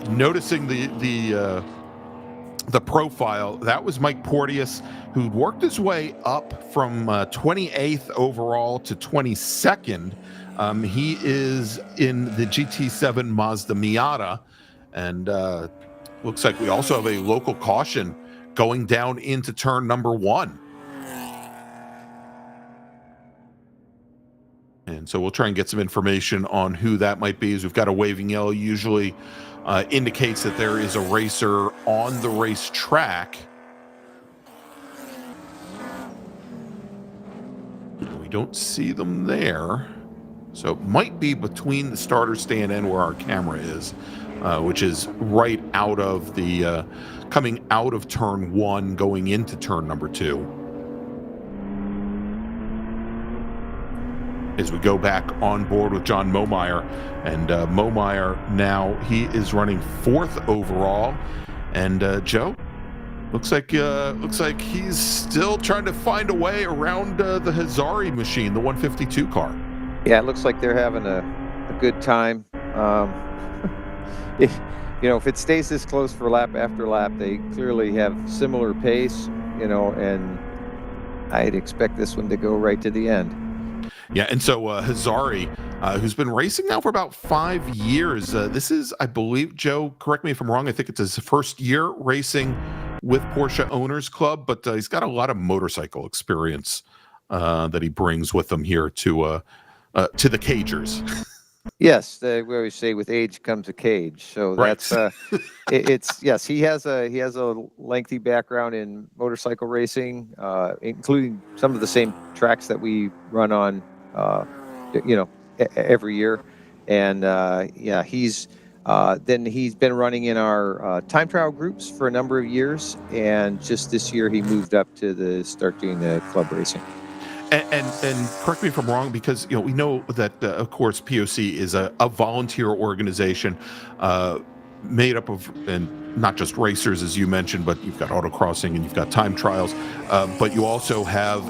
noticing the profile. That was Mike Porteous, who'd worked his way up from 28th overall to 22nd. He is in the GT7 Mazda Miata, and looks like we also have a local caution going down into turn number 1. And so we'll try and get some information on who that might be, as we've got a waving yellow usually indicates that there is a racer on the racetrack. We don't see them there. So it might be between the starter stand and where our camera is, which is right out of the, coming out of turn 1, going into turn number 2. As we go back on board with John Momeyer, and Momeyer now, he is running 4th overall, and Joe, looks like he's still trying to find a way around the Hazari machine, the 152 car. Yeah, it looks like they're having a good time. If it stays this close for lap after lap, they clearly have similar pace, and I'd expect this one to go right to the end. Yeah, and so Hazari, who's been racing now for about 5 years. This is, I believe, Joe, correct me if I'm wrong, I think it's his first year racing with Porsche Owners Club, but he's got a lot of motorcycle experience that he brings with him here to the cagers. Yes, we always say with age comes a cage. So that's yes, he has a lengthy background in motorcycle racing, including some of the same tracks that we run on, every year. And he's been running in our time trial groups for a number of years, and just this year he moved up to start doing the club racing. And correct me if I'm wrong, because we know that of course POC is a volunteer organization made up of, and not just racers as you mentioned, but you've got autocrossing and you've got time trials, but you also have,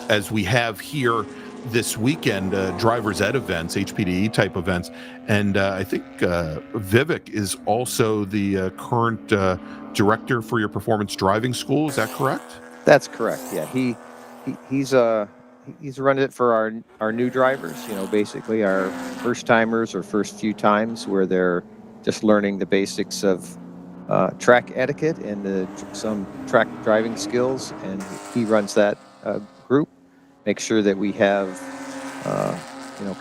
as we have here, this weekend, driver's ed events, HPDE type events, and I think Vivek is also the current director for your performance driving school. Is that correct? That's correct. Yeah, he's running it for our new drivers. Basically our first timers or first few times where they're just learning the basics of track etiquette and some track driving skills, and he runs that group. Make sure that we have,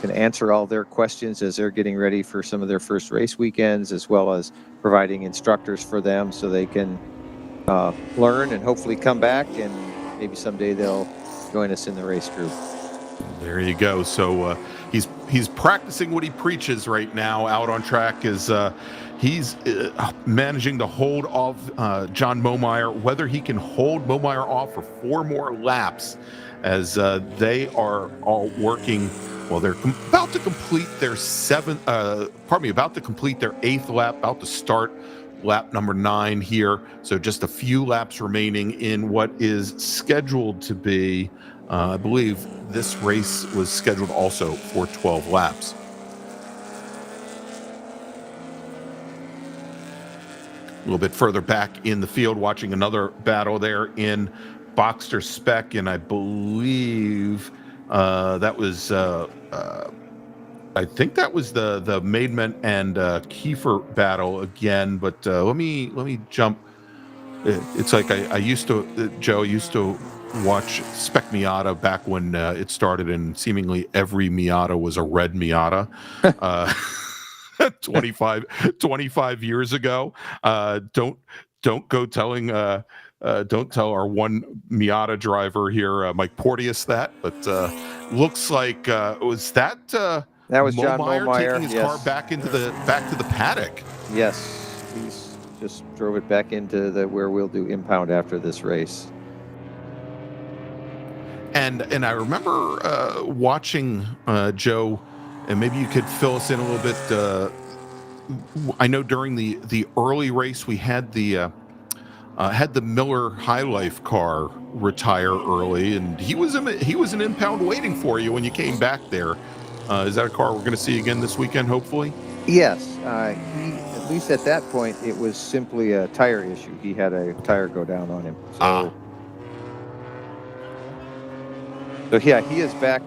can answer all their questions as they're getting ready for some of their first race weekends, as well as providing instructors for them so they can learn and hopefully come back, and maybe someday they'll join us in the race group. There you go. So he's practicing what he preaches right now out on track. He's managing to hold off John Momeyer, whether he can hold Momeyer off for 4 more laps, as they are all working. Well, they're about to complete their about to complete their 8th lap, about to start lap number 9 here. So just a few laps remaining in what is scheduled to be, I believe this race was scheduled also for 12 laps. A little bit further back in the field, watching another battle there in Boxster Spec, and I believe that was I think that was the Maidment and Kiefer battle again. But let me jump. It's like I used to, Joe used to watch Spec Miata back when it started, and seemingly every Miata was a red Miata. 25 years ago. Don't go telling don't tell our one Miata driver here, Mike Porteous, that, but looks like was that was John Momeyer taking his car back to the paddock. Yes, he's just drove it back into where we'll do impound after this race. And I remember watching Joe, and maybe you could fill us in a little bit. I know during the early race we had the Miller High Life car retire early, and he was an impound waiting for you when you came back there. Is that a car we're going to see again this weekend, hopefully? Yes. At least at that point, it was simply a tire issue. He had a tire go down on him. So yeah, he is back.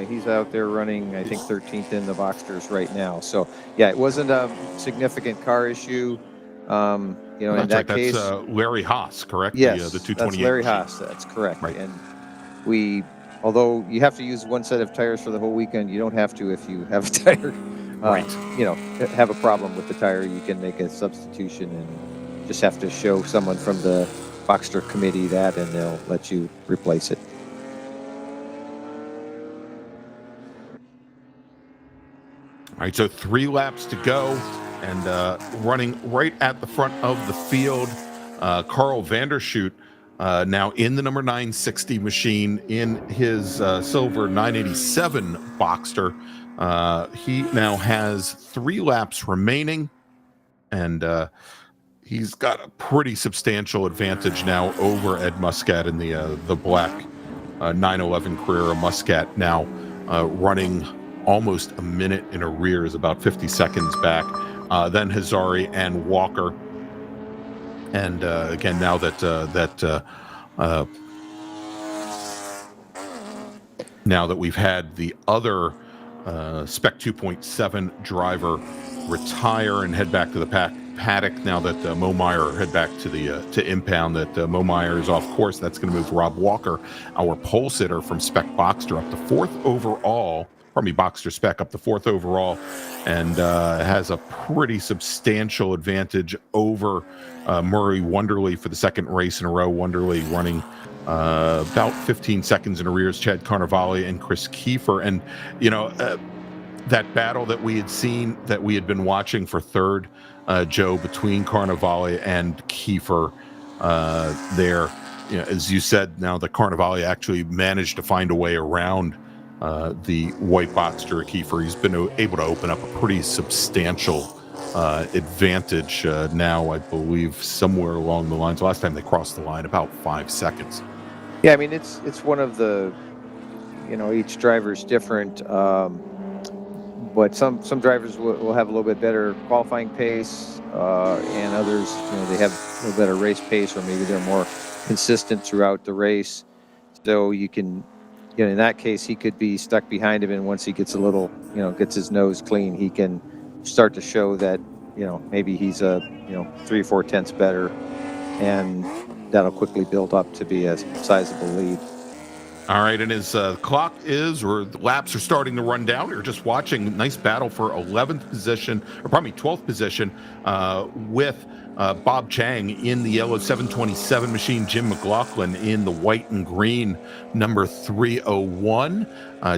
He's out there running, I think, 13th in the Boxsters right now. So yeah, it wasn't a significant car issue. In that case, that's Larry Haas, correct? Yes, the 228. That's Larry Haas. That's correct. Right. And although you have to use one set of tires for the whole weekend, you don't have to if you have a tire. Right. Have a problem with the tire, you can make a substitution and just have to show someone from the Boxster committee that, and they'll let you replace it. All right, so 3 laps to go, and running right at the front of the field, Carl Vandershoot, now in the number 960 machine in his silver 987 Boxster. He now has 3 laps remaining, and he's got a pretty substantial advantage now over Ed Muscat in the black 911 Carrera Muscat, now running almost a minute in arrears, about 50 seconds back. Then Hazari and Walker. And again, now now that we've had the other Spec 2.7 driver retire and head back to the paddock, now that Momeyer head back to impound, that Momeyer is off course, that's going to move Rob Walker, our pole sitter from Spec Boxster, up to 4th overall. Boxster Spec up to 4th overall, and has a pretty substantial advantage over Murray Wonderly for the 2nd race in a row. Wonderly running about 15 seconds in arrears, Chad Carnevale and Chris Kiefer. And, that battle that we had seen, that we had been watching for 3rd, Joe, between Carnevale and Kiefer there, as you said, now the Carnevale actually managed to find a way around the white Boxster Kiefer. He's been able to open up a pretty substantial advantage now, I believe, somewhere along the lines. Last time they crossed the line, about 5 seconds. Yeah, I mean, it's one of the each driver is different. But some drivers will have a little bit better qualifying pace, and others, they have a little better race pace, or maybe they're more consistent throughout the race. So you can, in that case, he could be stuck behind him, and once he gets a little, gets his nose clean, he can start to show that, maybe he's 3 or 4 tenths better, and that'll quickly build up to be a sizable lead. All right, and his clock or the laps are starting to run down. We were just watching a nice battle for 11th position, or probably 12th position, with Bob Chang in the yellow 727 machine, Jim McLaughlin in the white and green number 301.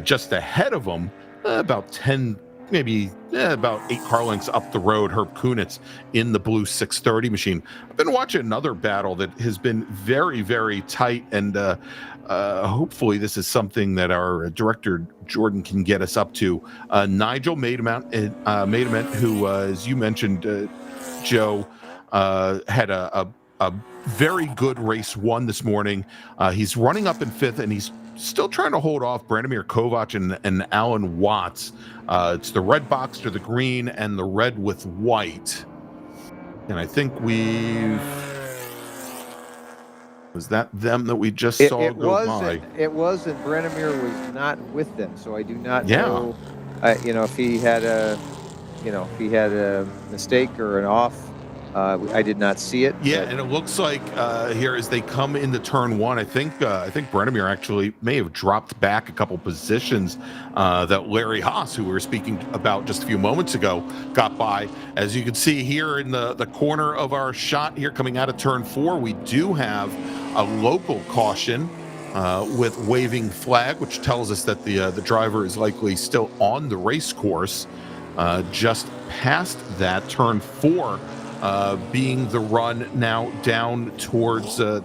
Just ahead of him, about 10, maybe about 8 car lengths up the road, Herb Kunitz in the blue 630 machine. I've been watching another battle that has been very, very tight, and hopefully this is something that our director Jordan can get us up to. Nigel Maidament, who, as you mentioned, Joe, had a very good race 1 this morning. He's running up in 5th, and he's still trying to hold off Branimir Kovac and Alan Watts. It's the red Boxster, the green, and the red with white. And I think was that them that we just saw go by? It was, and Branimir was not with them, so I do not know. If he had a mistake or an off. I did not see it. Yeah, and it looks like here as they come into turn 1, I think Branimir actually may have dropped back a couple positions that Larry Haas, who we were speaking about just a few moments ago, got by. As you can see here in the corner of our shot here coming out of turn 4, we do have a local caution with waving flag, which tells us that the driver is likely still on the race course. Just past that, turn 4 being the run now down towards the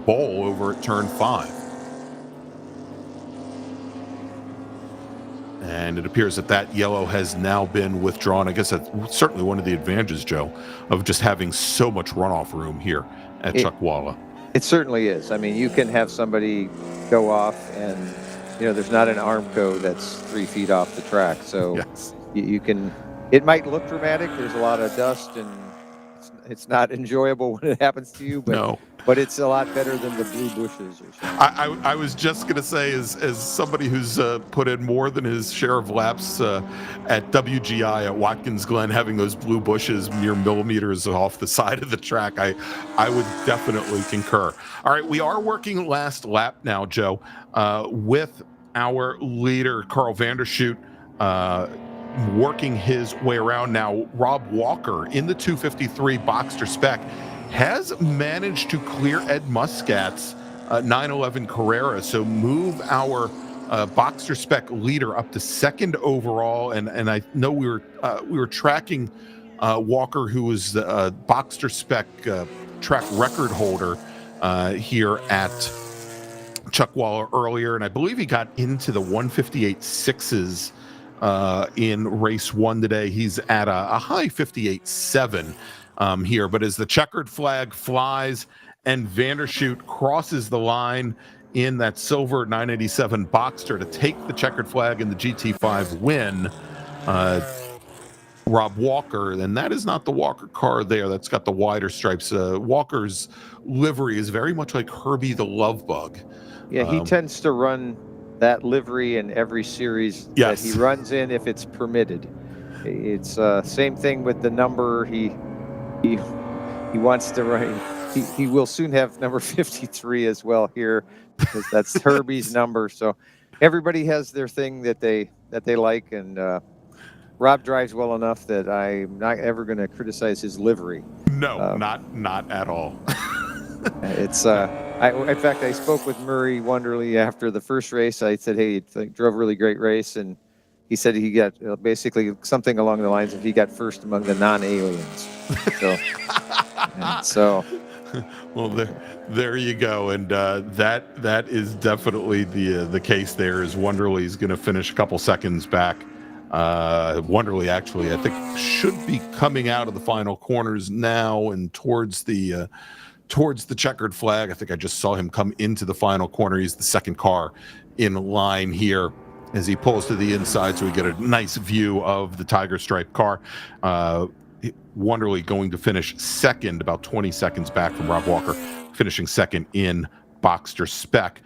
bowl over at turn 5. And it appears that yellow has now been withdrawn. I guess that's certainly one of the advantages, Joe, of just having so much runoff room here at Chuckwalla. It certainly is. I mean, you can have somebody go off, and there's not an Armco that's 3 feet off the track, so yes. You can. It might look dramatic. There's a lot of dust, and it's not enjoyable when it happens to you, but it's a lot better than the blue bushes or something. I was just going to say, as somebody who's put in more than his share of laps at WGI at Watkins Glen, having those blue bushes mere millimeters off the side of the track, I would definitely concur. All right, we are working last lap now, Joe, with our leader, Carl Vandershoot, working his way around now. Rob Walker in the 253 Boxster spec has managed to clear Ed Muscat's 911 Carrera, so move our Boxster spec leader up to 2nd overall. And I know we were tracking Walker, who was the Boxster spec track record holder here at Chuckwalla earlier, and I believe he got into the 158.6s in race 1 today. He's at a high 58.7 here, but as the checkered flag flies and Vandershoot crosses the line in that silver 987 Boxster to take the checkered flag in the GT5 win, Rob Walker, and that is not the Walker car there, that's got the wider stripes. Walker's livery is very much like Herbie the Love Bug. Yeah, he tends to run that livery in every series that he runs in, if it's permitted. It's same thing with the number he wants to run. He will soon have number 53 as well here, because that's Herbie's number. So everybody has their thing that they like, and Rob drives well enough that I'm not ever going to criticize his livery. No, not at all. It's in fact, I spoke with Murray Wonderly after the first race. I said, hey, he drove a really great race, and he said he got basically something along the lines of he got first among the non-aliens. So well, there you go, and that is definitely the case. There is Wonderly's going to finish a couple seconds back. Wonderly, actually, I think should be coming out of the final corners now and towards the checkered flag. I think I just saw him come into the final corner. He's the 2nd car in line here as he pulls to the inside so we get a nice view of the Tiger Stripe car. Wonderly going to finish second, about 20 seconds back from Rob Walker, finishing second in Boxster Spec.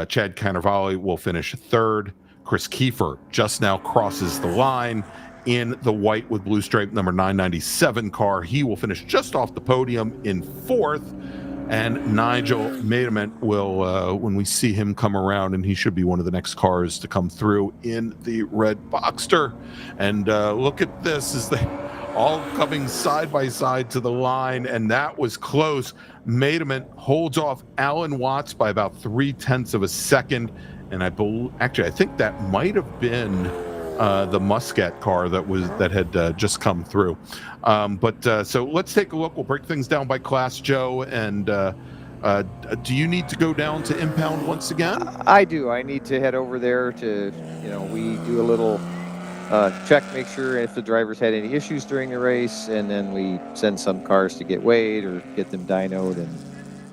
Chad Carnevale will finish third. Chris Kiefer just now crosses the line in the white with blue stripe number 997 car. He will finish just off the podium in fourth. And Nigel Maidament will, when we see him come around, and he should be one of the next cars to come through in the red Boxster. And look at this as they all coming side by side to the line, and that was close. Maidament holds off Alan Watts by about 0.3 of a second, and I think that might have been the Muscat car that had just come through. So let's take a look. We'll break things down by class, Joe. And do you need to go down to impound once again? I do. I need to head over there to, we do a little check, make sure if the drivers had any issues during the race, and then we send some cars to get weighed or get them dynoed, and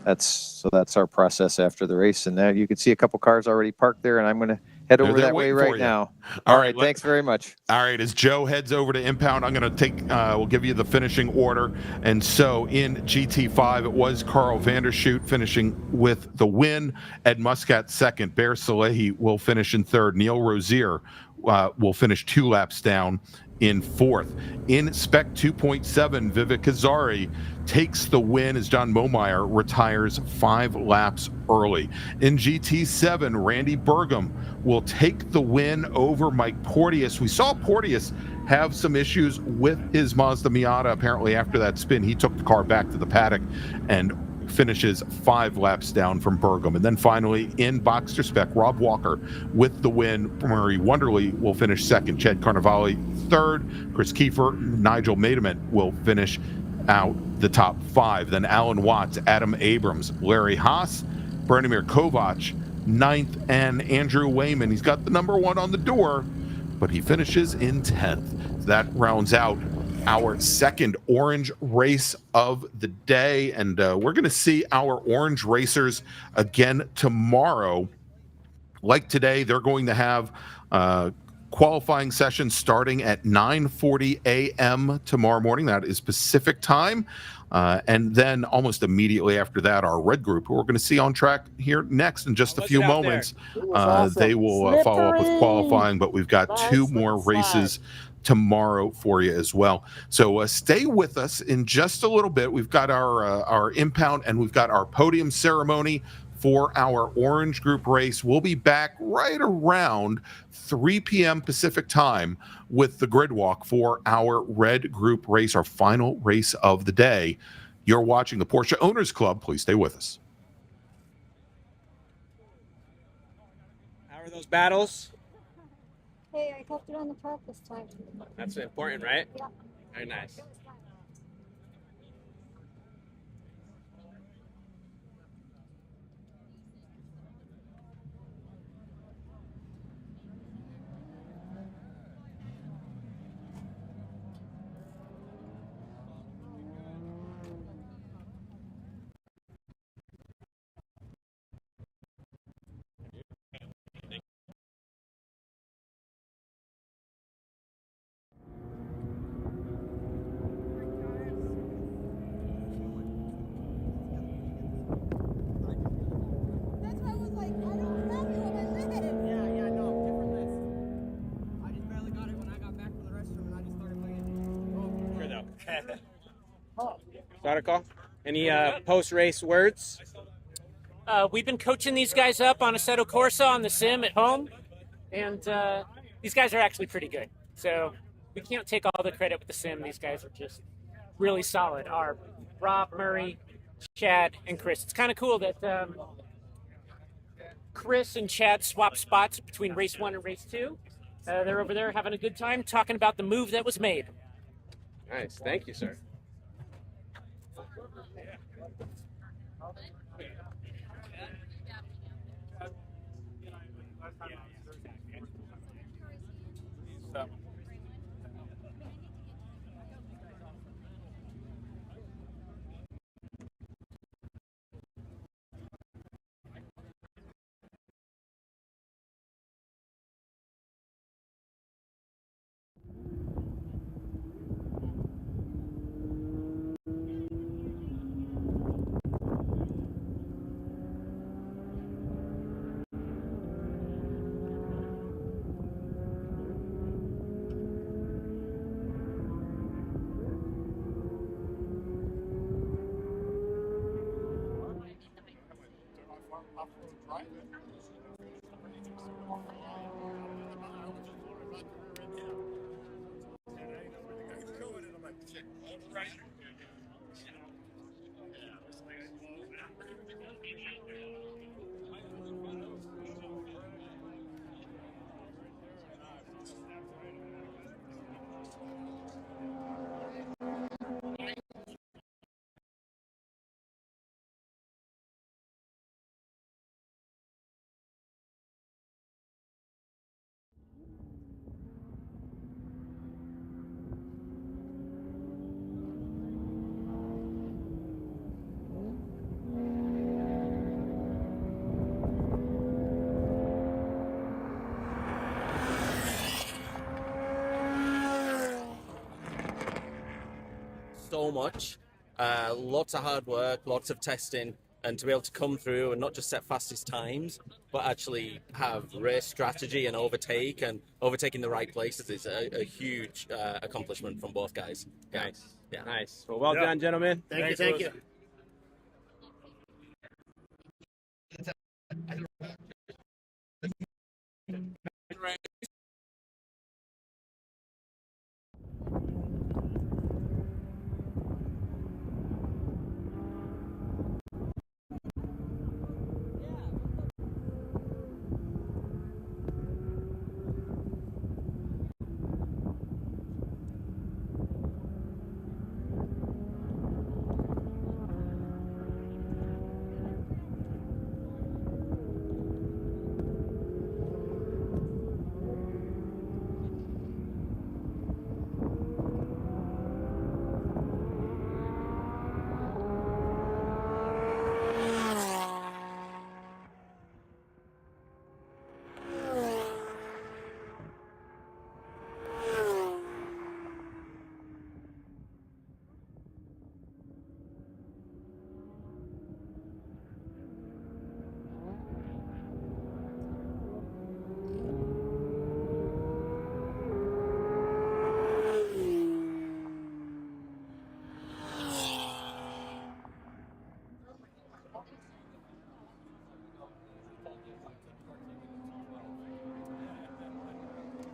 that's our process after the race. And now you can see a couple cars already parked there, and I'm going to head over that way right now. All right, thanks very much. All right, as Joe heads over to impound, I'm going to we'll give you the finishing order. And so in GT5, it was Carl Vandershoot finishing with the win. Ed Muscat second. Bear Salehi will finish in third. Neil Rozier will finish 2 laps down in fourth. In Spec 2.7, Vivek Kazari takes the win as John Momeyer retires 5 laps early. In GT7, Randy Burgum will take the win over Mike Porteous. We saw Porteous have some issues with his Mazda Miata. Apparently after that spin, he took the car back to the paddock and finishes 5 laps down from Burgum. And then finally in Boxster Spec, Rob Walker with the win. Murray Wonderly will finish second. Chad Carnevale third. Chris Kiefer, Nigel Maidament will finish out the top 5. Then Alan Watts, Adam Abrams, Larry Haas, Branimir Kovac, 9th, and Andrew Wayman. He's got the number 1 on the door, but he finishes in 10th. That rounds out our second orange race of the day, and we're going to see our orange racers again tomorrow. Like today, they're going to have qualifying session starting at 9:40 a.m. tomorrow morning. That is Pacific time. And then almost immediately after that, our red group, who we're going to see on track here next in just a few moments, they will follow up with qualifying. But we've got 2 more races tomorrow for you as well. So stay with us in just a little bit. We've got our impound and we've got our podium ceremony for our orange group race. We'll be back right around 3 p.m. Pacific time with the grid walk for our red group race, our final race of the day. You're watching the Porsche Owners Club. Please stay with us. How are those battles? Hey, I kept it on the track this time. That's important, right? Yeah. Very nice. Starter call. Any post-race words? We've been coaching these guys up on Assetto Corsa on the sim at home, and these guys are actually pretty good. So we can't take all the credit with the sim. These guys are just really solid. Our Rob, Murray, Chad, and Chris. It's kind of cool that Chris and Chad swap spots between race 1 and race 2. They're over there having a good time talking about the move that was made. Nice. Thank you, sir. so much, lots of hard work, lots of testing, and to be able to come through and not just set fastest times, but actually have race strategy and overtaking the right places is a huge accomplishment from both guys. Yeah. Nice. Yeah. Nice. Well, well done, gentlemen. Thank you.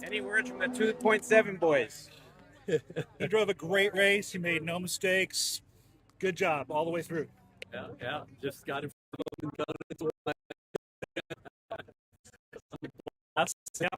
Any words from the 2.7 boys? He drove a great race. He made no mistakes. Good job all the way through. Yeah. Just got in front of him and got it. Yeah.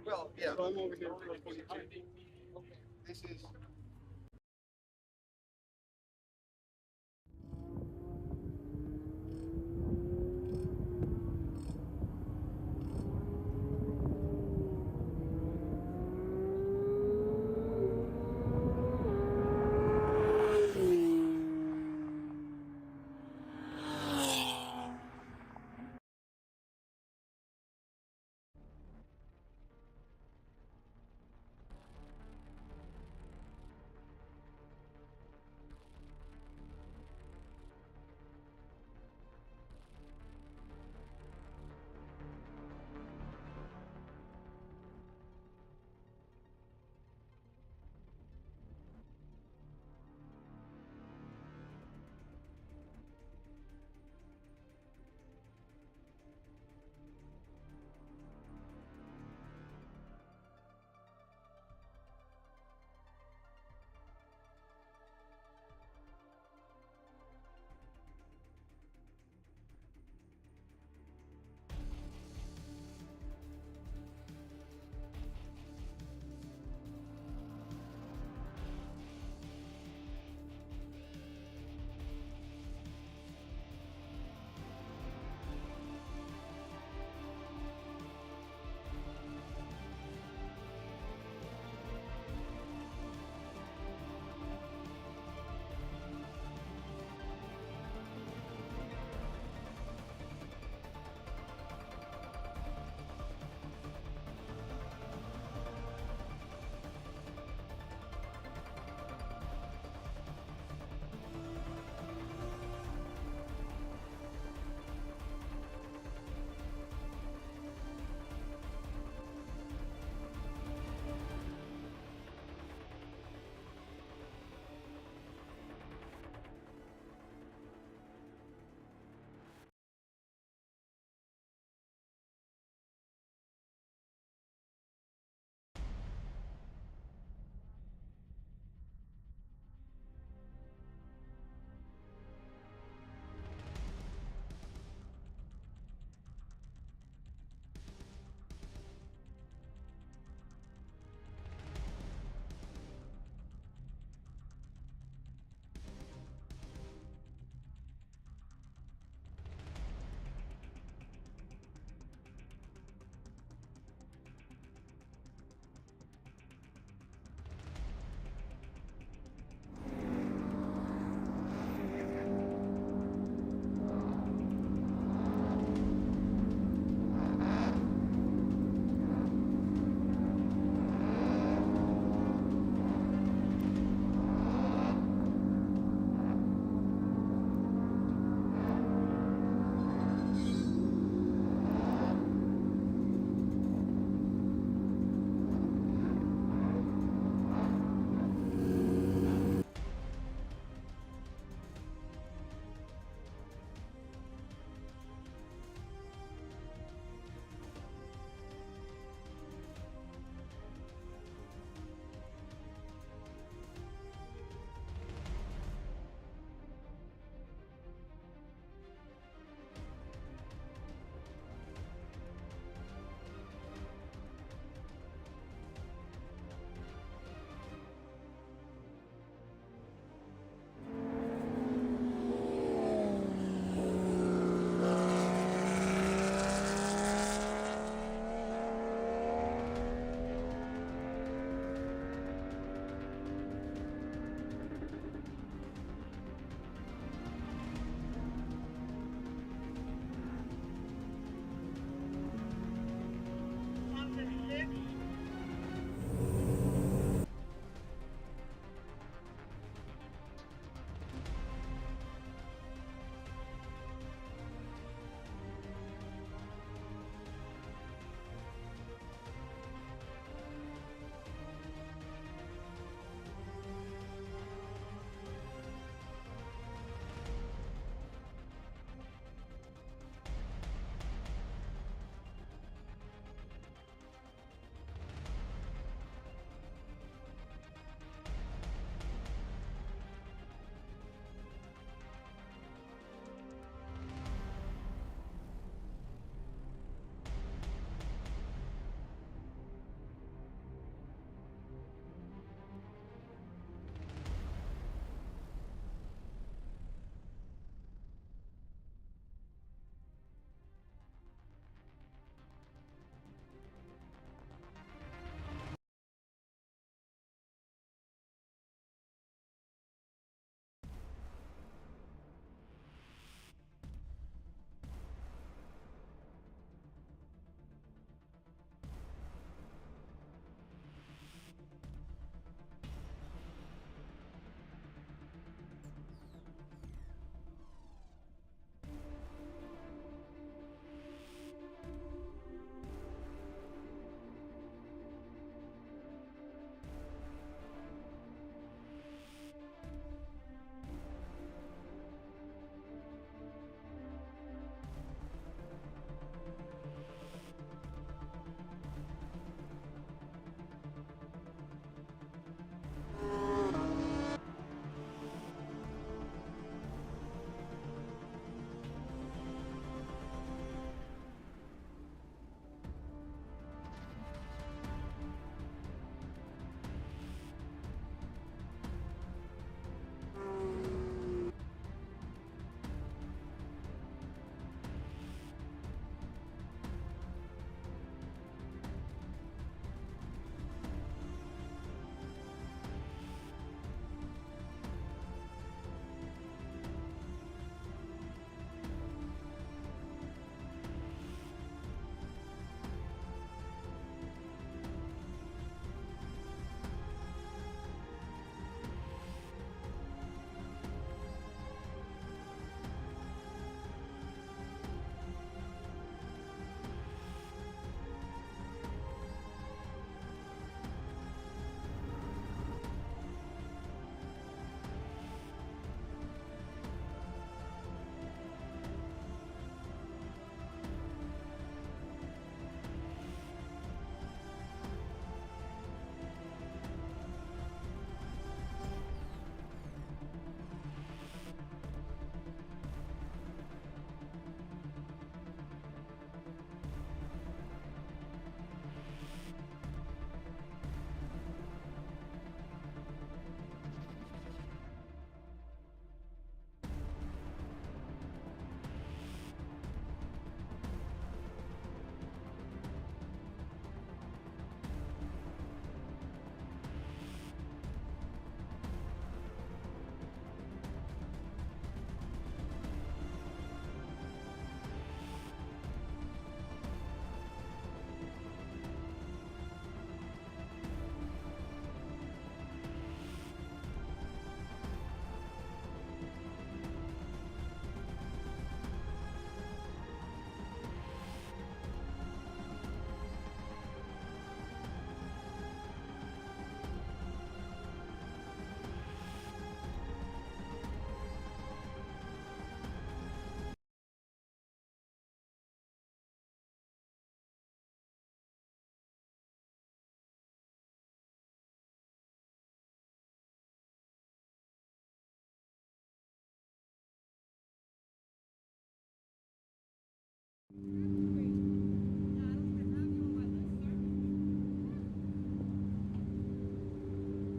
Well, yeah. I'm over here. This is.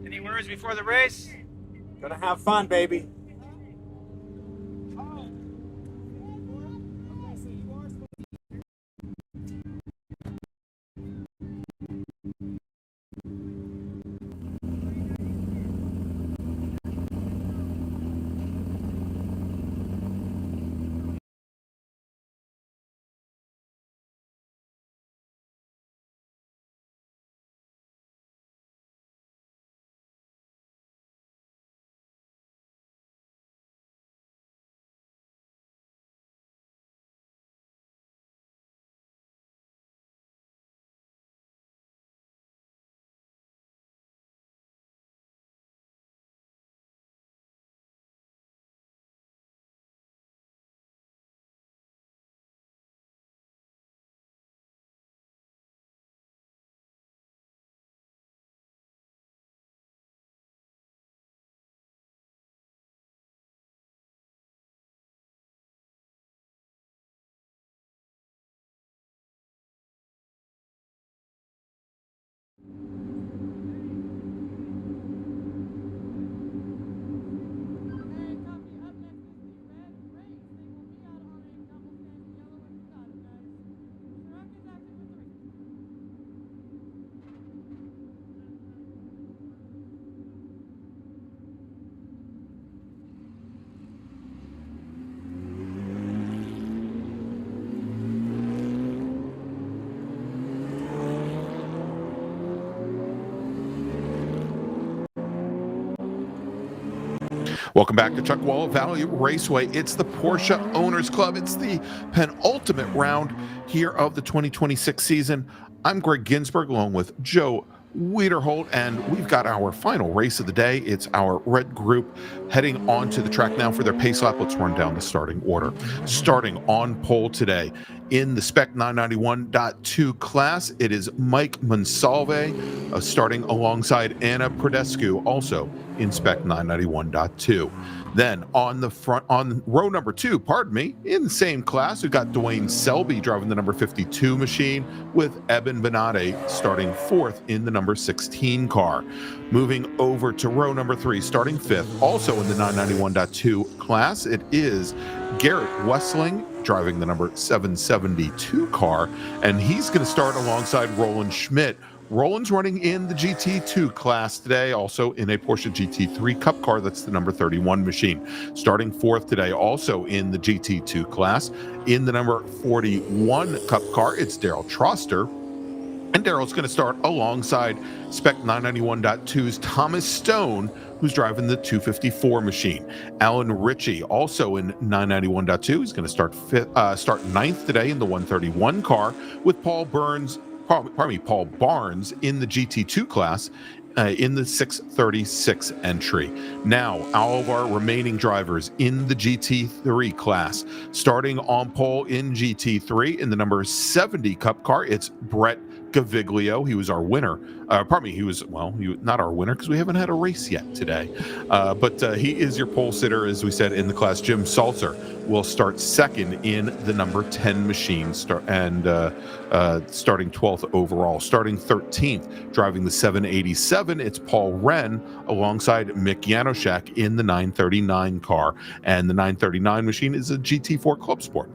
Any words before the race? Gonna have fun, baby. Welcome back to Chuckwalla Valley Raceway. It's the Porsche Owners Club. It's the penultimate round here of the 2026 season. I'm Greg Ginsberg along with Joe Wiederholt, and we've got our final race of the day. It's our red group heading onto the track now for their pace lap. Let's run down the starting order. Starting on pole today in the Spec 991.2 class, it is Mike Monsalve starting alongside Anna Prodescu, also in Spec 991.2. Then on the front, on row number 2, in the same class, we've got Dwayne Selby driving the number 52 machine, with Eben Benade starting 4th in the number 16 car. Moving over to row number 3, starting 5th, also in the 991.2 class, it is Garrett Wessling driving the number 772 car, and he's going to start alongside Roland Schmidt. Roland's running in the GT2 class today, also in a Porsche GT3 Cup car. That's the number 31 machine. Starting 4th today, also in the GT2 class, in the number 41 Cup car, it's Daryl Troster. And Daryl's going to start alongside Spec 991.2's Thomas Stone, who's driving the 254 machine. Alan Ritchie, also in 991.2, is going to start 9th today in the 131 car, with Paul Barnes in the GT2 class in the 636 entry. Now, all of our remaining drivers in the GT3 class. Starting on pole in GT3 in the number 70 Cup car, it's Brett Gaviglio. He was our winner. He was not our winner because we haven't had a race yet today. But he is your pole sitter, as we said, in the class. Jim Salzer will start 2nd in the number 10 machine, starting 12th overall. Starting 13th, driving the 787, it's Paul Wren alongside Mick Janoschak in the 939 car. And the 939 machine is a GT4 Club Sport.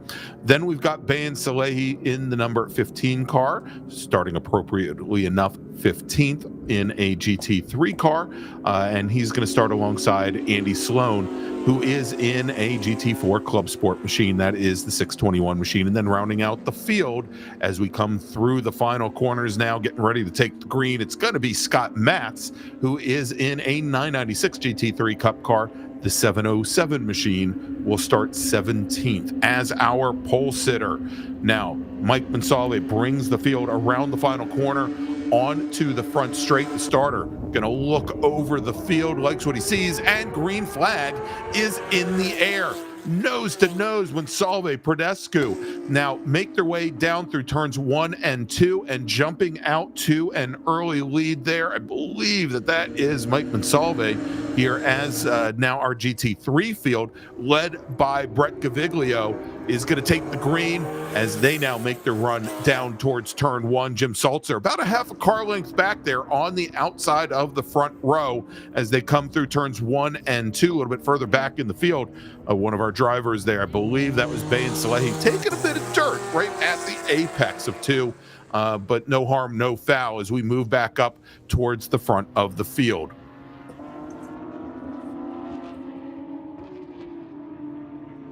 Then we've got Bayan Salehi in the number 15 car, starting appropriately enough 15th in a GT3 car, and he's going to start alongside Andy Sloan, who is in a GT4 Club Sport machine. That is the 621 machine. And then rounding out the field as we come through the final corners now, getting ready to take the green, it's going to be Scott Matz, who is in a 996 GT3 Cup car. The 707 machine will start 17th as our pole sitter. Now, Mike Monsalve brings the field around the final corner onto the front straight. The starter gonna look over the field, likes what he sees, and green flag is in the air. Nose to nose when Salve Prodescu now make their way down through turns 1 and 2 and jumping out to an early lead there. I believe that is Mike Monsalve here as now our GT3 field, led by Brett Gaviglio, is going to take the green as they now make their run down towards turn 1. Jim Salzer about a half a car length back there on the outside of the front row as they come through turns 1 and 2, a little bit further back in the field. One of our drivers there, I believe that was Bayan Salehi, taking a bit of dirt right at the apex of 2, but no harm, no foul as we move back up towards the front of the field.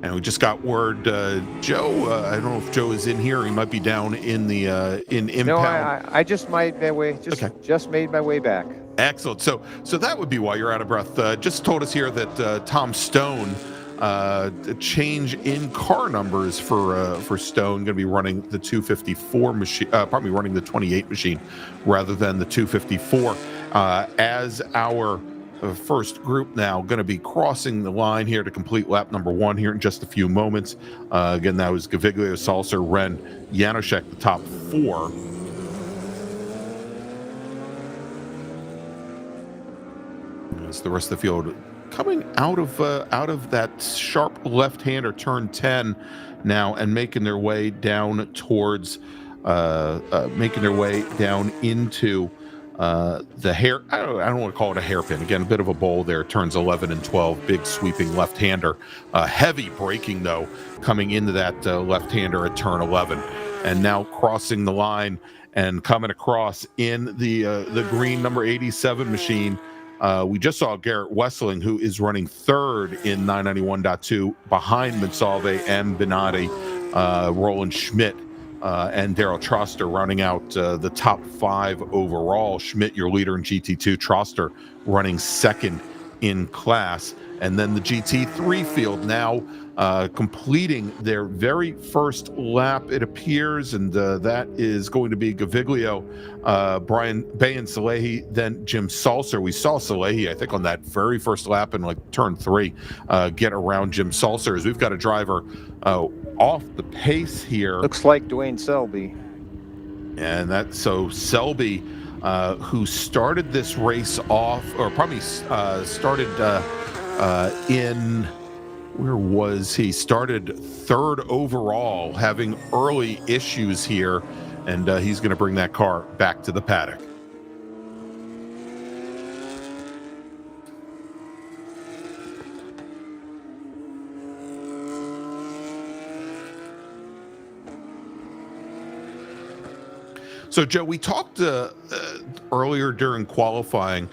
And we just got word, Joe. I don't know if Joe is in here. He might be down in the in impound. No, I just made my way. Just made my way back. Excellent. So that would be why you're out of breath. Just told us here that Tom Stone, a change in car numbers for Stone, going to be running the 254 machine. Probably running the 28 machine rather than the 254. As our first group now going to be crossing the line here to complete lap number 1 here in just a few moments. Again, that was Gaviglio, Salzer, Ren, Janoschek, the top 4. As the rest of the field coming out of that sharp left-hander turn 10 now and making their way down towards making their way down into the hair. I don't want to call it a hairpin. Again, a bit of a bowl there. Turns 11 and 12. Big sweeping left-hander. Heavy braking though, coming into that left-hander at turn 11, and now crossing the line and coming across in the green number 87 machine. We just saw Garrett Wessling, who is running 3rd in 991.2 behind Monsalve and Benatti, Roland Schmidt. And Daryl Troster rounding out the top 5 overall. Schmidt, your leader in GT2. Troster running 2nd in class. And then the GT3 field now completing their very first lap, it appears. And that is going to be Gaviglio, Bayan Salehi, then Jim Salzer. We saw Salehi, I think, on that very first lap in like turn 3, get around Jim Salzer. As we've got a driver off the pace here. Looks like Dwayne Selby. And that's so Selby, who started this race off, or probably started in, where was he? Started 3rd overall, having early issues here, and he's going to bring that car back to the paddock. So, Joe, we talked earlier during qualifying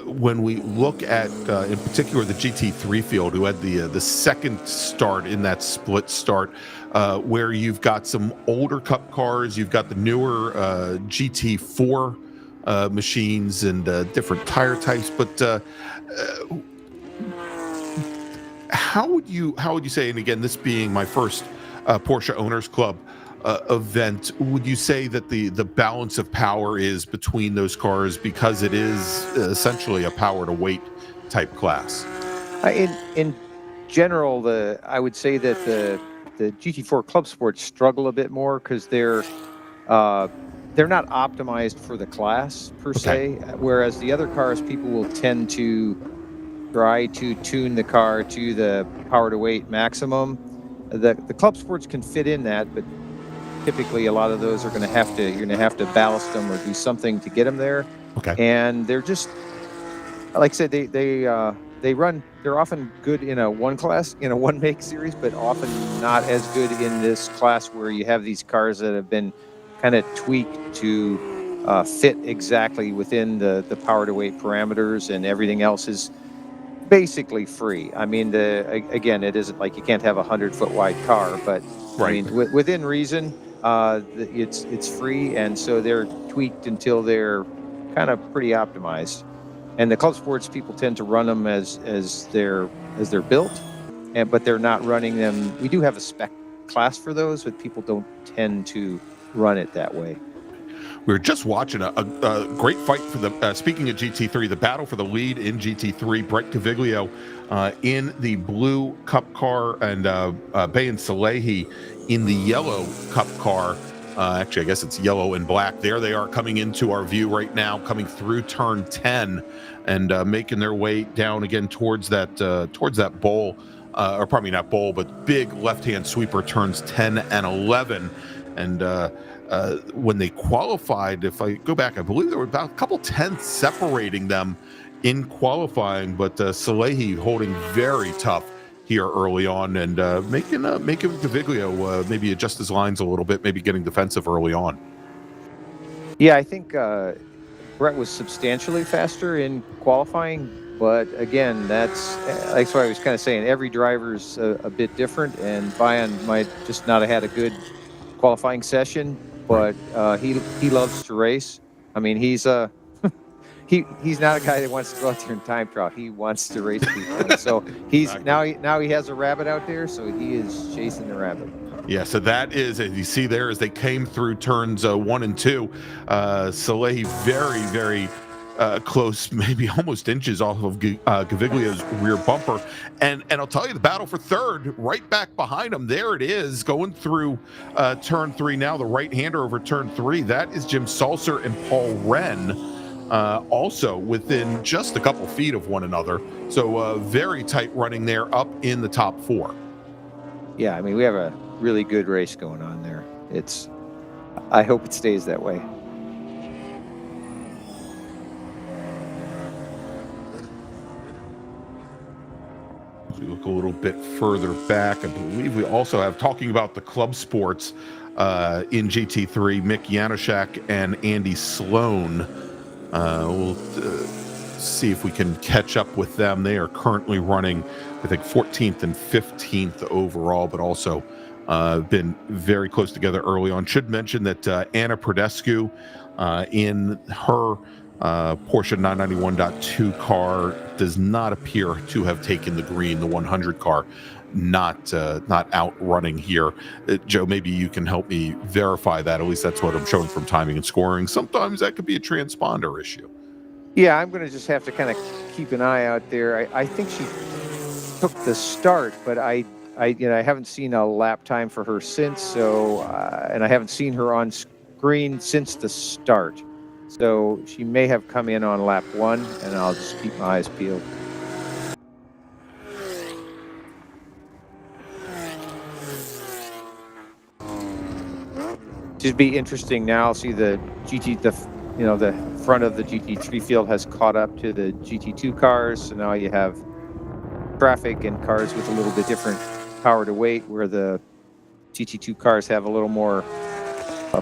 when we look at, in particular, the GT3 field, who had the second start in that split start, where you've got some older Cup cars, you've got the newer GT4 machines and different tire types, but how would you say, and again, this being my first Porsche Owners Club event, would you say that the balance of power is between those cars, because it is essentially a power to weight type class? In general, I would say that the GT4 Club Sports struggle a bit more because they're not optimized for the class per se, whereas the other cars, people will tend to try to tune the car to the power to weight maximum. The Club Sports can fit in that, but typically a lot of those are you're going to have to ballast them or do something to get them there. Okay. And they're just, like I said, they're often good in a one make series, but often not as good in this class where you have these cars that have been kind of tweaked to fit exactly within the power to weight parameters, and everything else is basically free. I mean, again, it isn't like you can't have a 100-foot wide car, but right. I mean, within reason, it's free, and so they're tweaked until they're kind of pretty optimized. And the Club Sports people tend to run them as they're built, but they're not running them. We do have a spec class for those, but people don't tend to run it that way. We were just watching a great fight for the, speaking of GT3, the battle for the lead in GT3. Brett Gaviglio in the blue Cup car, and Bayan Salehi in the yellow Cup car. Actually, I guess it's yellow and black. There they are coming into our view right now, coming through turn 10 and making their way down again towards that bowl or probably not bowl, but big left-hand sweeper turns 10 and 11. And when they qualified, if I go back, I believe there were about a couple tenths separating them in qualifying, but Salehi holding very tough here early on and making Gaviglio maybe adjust his lines a little bit, maybe getting defensive early on. Yeah, I think Brett was substantially faster in qualifying, but again, that's what I was kind of saying. Every driver's a bit different, and Bayan might just not have had a good qualifying session, but he loves to race. I mean, he's he's not a guy that wants to go out there and time trial. He wants to race people. And so he's Exactly. now he has a rabbit out there, so he is chasing the rabbit. Yeah, so that is, as you see there, as they came through turns 1 and 2, Salehi very close, maybe almost inches off of Gaviglio's rear bumper. And I'll tell you, the battle for third, right back behind him, there it is, going through turn 3 now, the right-hander over turn 3. That is Jim Salser and Paul Wren, also within just a couple feet of one another. So very tight running there up in the top 4. Yeah, I mean, we have a really good race going on there. I hope it stays that way. As we look a little bit further back, I believe we also have, talking about the club sports in GT3, Mick Yanushak and Andy Sloan. We'll see if we can catch up with them. They are currently running, I think, 14th and 15th overall, but also been very close together early on. Should mention that Anna Prodescu in her Porsche 991.2 car does not appear to have taken the green. The 100 car not out running here. Joe, maybe you can help me verify that. At least that's what I'm showing from timing and scoring. Sometimes that could be a transponder issue. Yeah, I'm going to just have to kind of keep an eye out there. I think she took the start, but I haven't seen a lap time for her since. So, and I haven't seen her on screen since the start. So she may have come in on lap 1, and I'll just keep my eyes peeled. Just be interesting now. See the the front of the GT3 field has caught up to the GT2 cars. So now you have traffic and cars with a little bit different power to weight, where the GT2 cars have a little more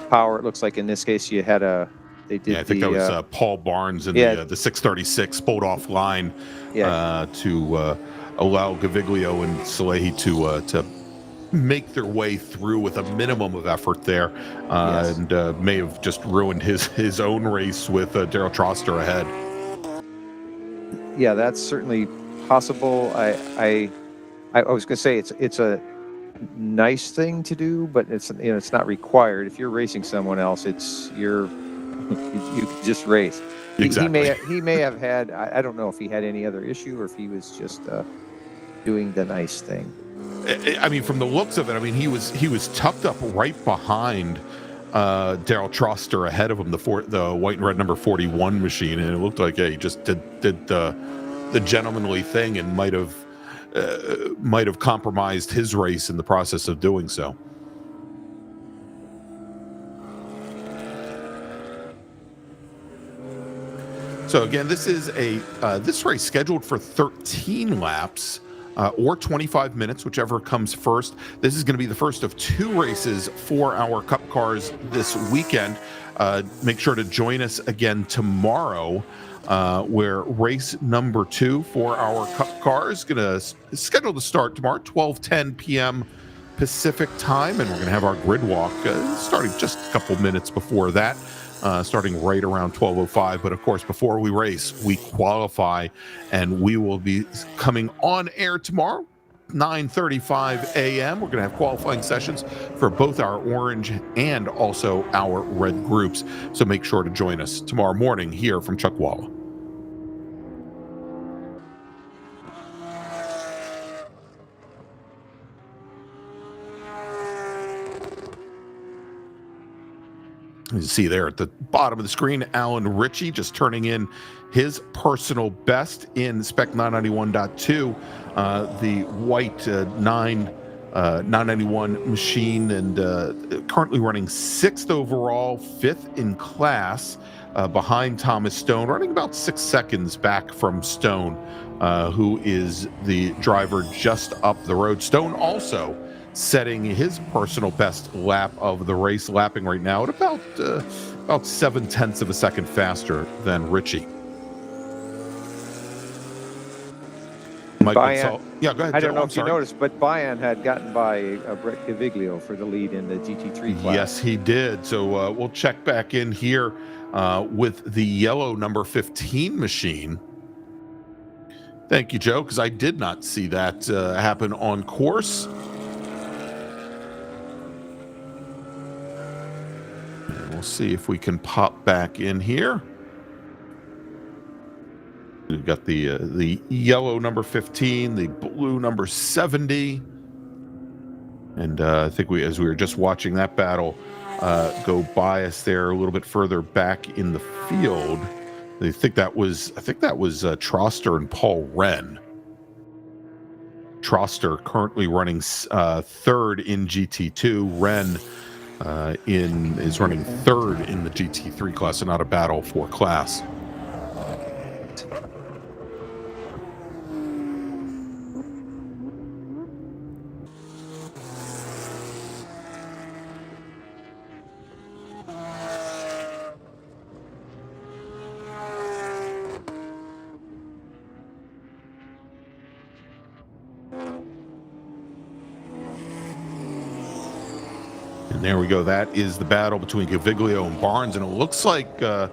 power. It looks like in this case you had I think that was Paul Barnes in the 636 pulled offline to allow Gaviglio and Salehi to make their way through with a minimum of effort there, and may have just ruined his own race with Daryl Troster ahead. Yeah, that's certainly possible. I was going to say it's a nice thing to do, but it's not required. If you're racing someone else, you can just race. Exactly. He may have had, I don't know if he had any other issue or if he was just doing the nice thing. I mean, from the looks of it, I mean, he was tucked up right behind Daryl Troster ahead of him, the white and red number 41 machine, and it looked like he just did the gentlemanly thing and might have compromised his race in the process of doing so. So again, this is this race scheduled for 13 laps. Or 25 minutes, whichever comes first. This is going to be the first of 2 races for our Cup cars this weekend. Make sure to join us again tomorrow, where race number 2 for our Cup cars is scheduled to start tomorrow, 12:10 p.m. Pacific time, and we're going to have our grid walk starting just a couple minutes before that. Starting right around 12:05. But of course, before we race, we qualify, and we will be coming on air tomorrow, 9:35 a.m. We're going to have qualifying sessions for both our orange and also our red groups. So make sure to join us tomorrow morning here from Chuckwalla. You see there at the bottom of the screen, Alan Ritchie just turning in his personal best in Spec 991.2, the white 991 machine, and currently running 6th overall, 5th in class, behind Thomas Stone, running about 6 seconds back from Stone, who is the driver just up the road. Stone also setting his personal best lap of the race, lapping right now at about 0.7 of a second faster than Ritchie. Bayan, yeah, go ahead. I don't Joe, know I'm if you sorry. noticed, but Bayan had gotten by Brett Caviglio for the lead in the GT3 class. Yes, he did. So we'll check back in here with the yellow number 15 machine. Thank you, Joe, because I did not see that happen on course. And we'll see if we can pop back in here. We've got the yellow number 15, the blue number 70. And I think as we were just watching that battle go by us there a little bit further back in the field, I think that was Troster and Paul Wren. Troster currently running 3rd in GT2. Wren is running 3rd in the GT3 class, so not a battle for class. And there we go. That is the battle between Gaviglio and Barnes, and it looks like, again,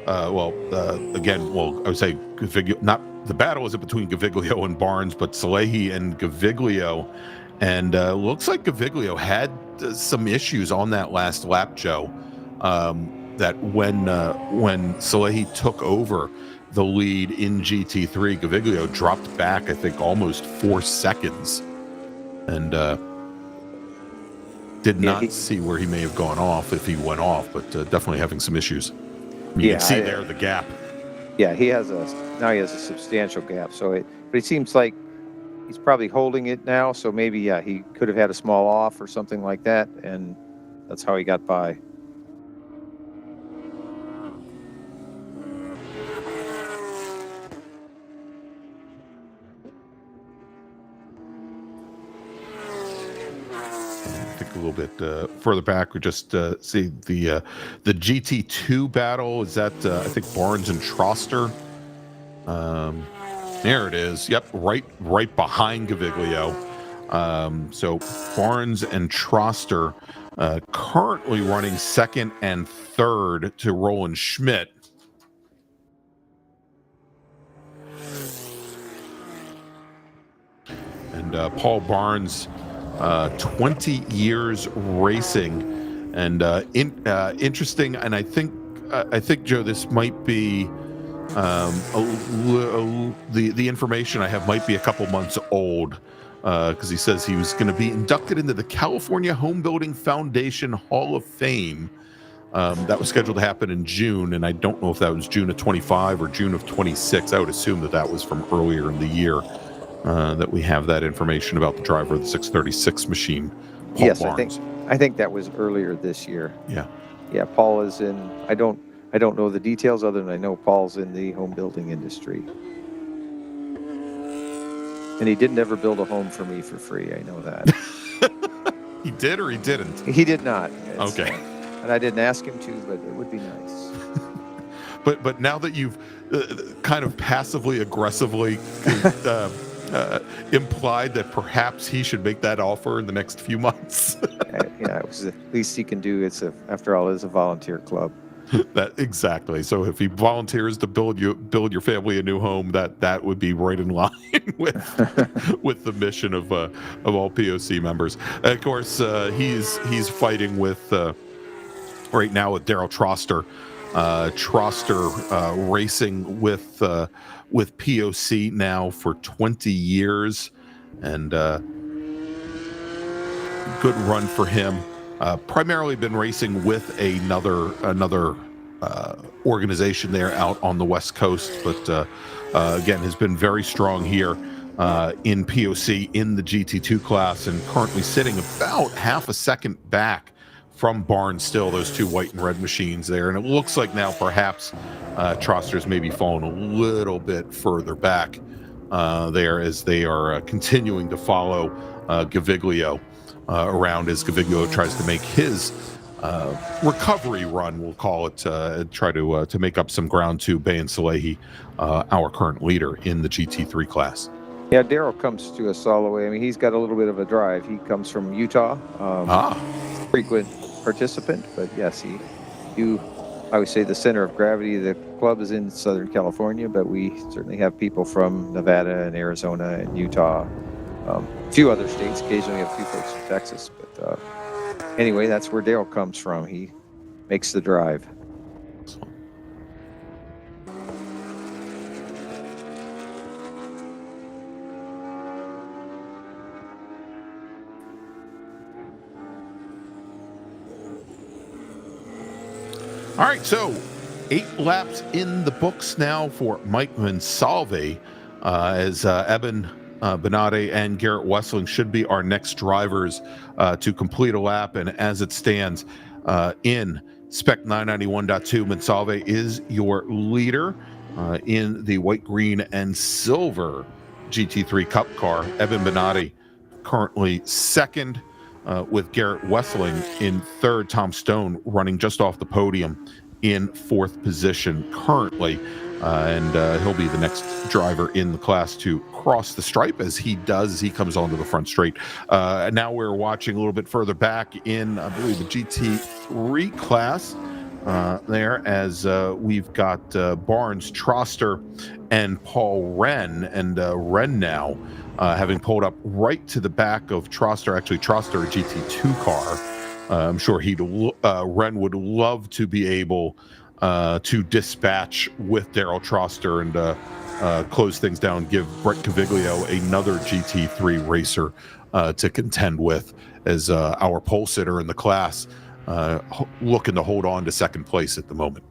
I would say Gaviglio, not the battle isn't between Gaviglio and Barnes, but Salehi and Gaviglio, and looks like Gaviglio had some issues on that last lap, Joe. That when Salehi took over the lead in GT3, Gaviglio dropped back, I think, almost 4 seconds, and did not see where he may have gone off if he went off, but definitely having some issues. You can see there the gap. Yeah, he has a substantial gap. But it seems like he's probably holding it now. So maybe he could have had a small off or something like that, and that's how he got by. A little bit further back, we just see the GT2 battle. Is that I think Barnes and Troster? There it is. Yep, right behind Gaviglio. So Barnes and Troster currently running 2nd and 3rd to Roland Schmidt. And Paul Barnes, 20 years racing, and interesting. And I think Joe, this might be the information I have might be a couple months old, because he says he was going to be inducted into the California Home Building Foundation Hall of Fame. That was scheduled to happen in June, and I don't know if that was June of 25 or June of 26. I would assume that was from earlier in the year. That we have that information about the driver of the 636 machine, Paul Barnes. I think that was earlier this year. Yeah. Paul is in. I don't know the details other than I know Paul's in the home building industry, and he didn't ever build a home for me for free. I know that. He did or he didn't? He did not. Okay. And I didn't ask him to, but it would be nice. But now that you've kind of passively aggressively implied that perhaps he should make that offer in the next few months. It was the least he can do. After all, it's a volunteer club. That exactly. So if he volunteers to build your family a new home, that would be right in line with the mission of all POC members. And of course, he's fighting with right now with Daryl Troster. Troster racing with POC now for 20 years, and good run for him. primarily been racing with another organization there out on the West Coast, but again has been very strong here in POC in the GT2 class, and currently sitting about half a second back from Barnes still, those two white and red machines there. And it looks like now perhaps Troster's maybe fallen a little bit further back there as they are continuing to follow Gaviglio around as Gaviglio tries to make his recovery run, we'll call it, try to make up some ground to Bayan Salehi, our current leader in the GT3 class. Yeah, Daryl comes to us all the way. I mean, he's got a little bit of a drive. He comes from Utah. Frequent participant, but yes, I would say the center of gravity of the club is in Southern California, but we certainly have people from Nevada and Arizona and Utah, a few other states. Occasionally a few folks from Texas, but anyway, that's where Daryl comes from. He makes the drive. All right, so 8 laps in the books now for Mike Monsalve, as Eben Benade and Garrett Wessling should be our next drivers to complete a lap. And as it stands in Spec 991.2, Monsalve is your leader in the white, green, and silver GT3 Cup car. Eben Benade currently second, with Garrett Wessling in third. Tom Stone running just off the podium in fourth position currently, and he'll be the next driver in the class to cross the stripe as he comes onto the front straight. Now we're watching a little bit further back in, I believe, the GT3 class there, as we've got Barnes, Troster, and Paul Wren, and Wren now having pulled up right to the back of Troster. Actually, Troster, a GT2 car. I'm sure Wren would love to be able to dispatch with Daryl Troster and close things down, give Brett Caviglio another GT3 racer to contend with, as our pole sitter in the class looking to hold on to second place at the moment.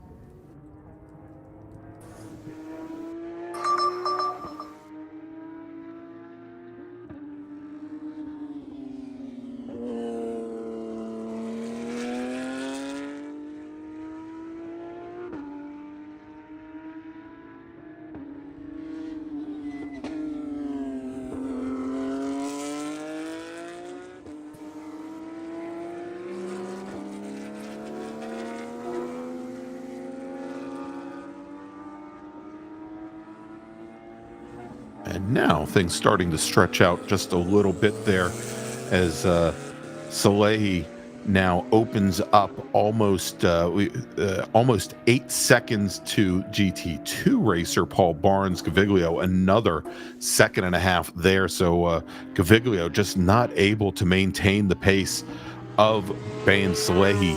And now things starting to stretch out just a little bit there, as Salehi now opens up almost 8 seconds to GT2 racer Paul Barnes. Gaviglio another second and a half there. So Gaviglio just not able to maintain the pace of Bayan Salehi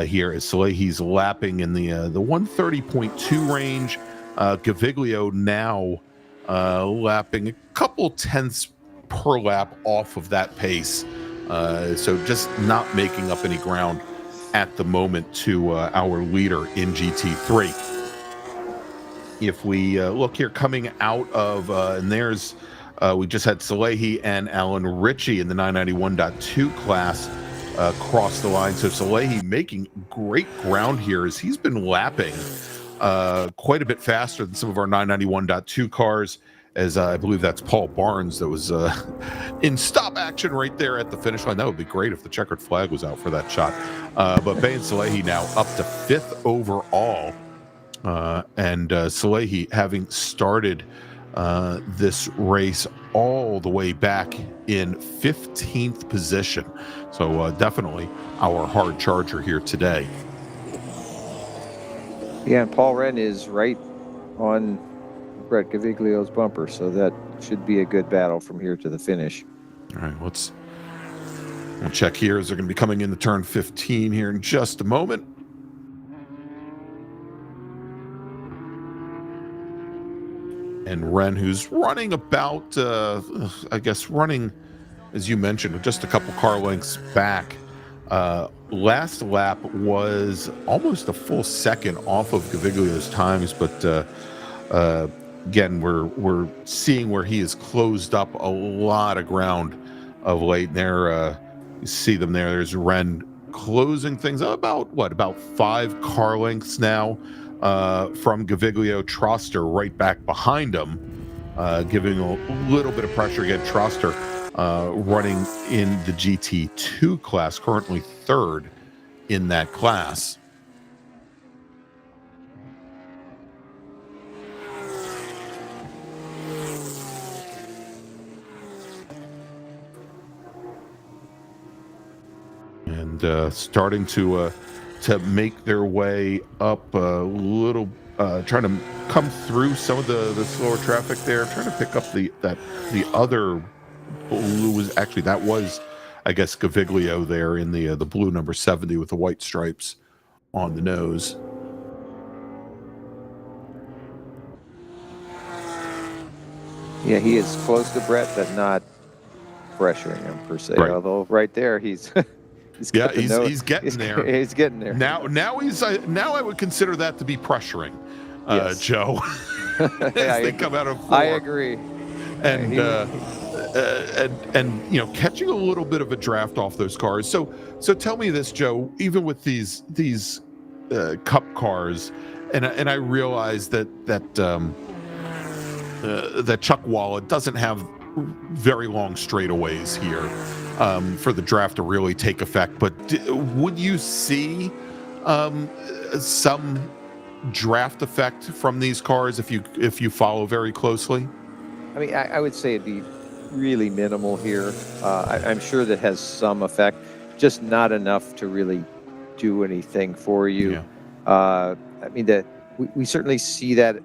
here, as Salehi's lapping in the 130.2 range. Gaviglio now lapping a couple tenths per lap off of that pace, so just not making up any ground at the moment to our leader in GT3. If we look here coming out of and there's we just had Salehi and Alan Ritchie in the 991.2 class cross the line. So Salehi making great ground here, as he's been lapping quite a bit faster than some of our 991.2 cars, as I believe that's Paul Barnes that was in stop action right there at the finish line. That would be great if the checkered flag was out for that shot. But Bayan Salehi now up to 5th overall, and Salehi having started this race all the way back in 15th position. So definitely our hard charger here today. Yeah, and Paul Wren is right on Brett Gaviglio's bumper, so that should be a good battle from here to the finish. All right, we'll check here as they're going to be coming into turn 15 here in just a moment. And Wren, who's running about, I guess, running, as you mentioned, just a couple car lengths back Last lap was almost a full second off of Gaviglio's times, but again, we're seeing where he has closed up a lot of ground of late. There, you see them there. There's Ren closing things up about 5 car lengths now from Gaviglio. Troster right back behind him, giving a little bit of pressure again. Troster running in the GT2 class, currently 3rd in that class. And starting to make their way up a little, trying to come through some of the slower traffic there, trying to pick up the other blue was actually, that was, I guess, Gaviglio there in the blue number 70 with the white stripes on the nose. Yeah, he is close to Brett, but not pressuring him per se. Right. Although right there, he's he's getting there. He's getting there. Now he's now I would consider that to be pressuring, Yes. Joe. As they come out of 4. I agree. And you know, catching a little bit of a draft off those cars. So tell me this, Joe. Even with these Cup cars, and I realize that Chuckwalla doesn't have very long straightaways here for the draft to really take effect. But would you see some draft effect from these cars if you follow very closely? I mean, I would say it'd be really minimal here. I'm sure that has some effect, just not enough to really do anything for you. Yeah. I mean, we certainly see that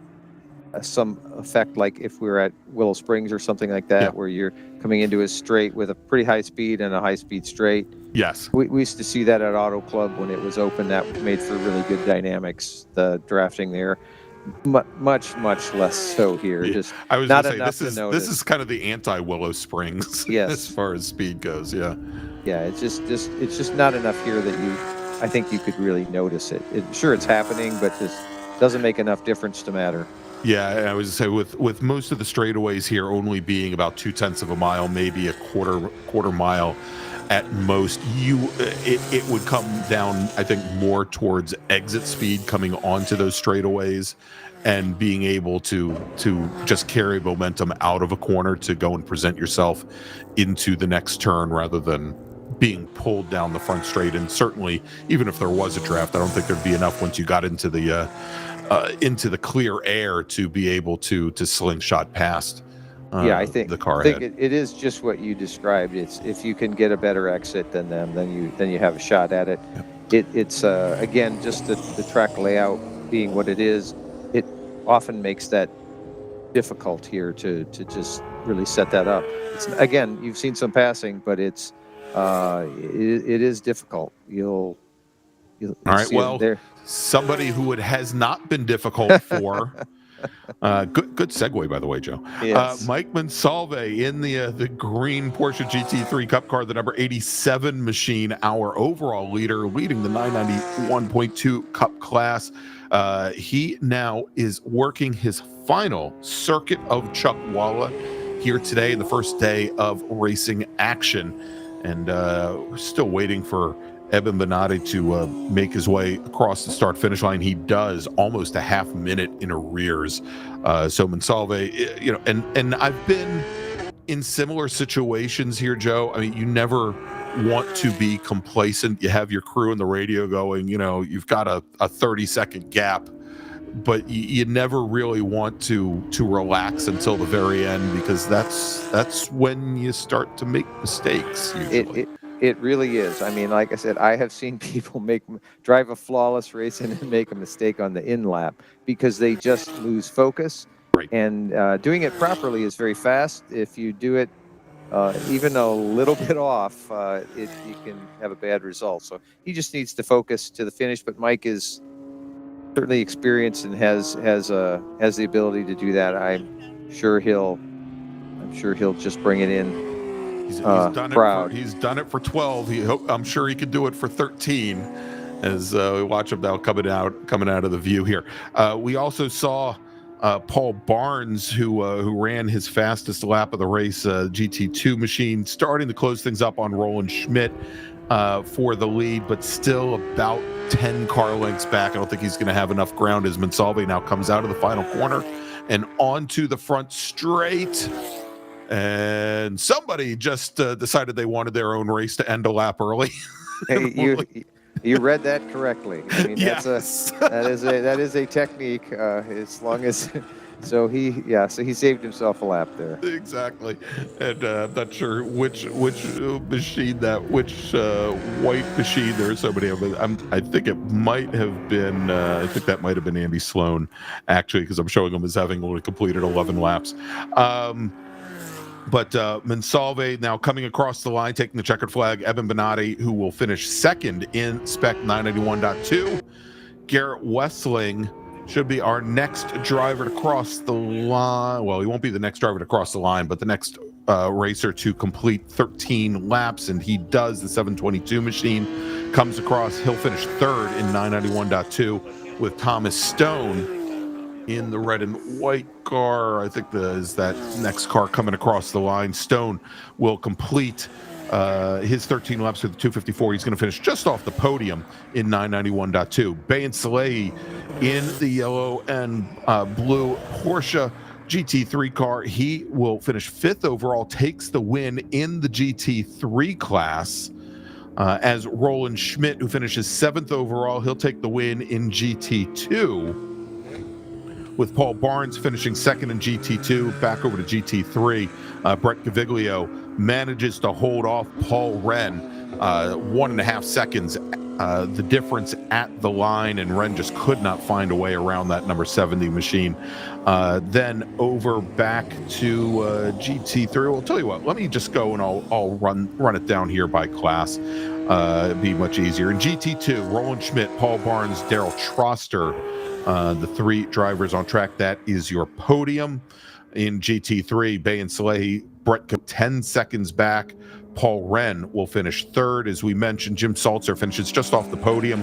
some effect, like if we're at Willow Springs or something like that, where you're coming into a straight with a pretty high speed and a high speed straight. Yes. We used to see that at Auto Club when it was open. That made for really good dynamics, the drafting there. Much less so here. Yeah. Just I was not going to enough say to notice. this is kind of the anti-Willow Springs, Yes. as far as speed goes. Yeah. Yeah, it's just not enough here that I think you could really notice it. Sure, it's happening, but this doesn't make enough difference to matter. Yeah, I was going to say with most of the straightaways here only being about 0.2 of a mile, maybe a quarter mile at most, it would come down, I think, more towards exit speed coming onto those straightaways and being able to just carry momentum out of a corner to go and present yourself into the next turn rather than being pulled down the front straight. And certainly, even if there was a draft, I don't think there'd be enough once you got into the clear air to be able to slingshot past. I think the car. I think it is just what you described. It's if you can get a better exit than them, then you have a shot at it. Yep. It's again, just the track layout being what it is. It often makes that difficult here to just really set that up. Again, you've seen some passing, but it is difficult. You'll all right. Well, somebody who it has not been difficult for. Good segue, by the way, Joe. Yes. Mike Monsalve in the green Porsche GT3 Cup car, the number 87 machine, our overall leader, leading the 991.2 Cup class. He now is working his final circuit of Chuckwalla here today, the first day of racing action, and we're still waiting for Eben Bonatti to make his way across the start-finish line. He does, almost a half minute in arrears. So Monsalve, you know, and I've been in similar situations here, Joe. I mean, you never want to be complacent. You have your crew and the radio going, you know, you've got a 30-second gap, but you never really want to relax until the very end, because that's when you start to make mistakes usually. It really is. I mean, like I said, I have seen people drive a flawless race and then make a mistake on the in lap because they just lose focus. Right. And doing it properly is very fast. If you do it even a little bit off, you can have a bad result. So he just needs to focus to the finish. But Mike is certainly experienced and has the ability to do that. I'm sure he'll just bring it in He's done proud. He's done it for 12. I'm sure he could do it for 13. As we watch him now coming out of the view here. We also saw Paul Barnes, who ran his fastest lap of the race, GT2 machine, starting to close things up on Roland Schmidt for the lead, but still about 10 car lengths back. I don't think he's going to have enough ground as Monsalve now comes out of the final corner and onto the front straight. And somebody just decided they wanted their own race to end a lap early. Hey, you read that correctly. I mean, yes. that is a technique. As long as so he saved himself a lap there. Exactly. And I'm not sure which machine white machine there is somebody of it. I think it might have been that might have been Andy Sloan, actually, because I'm showing him as having only completed 11 laps. But Monsalve now coming across the line, taking the checkered flag. Eben Benatti, who will finish second in Spec 991.2. Garrett Wessling should be our next driver to cross the line. Well, he won't be the next driver to cross the line, but the next racer to complete 13 laps, and he does. The 722 machine comes across. He'll finish third in 991.2 with Thomas Stone in the red and white car. I think is that next car coming across the line. Stone will complete his 13 laps with the 254. He's going to finish just off the podium in 991.2. Bayan Salehi in the yellow and blue Porsche GT3 car. He will finish fifth overall, takes the win in the GT3 class. As Roland Schmidt, who finishes seventh overall, he'll take the win in GT2. With Paul Barnes finishing second in GT2, back over to GT3. Brett Gaviglio manages to hold off Paul Wren 1.5 seconds, the difference at the line, and Wren just could not find a way around that number 70 machine. Then over back to GT3. Well, I'll tell you what, let me just go and I'll run it down here by class. It'd be much easier. In GT2, Roland Schmidt, Paul Barnes, Daryl Troster, the three drivers on track. That is your podium. In GT3, Bayan Salehi, Brett 10 seconds back. Paul Wren will finish third. As we mentioned, Jim Salzer finishes just off the podium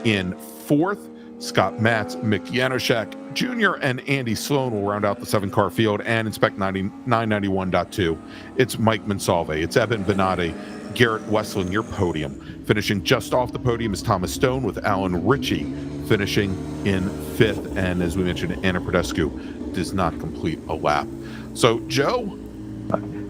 in fourth. Scott Matz, Mick Janoschek Jr., and Andy Sloan will round out the 7-car field. And in Spec 991.2, it's Mike Monsalve, it's Eben Benatti, Garrett Wessling, your podium. Finishing just off the podium is Thomas Stone, with Alan Ritchie finishing in fifth. And as we mentioned, Anna Prodescu does not complete a lap. So, Joe,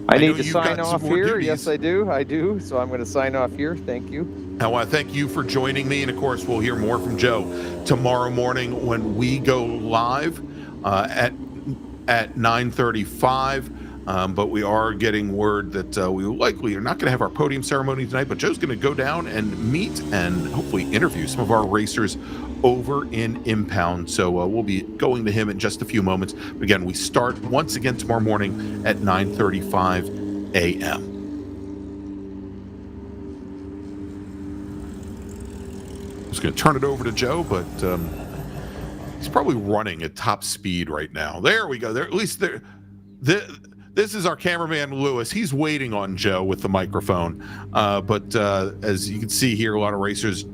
I need to sign off here. Duties. Yes, I do. So I'm going to sign off here. Thank you. I want to thank you for joining me. And of course, we'll hear more from Joe tomorrow morning when we go live at 9:35. But we are getting word that we likely are not going to have our podium ceremony tonight, but Joe's going to go down and meet and hopefully interview some of our racers over in Impound. So we'll be going to him in just a few moments. But again, we start once again tomorrow morning at 9:35 a.m. I'm just going to turn it over to Joe, but he's probably running at top speed right now. There we go. There, at least there. This is our cameraman, Lewis. He's waiting on Joe with the microphone. But as you can see here, a lot of racers,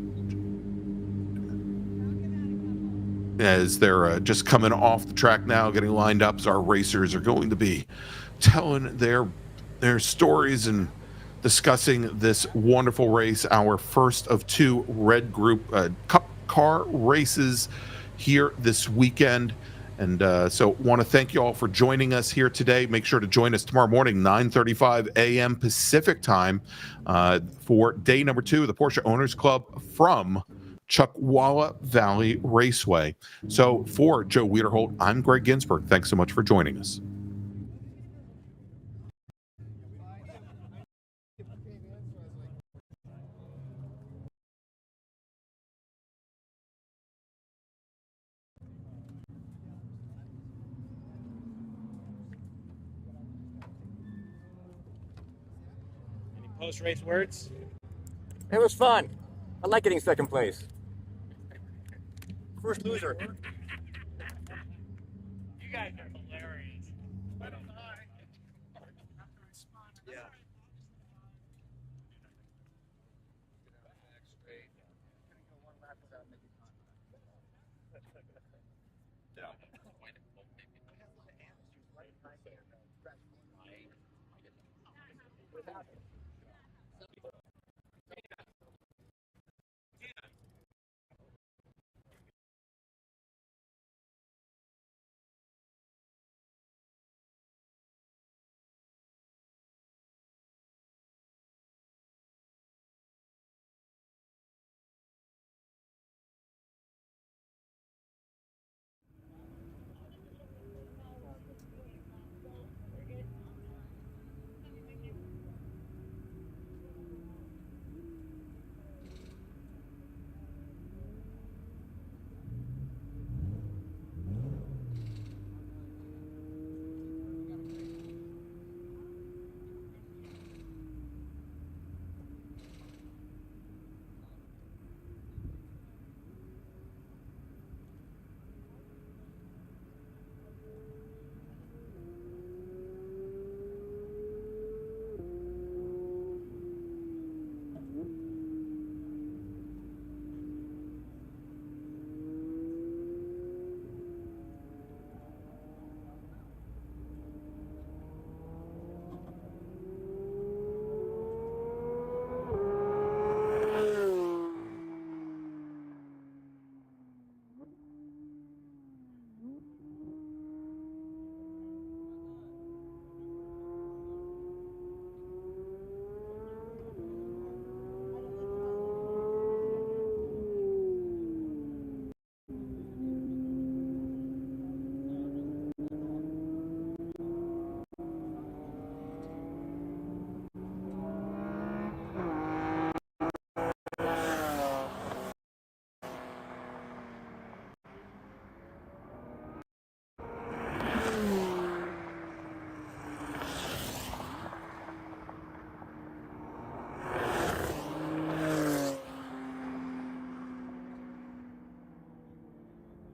as they're just coming off the track now, getting lined up. So our racers are going to be telling their stories and discussing this wonderful race, our first of two Red Group Cup car races here this weekend. And so want to thank you all for joining us here today. Make sure to join us tomorrow morning, 9:35 a.m. Pacific time, for day number 2 of the Porsche Owners Club from Chuckwalla Valley Raceway. So for Joe Wiederholt, I'm Greg Ginsberg. Thanks so much for joining us. Post-race words? It was fun. I like getting second place. First loser. You guys are hilarious. Yeah. Yeah.